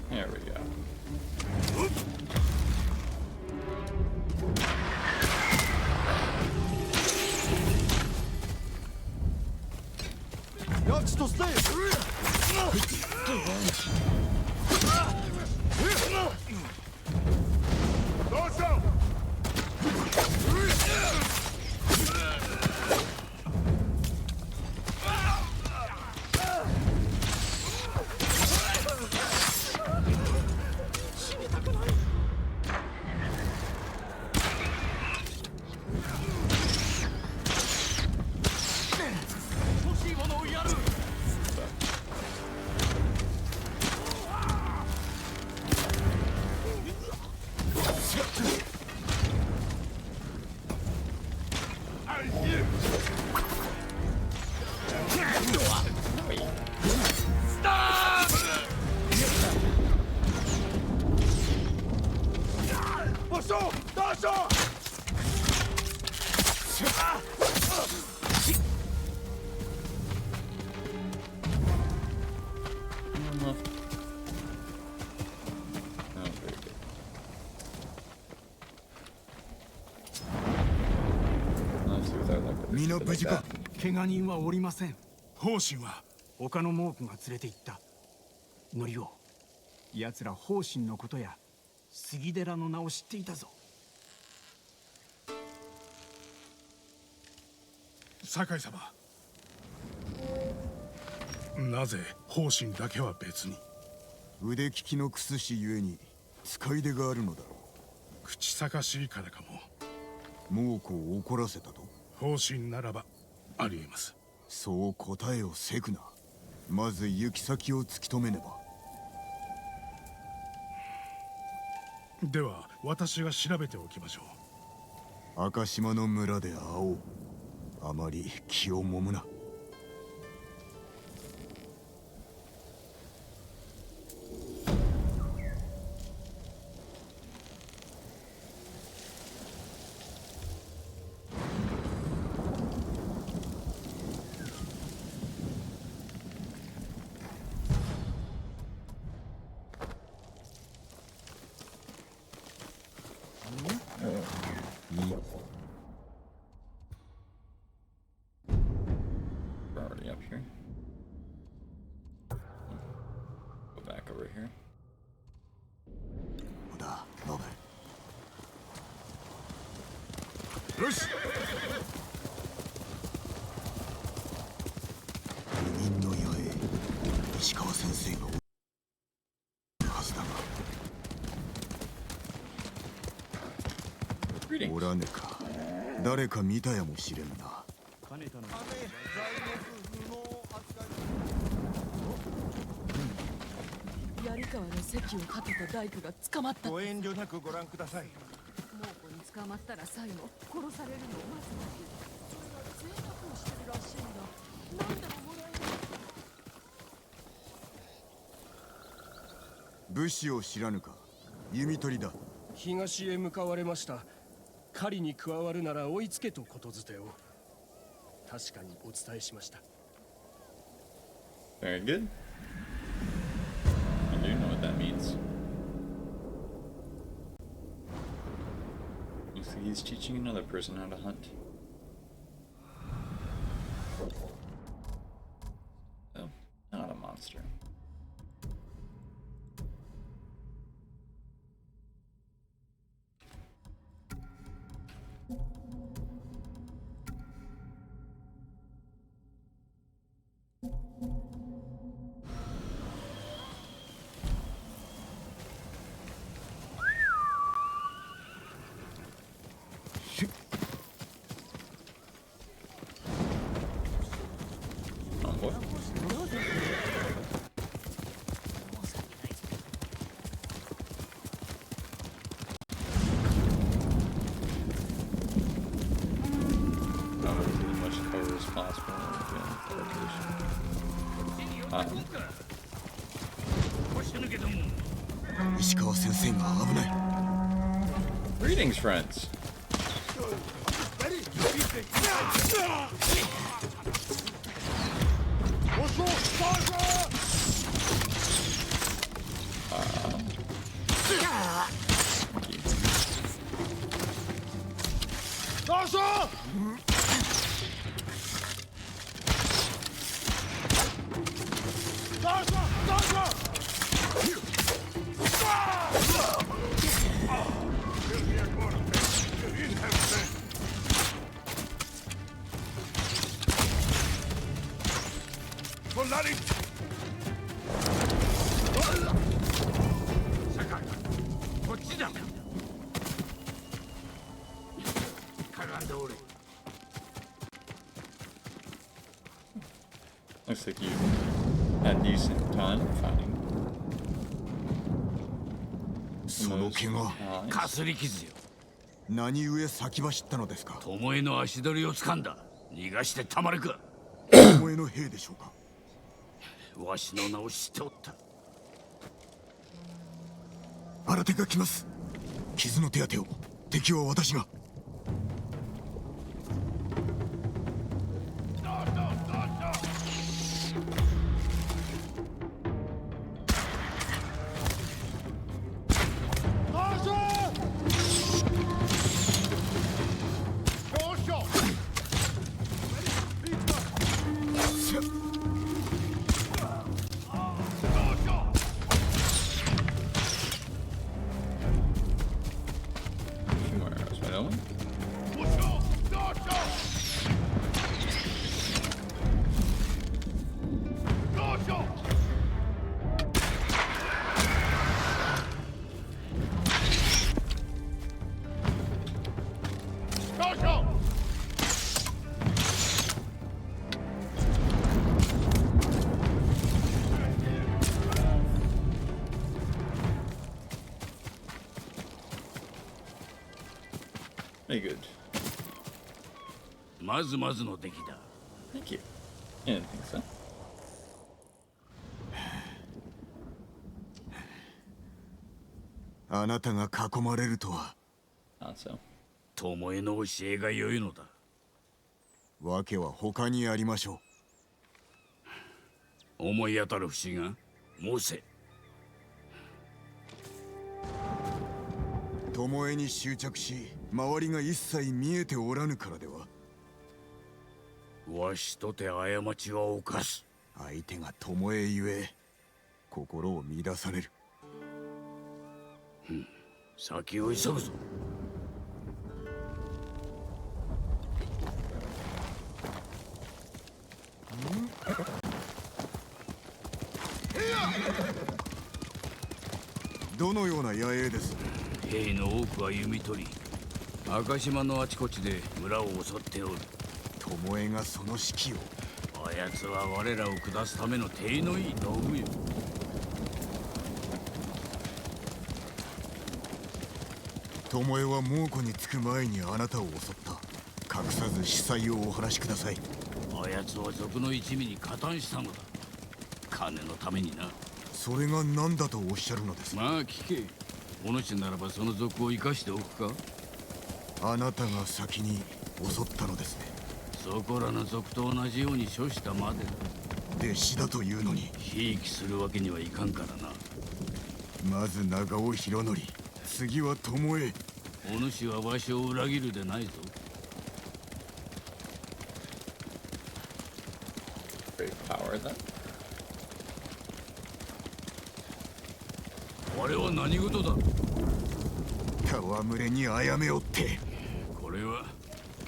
There we go. Like 怪我人はおりません。方針は他の猛虎が連れて行った。ノリオ、奴ら方針のことや杉寺の名を知っていたぞ。酒井様、なぜ方針だけは別に？腕利きのクス氏ゆえに使い出があるのだろう。口さかしいからかも。猛虎を怒らせたと？方針ならばありえます。そう答えをせくな。まず行き先を突き止めねば。では私が調べておきましょう。赤島の村で会おう。あまり気をもむな。Already up here. Go back over here. Yes. 移民の矢へ石川先生がおるはずだが。おらねか。誰か見たやもしれんな。槍川の席を立てた大工が捕まった。ご遠慮なくご覧ください。猛虎に捕まったら最後殺されるのを待つだけ。それが贅沢をしてるらしいんだ。何でももらえる。武士を知らぬか。弓取りだ。東へ向かわれました。狩りに加わるなら追いつけとことづてを。確かにお伝えしました。Very good. I do know what that means. Looks like he's teaching another person how to hunt. Oh, not a monster. Greetings, friends. Looks like you had decent time finding. その毛がかすり傷よ。何故先走ったのですか。巴の足取りを掴んだ。逃がしてたまるか。巴の兵でしょうか。わしの名を知っておった。新手が来ます。傷の手当てを。敵は私が。Very good. まずまずの出来だ。Thank you. I didn't think so. あなたが囲まれるとは。Not so. 巴の教えが良いのだ。わけは他にありましょう。思い当たる節が申せ。巴に執着し、周りが一切見えておらぬからでは。わしとて過ちは犯す。相手が巴ゆえ、心を乱される。先を急ぐぞ。どのような野営です。兵の多くは弓取り、赤島のあちこちで村を襲っておる。巴がその指揮を。あやつは我らを下すための手のいい道具よ。巴は猛虎に着く前にあなたを襲った。隠さず司祭をお話しください。あやつは賊の一味に加担したのだ。金のためにな。それが何だとおっしゃるのです。まあ聞け。お主ならばその賊を生かしておくか。あなたが先に襲ったのですね。そこらの賊と同じように処したまでだ。弟子だというのに。ひいきするわけにはいかんからな。まず長尾博則、次は巴。お主はわしを裏切るでないぞ。Great power then. あれは何事だ。戯れに殺めおって。これは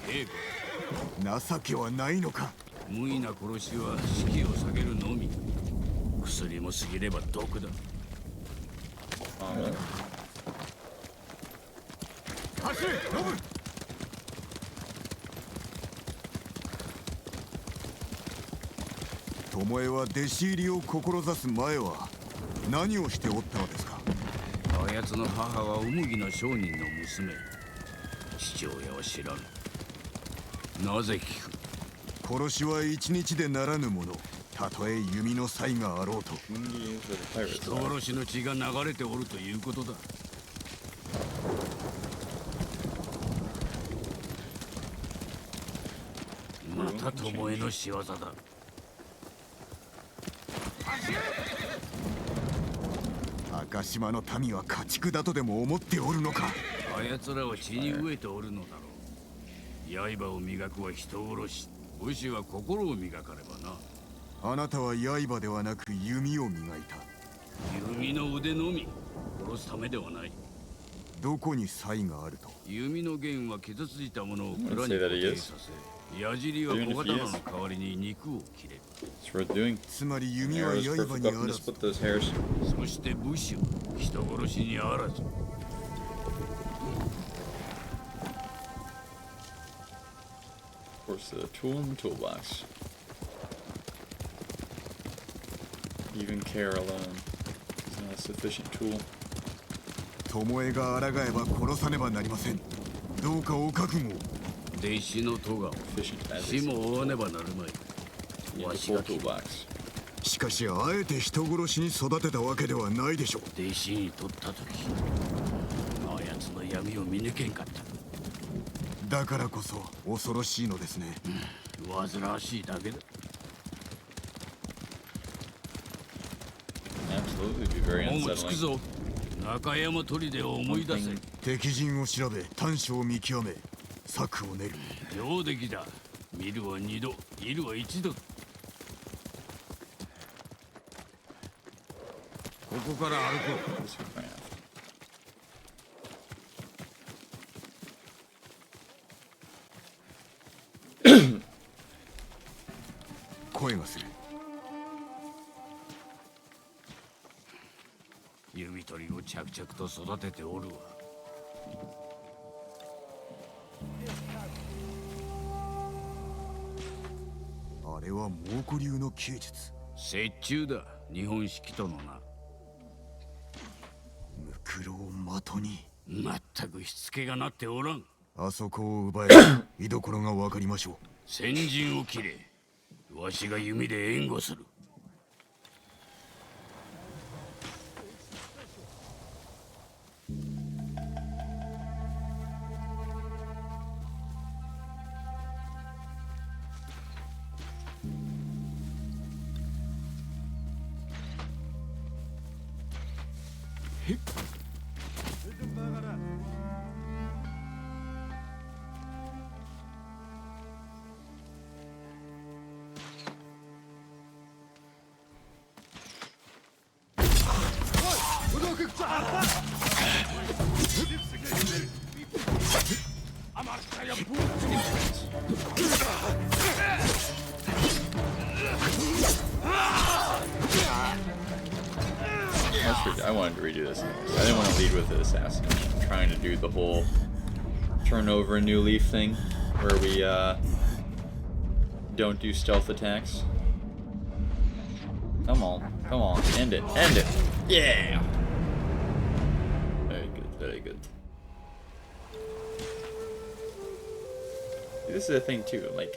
稽古。情けはないのか。無意な殺しは士気を下げるのみ。薬も過ぎれば毒だ。走れ、ノブ。巴は弟子入りを志す前は何をしておったのですか。あやつの母はウムギの商人の娘。父親は知らぬ。なぜ聞く。殺しは一日でならぬもの。たとえ弓の才があろうと。人殺しの血が流れておるということだ。また巴の仕業だ。赤島の民は家畜だとでも思っておるのか。あやつらは血に飢えておるのだろう。刃を磨くは人殺し。武士は心を磨かればな。あなたは刃ではなく弓を磨いた。弓の腕のみ。殺すためではない。どこに才があると。弓の弦は傷ついたものを蔵に固定させ、矢尻は小刀の代わりに肉を切れる。つまり弓は刃にあらず。そして武士は人殺しにあらず。Of course, the tool in the toolbox. Even care alone is not a sufficient tool. 巴が抗えば殺さねばなりません。どうかお覚悟を。弟子の咎を死も負わねばなるまい。わしが決める。しかしあえて人殺しに育てたわけではないでしょう。弟子に取った時、あやつの闇を見抜けんかった。だからこそ恐ろしいのですね。煩わしいだけだ。もう着くぞ。中山砦を思い出せ。敵陣を調べ、短所を見極め、策を練る。上出来だ。見るは二度、いるは一度。ここから歩こう。声がする。弓取りを着々と育てておるわ。あれは猛虎流の弓術。折衷だ。日本式とのな。ムクロを的に。まったくしつけがなっておらん。あそこを奪え居所が分かりましょう。先陣を切れ。わしが弓で援護する。I wanted to redo this. I didn't want to lead with the assassin. I'm trying to do the whole turn over a new leaf thing, where we don't do stealth attacks. Come on, come on, end it, end it. Yeah! Very good, very good. See, this is the thing too, like,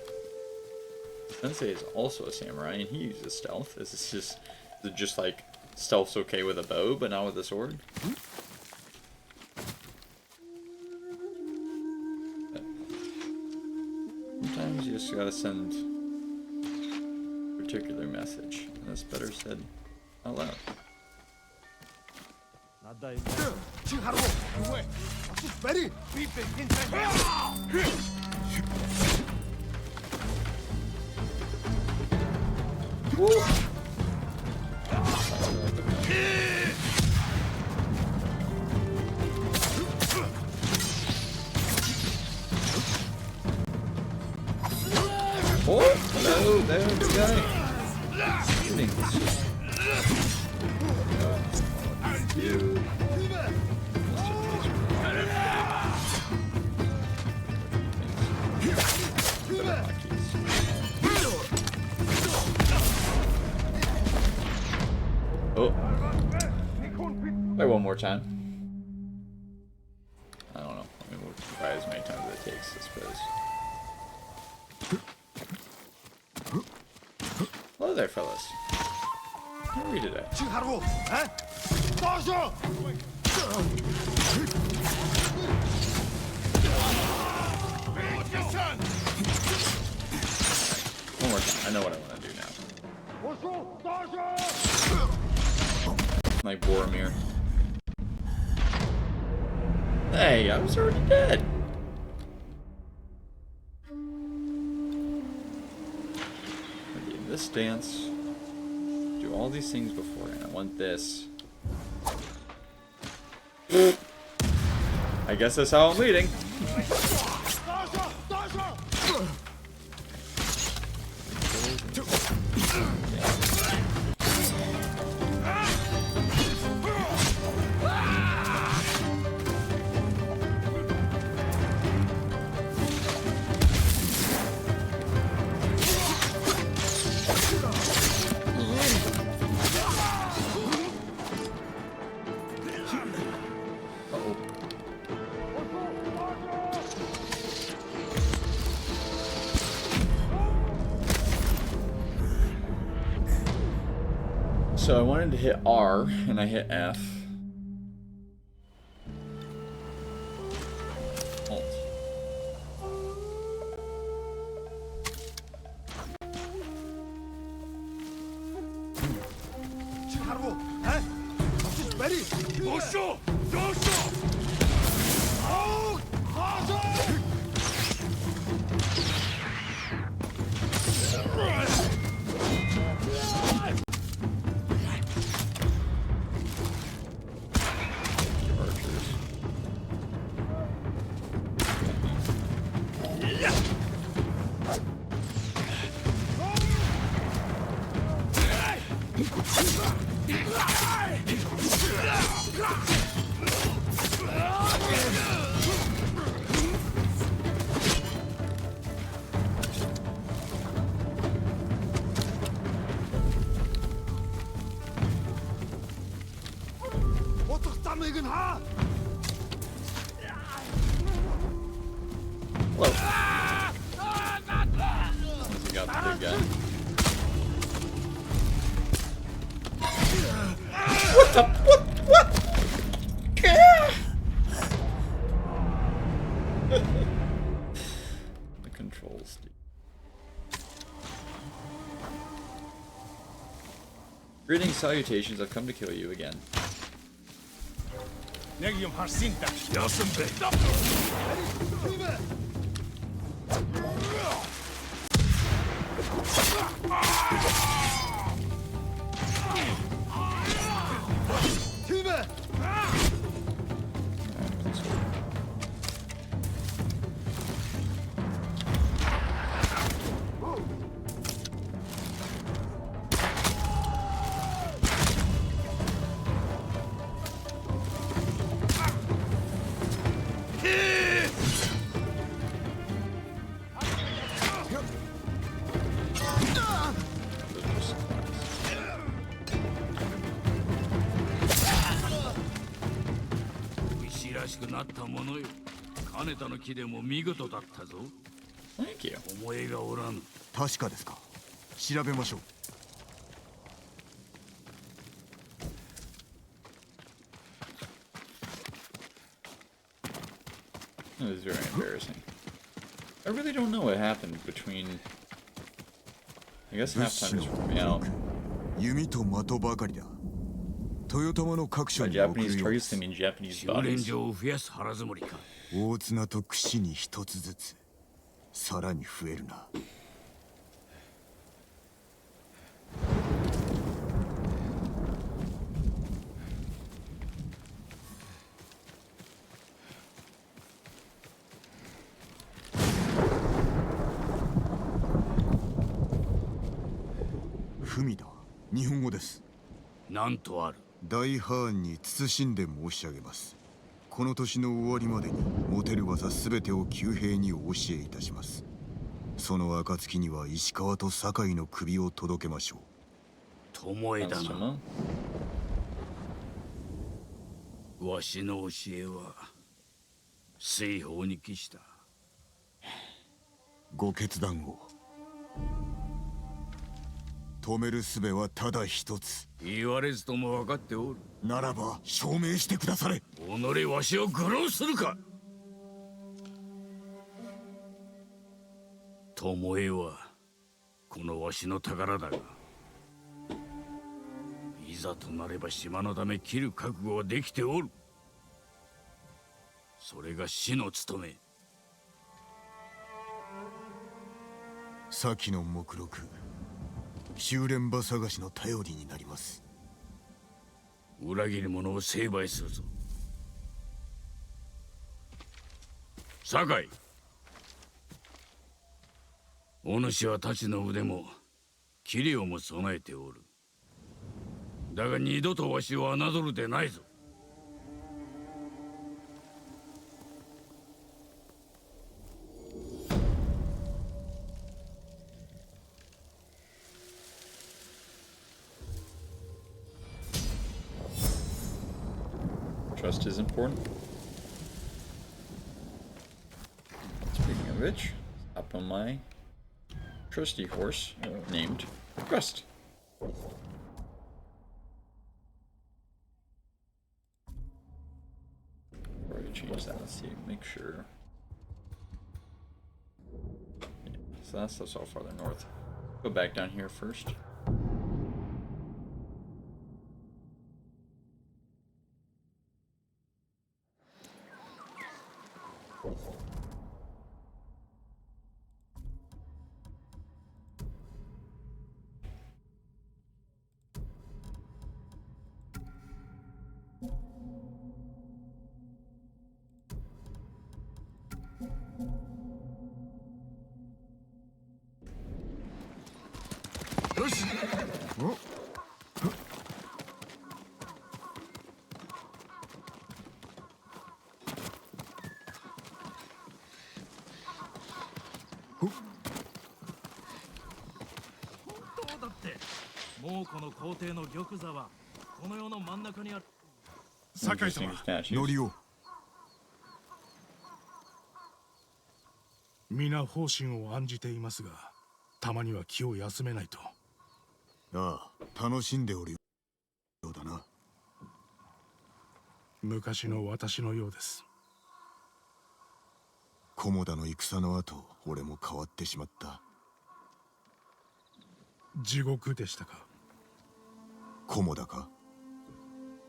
Sensei is also a samurai and he uses stealth. Is it just like, stealth's okay with a bow, but not with a sword? Sometimes you just gotta send a particular message, and that's better said out loud. Oh, hello there, big guy. Shooting. You. Oh. Try one more time. I don't know. I mean, we'll try as many times as it takes, I suppose. Hello there, fellas. How are you today? One more time. I know what I want to do now. Like Boromir. Hey, I was already dead. This dance, do all these things before, and I want this. I guess that's how I'm leading. So I wanted to hit R, and I hit F. Alt. Whoa. He got the big guy. What the? What? The controls. Greetings, salutations. I've come to kill you again. なったものよ。金田の木でも見事だったぞ。Thank you. 思いがおらぬ。確かですか。調べましょう。It was very embarrassing. I really don't know what happened between. I guess halftime is for me out. 弓と的ばかりだ。豊玉の各所 By に送 Japanese るようで targets, す they mean Japanese 修練 bodies. 場を増やす腹積もりか。大綱と串に一つずつ、さらに増えるな。文だ。日本語です。なんとある。大ハーンに謹んで申し上げます。この年の終わりまでに持てる技すべてを旧兵にお教えいたします。その暁には石川と酒井の首を届けましょう。巴だな。わしの教えは西方に帰した。ご決断を。止める術はただ一つ。言われずとも分かっておる。ならば証明してくだされ。己わしを愚弄するか。巴はこのわしの宝だが、いざとなれば島のため切る覚悟はできておる。それが死の務め。先の目録、修練場探しの頼りになります。裏切り者を成敗するぞ。酒井、お主は太刀の腕も器量も備えておる。だが二度とわしを侮るでないぞ。Trust is important. Speaking of which, up on my trusty horse named Trust. Before I change that, let's see, make sure. Yeah, so that's all farther north. Go back down here first.もうこの皇帝の玉座はこの世の真ん中にある。酒井様、乗りを。皆方針を案じていますが、たまには気を休めないと。ああ、楽しんでおるようだな。昔の私のようです。菰田の戦の後、俺も変わってしまった。地獄でしたか。菰田か。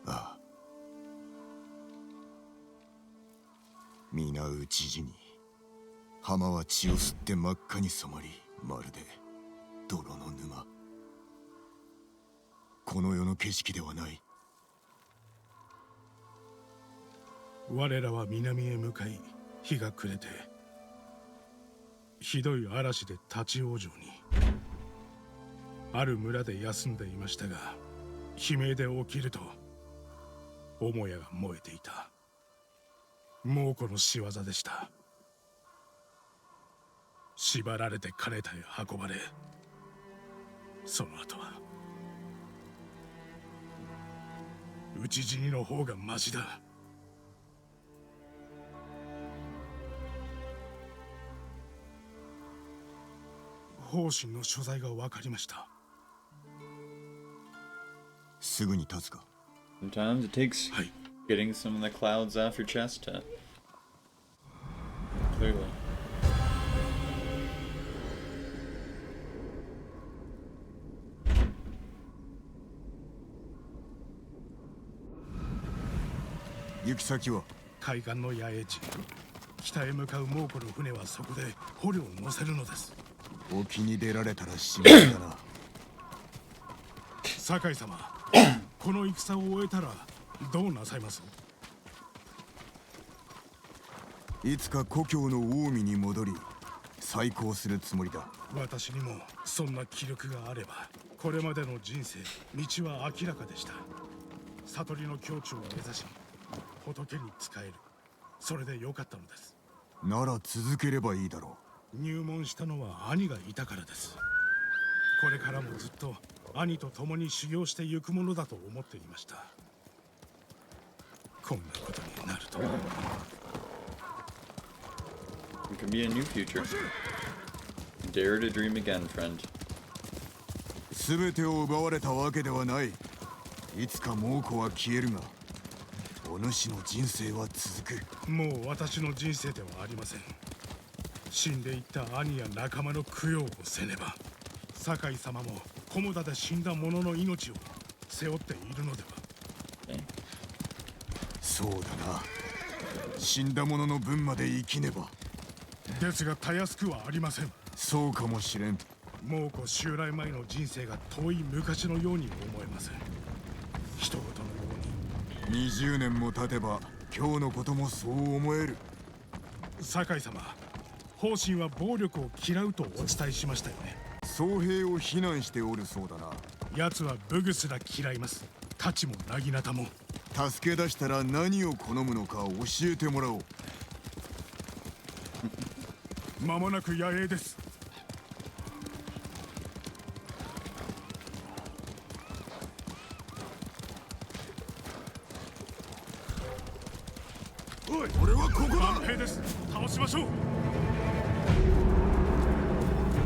ああ。皆討ち死に、浜は血を吸って真っ赤に染まり、まるで泥の沼。この世の景色ではない。我らは南へ向かい、日が暮れてひどい嵐で立ち往生に。ある村で休んでいましたが、悲鳴で起きると母屋が燃えていた。猛虎の仕業でした。縛られて枯れたへ運ばれ、その後は討ち死にの方がマシだ。方針の所在が分かりました。すぐに立つか。 Sometimes it takes getting some of the clouds off your chest to clearly. Yukisaki wa? 海岸の野営地。北へ向かう猛虎の船はそこで捕虜を乗せるのです。沖に出られたらしまいだな。酒井様、この戦を終えたらどうなさいます？いつか故郷の近江に戻り再興するつもりだ。私にもそんな気力があれば。これまでの人生、道は明らかでした。悟りの境地を目指し仏に仕える。それでよかったのです。なら続ければいいだろう。入門したのは兄がいたからです。これからもずっと兄と共に修行してゆくものだと思っていました。こんなことになるとは。It could be a new future. Dare to dream again, friend. すべてを奪われたわけではない。いつか猛虎は消えるが、お主の人生は続く。もう私の人生ではありません。死んでいった兄や仲間の供養をせねば。酒井様も菰田で死んだ者の命を背負っているのでは。そうだな。死んだ者の分まで生きねば。ですがたやすくはありません。そうかもしれん。猛虎襲来前の人生が遠い昔のように思えません。人事のように。20年も経てば今日のこともそう思える。酒井様、方針は暴力を嫌うとお伝えしましたよね。僧兵を非難しておるそうだな。奴は武具すら嫌います。太刀も薙刀も。助け出したら何を好むのか教えてもらおう。間もなく野営です。おい、俺はここだ。万平です。倒しましょう。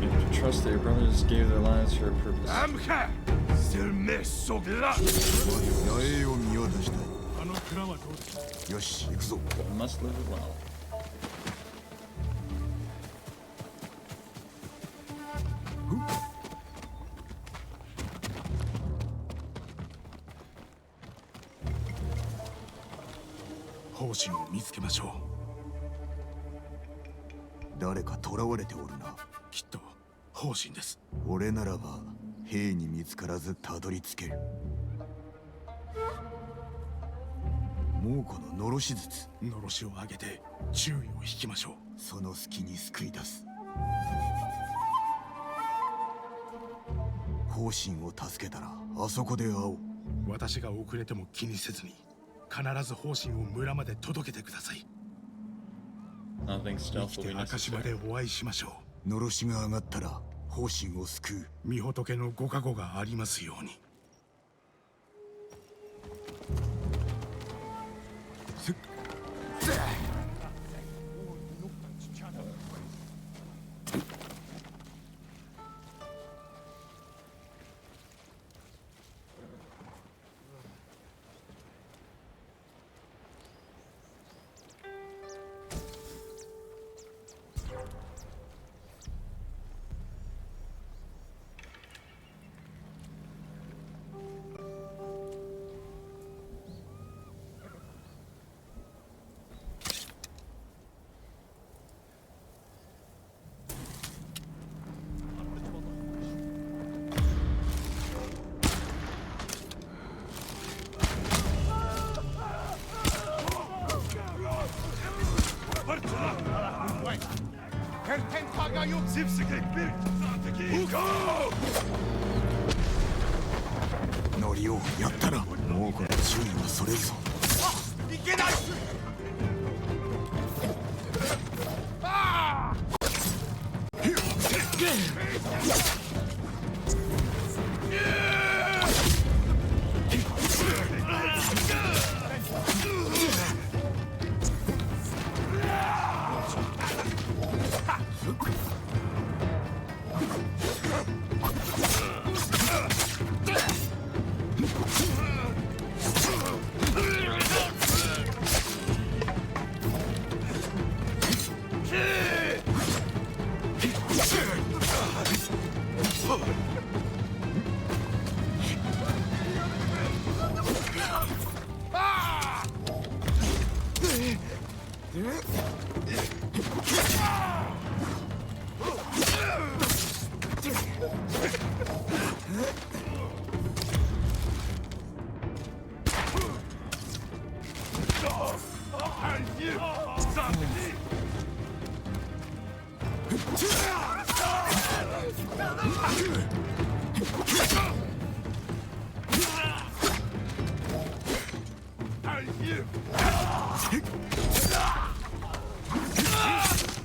You have to trust that your brothers gave their lives for a purpose. 野営を見渡したい。あの蔵はどうです？よし、行くぞ。You must live it well. 方針を見つけましょう。誰か囚われておるな。きっと方針です。俺ならば兵に見つからずたどり着ける。猛虎ののろし術。のろしを上げて注意を引きましょう。その隙に救い出す。方針を助けたらあそこで会おう。私が遅れても気にせずに必ず方針を村まで届けてください。生きて赤島でお会いしましょう。のろしが上がったら方針を救う。御仏のご加護がありますように。ノリをやったな。もうこの注意はそれぞ。いけない。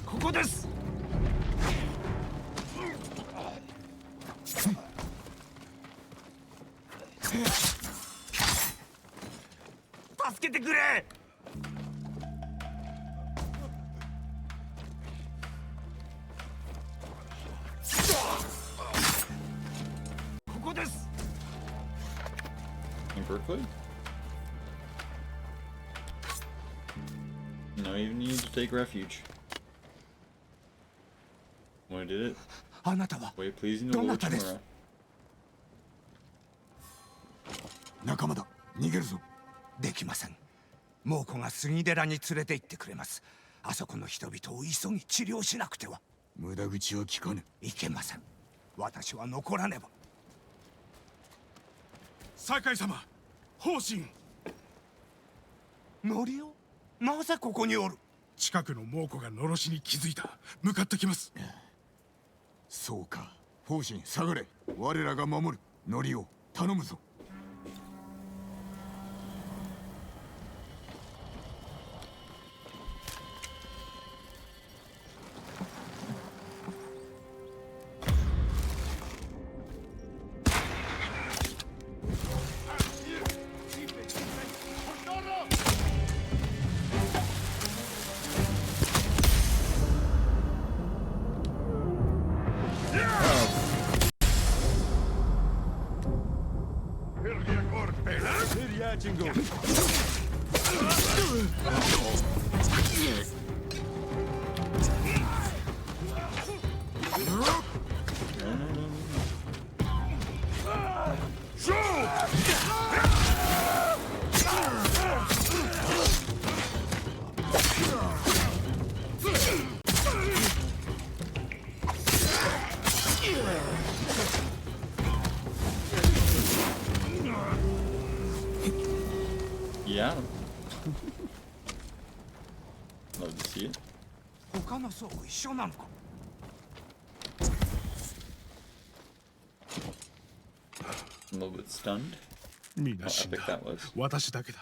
ここです。助けてくれ。ここです。In Berkeley? No even need to take refuge. When I did it, あなたは way pleasing to ど Lord なたです？ Chimera. 仲間だ。逃げるぞ。できません。猛虎が杉寺に連れて行ってくれます。あそこの人々を急ぎ治療しなくては。無駄口は聞かぬ。いけません。私は残らねば。酒井様、方針。ノリオ、なぜここにおる？近くの猛虎がのろしに気づいた。向かってきます。そうか。方針下がれ。我らが守る。ノリを頼むぞ。Yeah. Love to see it. 他の層一緒なのか？ I'm a little bit stunned. みんな How 死ん epic だ that。was. 私だけだ。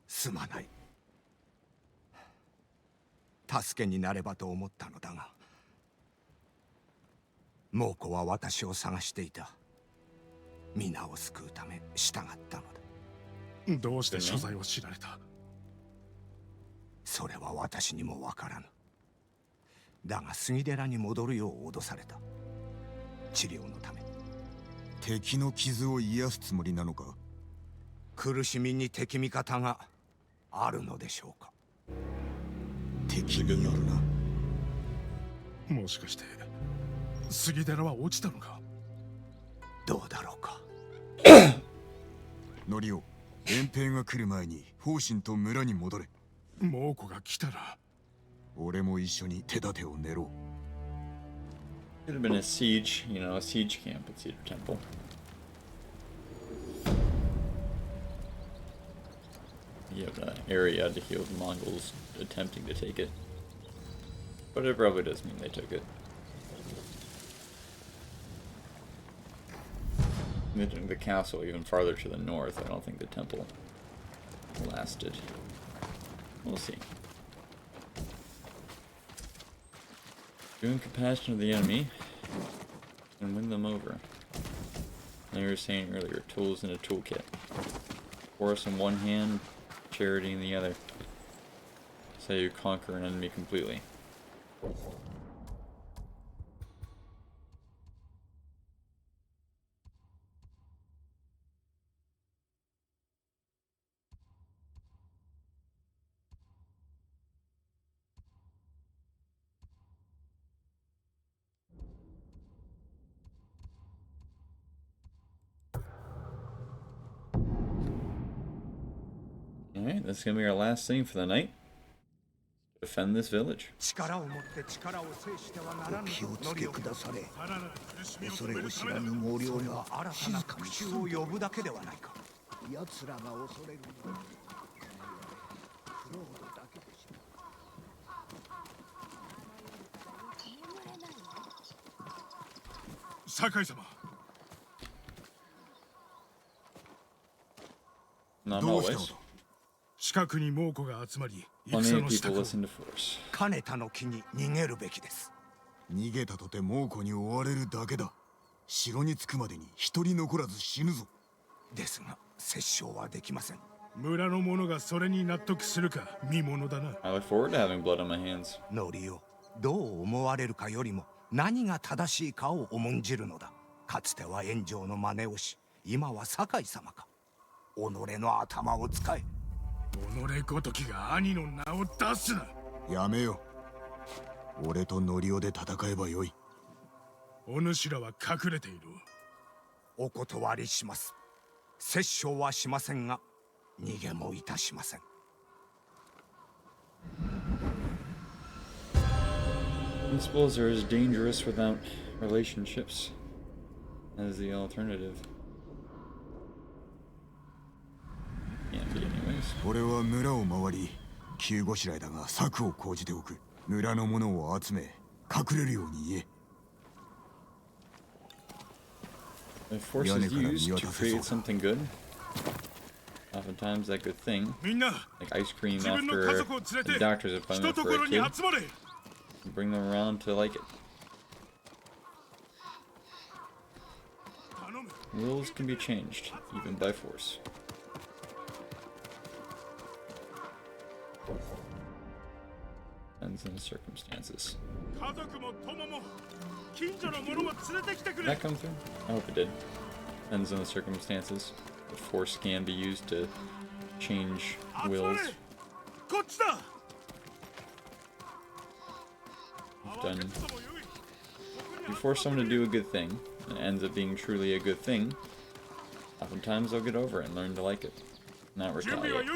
すまない。助けになればと思ったのだが、猛虎は私を探していた。皆を救うため従ったのだ。どうして所在を知られた？それは私にもわからぬ。だが杉寺に戻るよう脅された。治療のため。敵の傷を癒すつもりなのか？苦しみに敵味方があるのでしょうか？敵によるな。もしかして杉寺は落ちたのか？どうだろうか。ノリオ、遠兵が来る前に方針と村に戻れ。猛虎が来たら俺も一緒に手立てを練ろう。 Could have been a siege, you know, a siege camp at Cedar Temple. You have an area to heal the Mongols attempting to take it. But it probably does mean they took it. Moving the castle even farther to the north, I don't think the temple lasted. We'll see. Doing compassion of the enemy and win them over. Like you were saying earlier, tools in a toolkit. Force in one hand, charity in the other. That's how you conquer an enemy completely. Alright, that's gonna be our last thing for the night. Defend this village. 力を持って力を制してはならぬ。気をつけくだされ。恐れを知らぬ猛量が新たな復讐を呼ぶだけではないか。奴らが恐れるのはクロードだけでしょう。酒井様。Not always. 近くに猛虎が集まり、 Plenty of people listen to force. かねたの木に逃げるべきです。逃げたとて猛虎に追われるだけだ。城に着くまでに一人残らず死ぬぞ。ですが、殺傷はできません。村の者がそれに納得するか見ものだな。I look forward to having blood on my hands. ノリをどう思われるかよりも何が正しいかを重んじるのだ。かつては炎上の真似をし、今は酒井様か。己の頭を使え。己ごときが兄の名を出すな。やめよ。俺とノリオで戦えばよい。お主らは隠れている。お断りします。殺傷はしませんが、逃げもいたしません。Principles are as dangerous without relationships as the alternative. Can't be anyways. 俺は村を回り、急ごしらえだが策を講じておく。村の者を集め、隠れるように言え。If force is used to create something good, oftentimes that good thing, like ice cream after a doctor's appointment for a kid, bring them around to like it. Rules can be changed, even by force. Depends on the circumstances. Did that come through? I hope it did. Depends on the circumstances. The force can be used to change wills. Done. You force someone to do a good thing, and it ends up being truly a good thing. Oftentimes they'll get over it and learn to like it, not retaliate.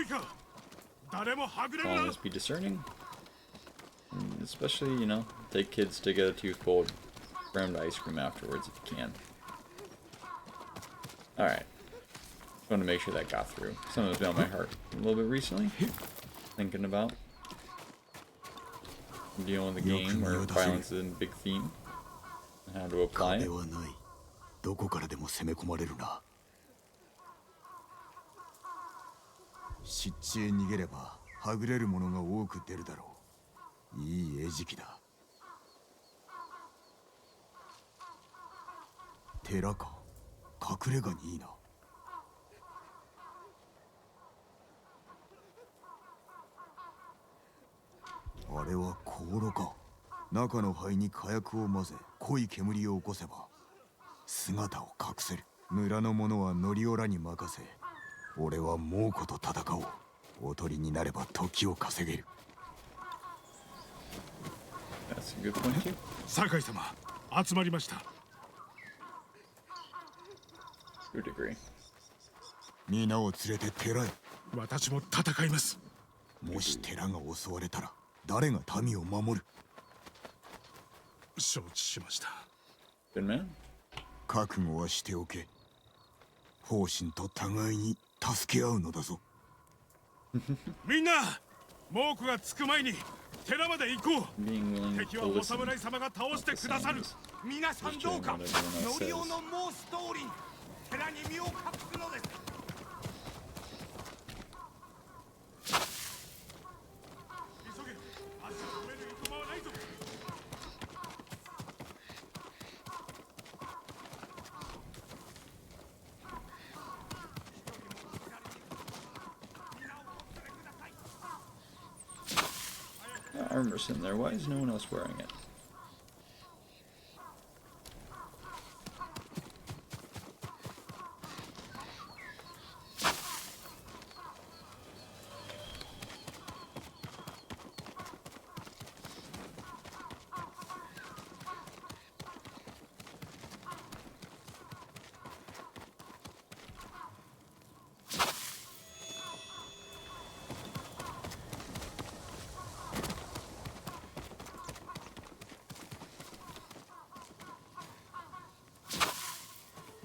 I'll just be discerning. And especially, you know, take kids to get a tooth pulled, bring them to ice cream afterwards if you can. Alright. Just want to make sure that got through. Something that's been on my heart a little bit recently. Thinking about dealing with the game where violence is a big theme. And how to apply it. どこからでも攻め込まれるな。湿地へ逃げればはぐれるものが多く出るだろう。いい餌食だ。寺か。隠れ家にいいな。あれは香炉か。中の灰に火薬を混ぜ濃い煙を起こせば姿を隠せる。村の者はノリオラに任せ、俺は猛虎と戦おう。おとりになれば時を稼げる。That's a good point too. 酒井様、集まりました。To a degree. 皆を連れて寺へ。私も戦います。もし寺が襲われたら誰が民を守る？承知しました。Good man. 覚悟はしておけ。方針と互いに助け合うのだぞ。みんな、猛虎がつく前に寺まで行こう。敵はお侍様が倒してくださる。皆さんどうか、ノリオの申す通りに寺に身を隠すのです。Armor's in there. Why is no one else wearing it?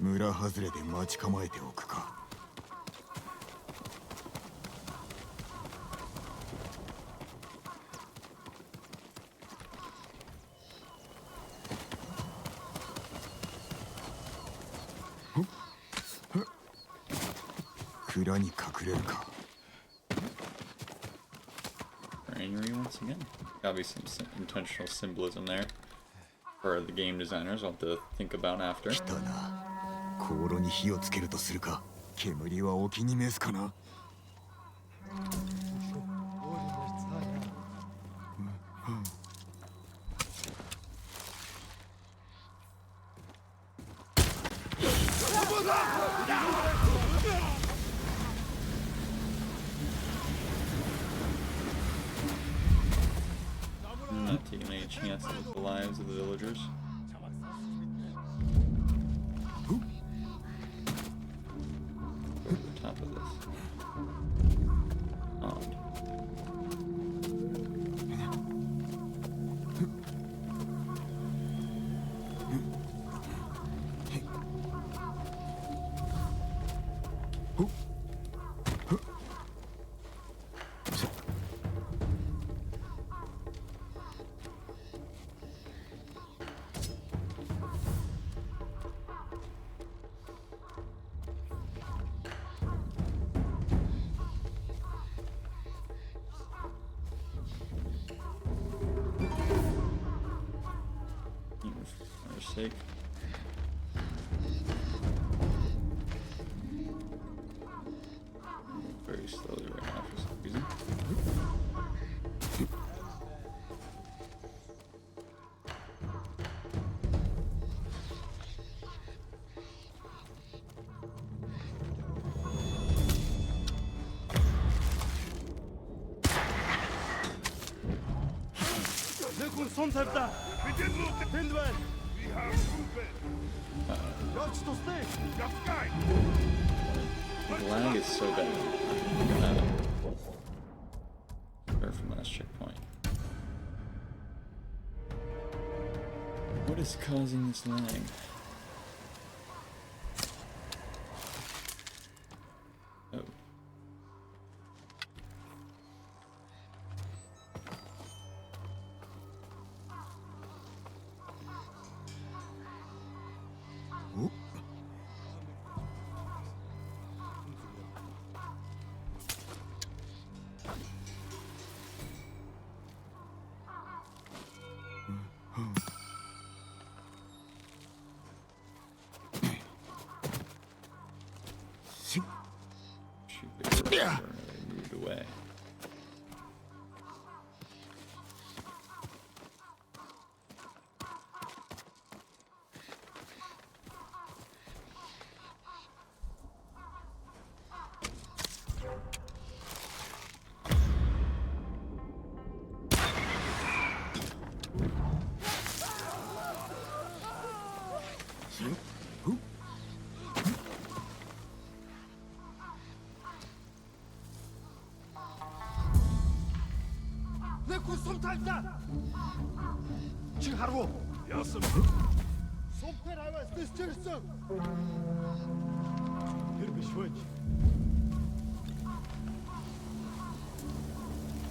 村外れで待ち構えておくか。蔵に隠れるか。 Granary once again. Gotta be some intentional symbolism there for the game designers. I'll have to think about after. 来たな。香炉に火をつけるとするか。煙はお気に召すかな。I'm not taking any chances with the lives of the villagers. Top of this. Odd. For our sake. Very slowly right now for some reason. We did move the Pindwan. We have movement. The lag is so bad. Better from last checkpoint. What is causing this lag? Oh. Moved away.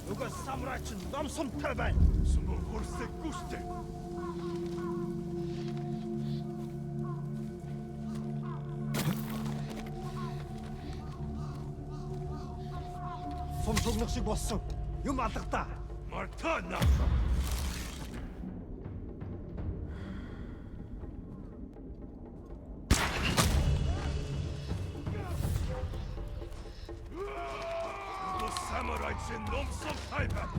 누가 사무라이친 남섬 탈반 스모 호르세 꾸스테 솜속력식 왔어 이거 맞닥다 말타 나 사무라이친 남섬 탈반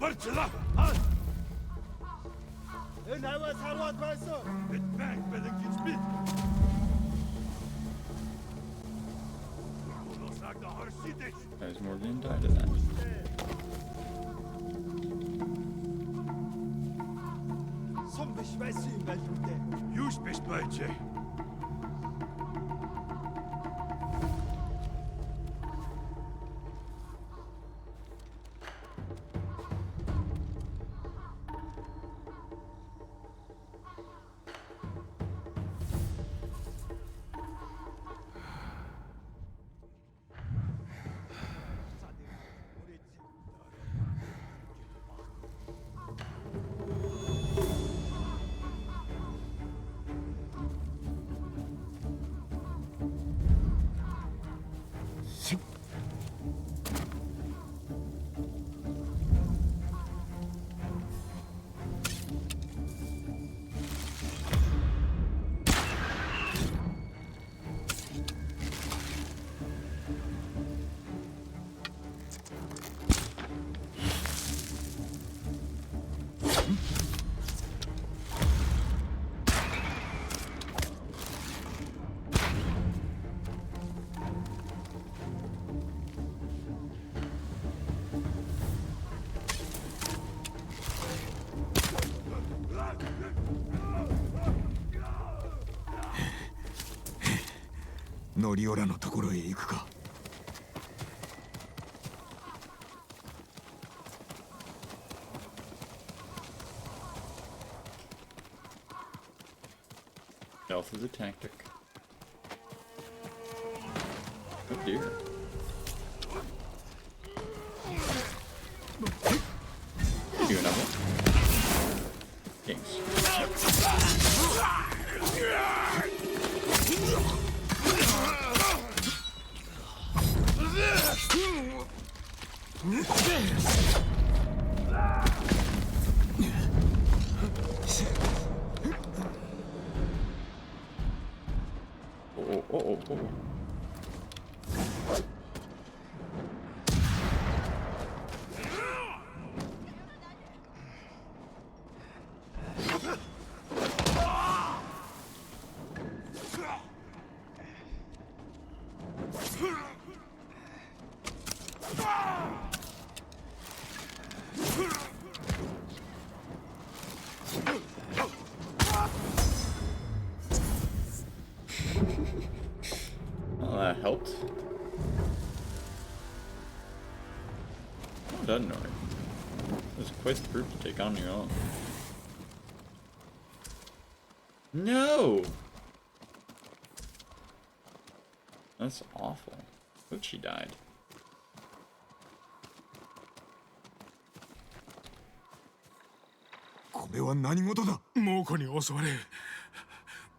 برجلة هنا هو ثروات باسو بتبانك بدك تجبيد Guys, Morgan died of that. Są wyśwesy im będzie. Już będzie.ノリオラのところへ行くか。Stealth is a tactic. Oh dear. You another one? Thanks. Oh. Well, that helped. Well done, Nori. This is quite the group to take on your own. No! That's awful. Hope she died. これは何事だ。猛虎に襲われ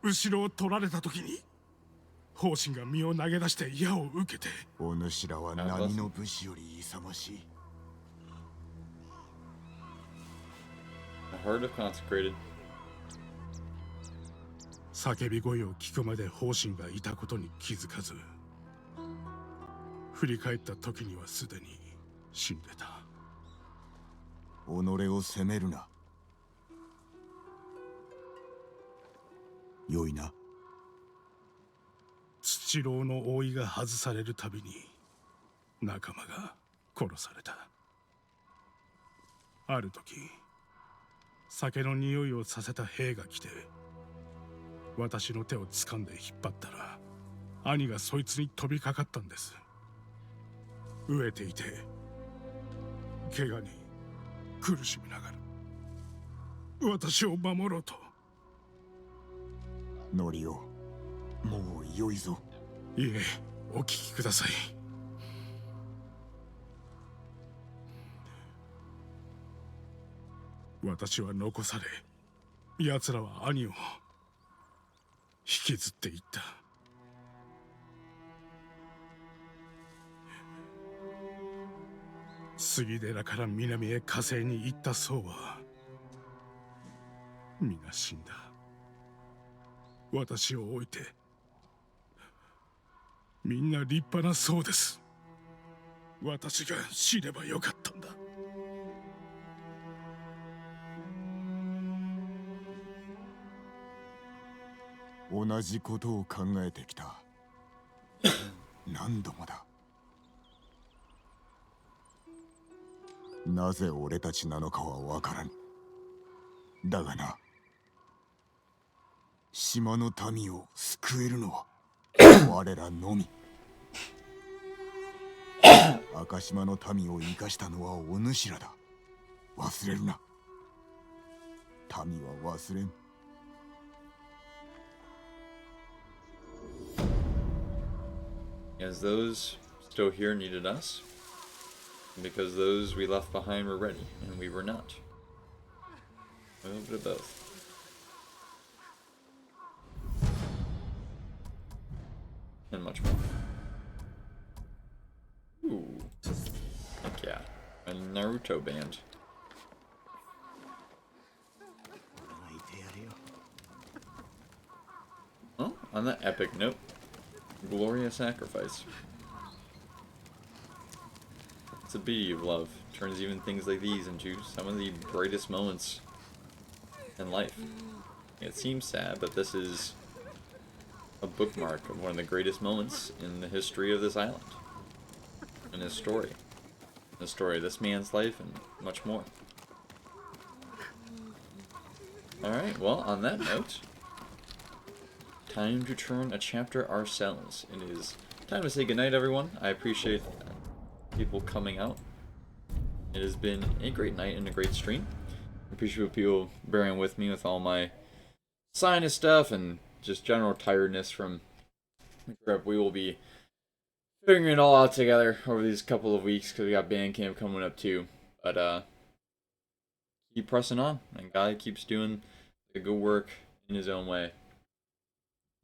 後ろを取られた時に砲身が身を投げ出して矢を受けて。お主らは何の武士より勇ましい。 The heart of consecrated. 叫び声を聞くまで砲身がいたことに気づかず、振り返った時にはすでに死んでた。己を責めるな。よいな。土牢の覆いが外されるたびに仲間が殺された。ある時酒の匂いをさせた兵が来て私の手を掴んで引っ張ったら兄がそいつに飛びかかったんです。飢えていて怪我に苦しみながら私を守ろうと。ノリオ、もう良いぞ。いえ、お聞きください。私は残され、奴らは兄を引きずっていった。杉寺から南へ火星に行った僧は皆死んだ。私を置いてみんな立派な僧です。私が死ねばよかったんだ。同じことを考えてきた。何度もだ。なぜ俺たちなのかはわからん。だがな、島の民を救えるのは我らのみ。赤島の民を生かしたのはお主らだ。忘れるな。民は忘れん。As those still here needed us, because those we left behind were ready, and we were not. A little bit of both. And much more. Ooh. Heck yeah. A Naruto band. Oh, on that epic note, glorious sacrifice. It's the beauty of love. Turns even things like these into some of the brightest moments in life. It seems sad, but this is a bookmark of one of the greatest moments in the history of this island. In his story. The story of this man's life and much more. Alright, well, on that note, time to turn a chapter ourselves. It is time to say goodnight, everyone. I appreciate people coming out. It has been a great night and a great stream. I appreciate people bearing with me with all my sinus stuff and just general tiredness from the trip. We will be figuring it all out together over these couple of weeks because we got band camp coming up too. But keep pressing on, and God keeps doing the good work in his own way.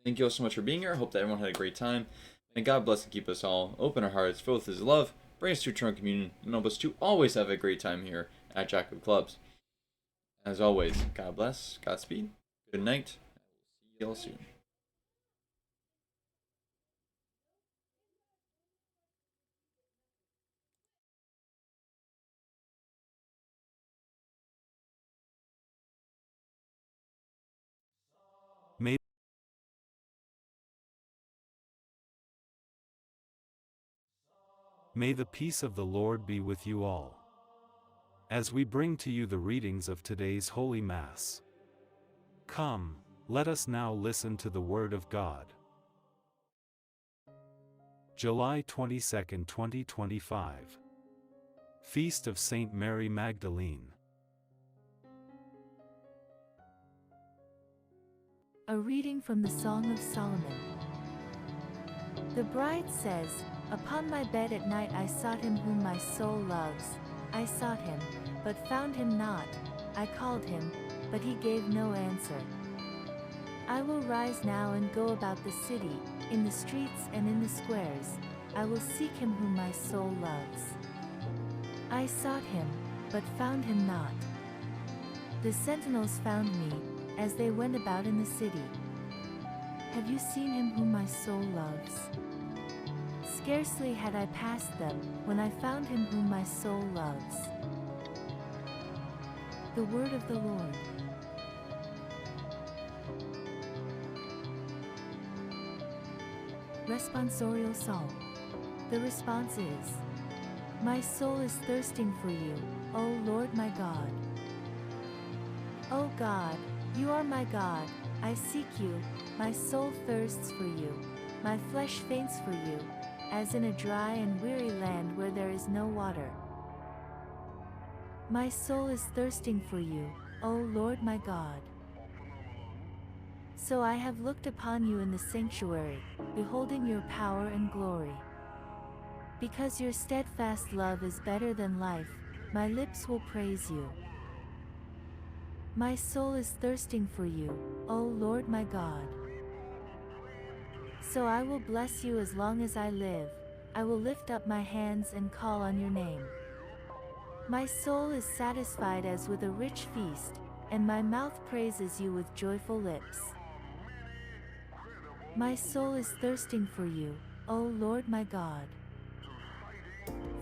Thank you all so much for being here. I hope that everyone had a great time. And God bless and keep us all. Open our hearts, filled with his love. Bring us to eternal communion. And help us to always have a great time here at Jack of Clubs. As always, God bless, Godspeed, good night. See you all soon. May the peace of the Lord be with you all. As we bring to you the readings of today's Holy Mass. Come, let us now listen to the Word of God. July 22, 2025. Feast of Saint Mary Magdalene. A reading from the Song of Solomon. The bride says, "Upon my bed at night I sought him whom my soul loves. I sought him, but found him not. I called him, but he gave no answer. I will rise now and go about the city, in the streets and in the squares. I will seek him whom my soul loves. I sought him, but found him not. The sentinels found me, as they went about in the city. Have you seen him whom my soul loves? Scarcely had I passed them, when I found him whom my soul loves." The word of the Lord. Responsorial Psalm. The response is, "My soul is thirsting for you, O Lord my God. O God, you are my God, I seek you, my soul thirsts for you, my flesh faints for you, as in a dry and weary land where there is no water. My soul is thirsting for you, O Lord my God. So I have looked upon you in the sanctuary, beholding your power and glory. Because your steadfast love is better than life, my lips will praise you. My soul is thirsting for you, O Lord my God. So I will bless you as long as I live, I will lift up my hands and call on your name. My soul is satisfied as with a rich feast, and my mouth praises you with joyful lips. My soul is thirsting for you, O Lord my God.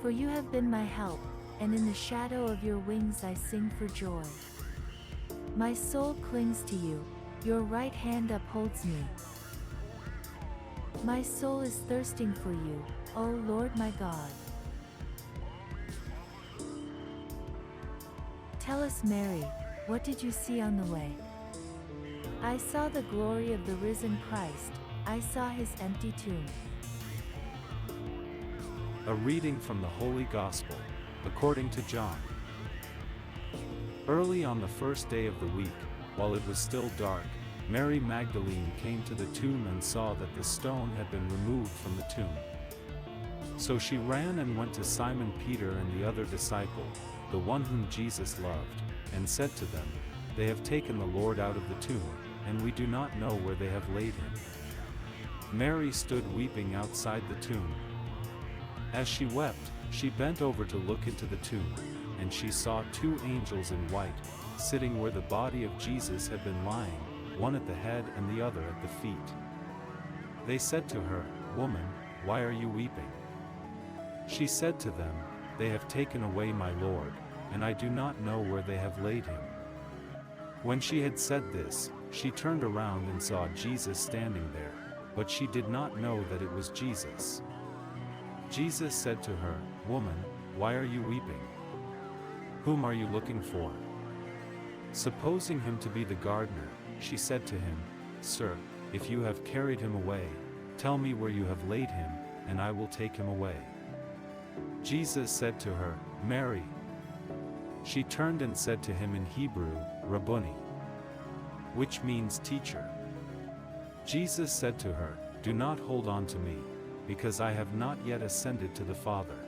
For you have been my help, and in the shadow of your wings I sing for joy. My soul clings to you, your right hand upholds me. My soul is thirsting for you, O Lord my God. Tell us, Mary, what did you see on the way? I saw the glory of the risen Christ, I saw his empty tomb. A reading from the Holy Gospel, according to John. Early on the first day of the week, while it was still dark, Mary Magdalene came to the tomb and saw that the stone had been removed from the tomb. So she ran and went to Simon Peter and the other disciple, the one whom Jesus loved, and said to them, "They have taken the Lord out of the tomb, and we do not know where they have laid him." Mary stood weeping outside the tomb. As she wept, she bent over to look into the tomb, and she saw two angels in white, sitting where the body of Jesus had been lying, one at the head and the other at the feet. They said to her, "Woman, why are you weeping?" She said to them, "They have taken away my Lord, and I do not know where they have laid him." When she had said this, she turned around and saw Jesus standing there, but she did not know that it was Jesus. Jesus said to her, "Woman, why are you weeping? Whom are you looking for?" Supposing him to be the gardener, she said to him, "Sir, if you have carried him away, tell me where you have laid him, and I will take him away." Jesus said to her, "Mary." She turned and said to him in Hebrew, "Rabboni," which means teacher. Jesus said to her, "Do not hold on to me, because I have not yet ascended to the Father.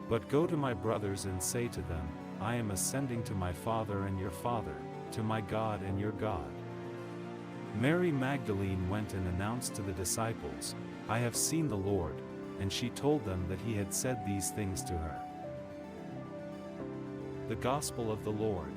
But go to my brothers and say to them, I am ascending to my Father and your Father, to my God and your God." Mary Magdalene went and announced to the disciples, "I have seen the Lord," and she told them that he had said these things to her. The Gospel of the Lord.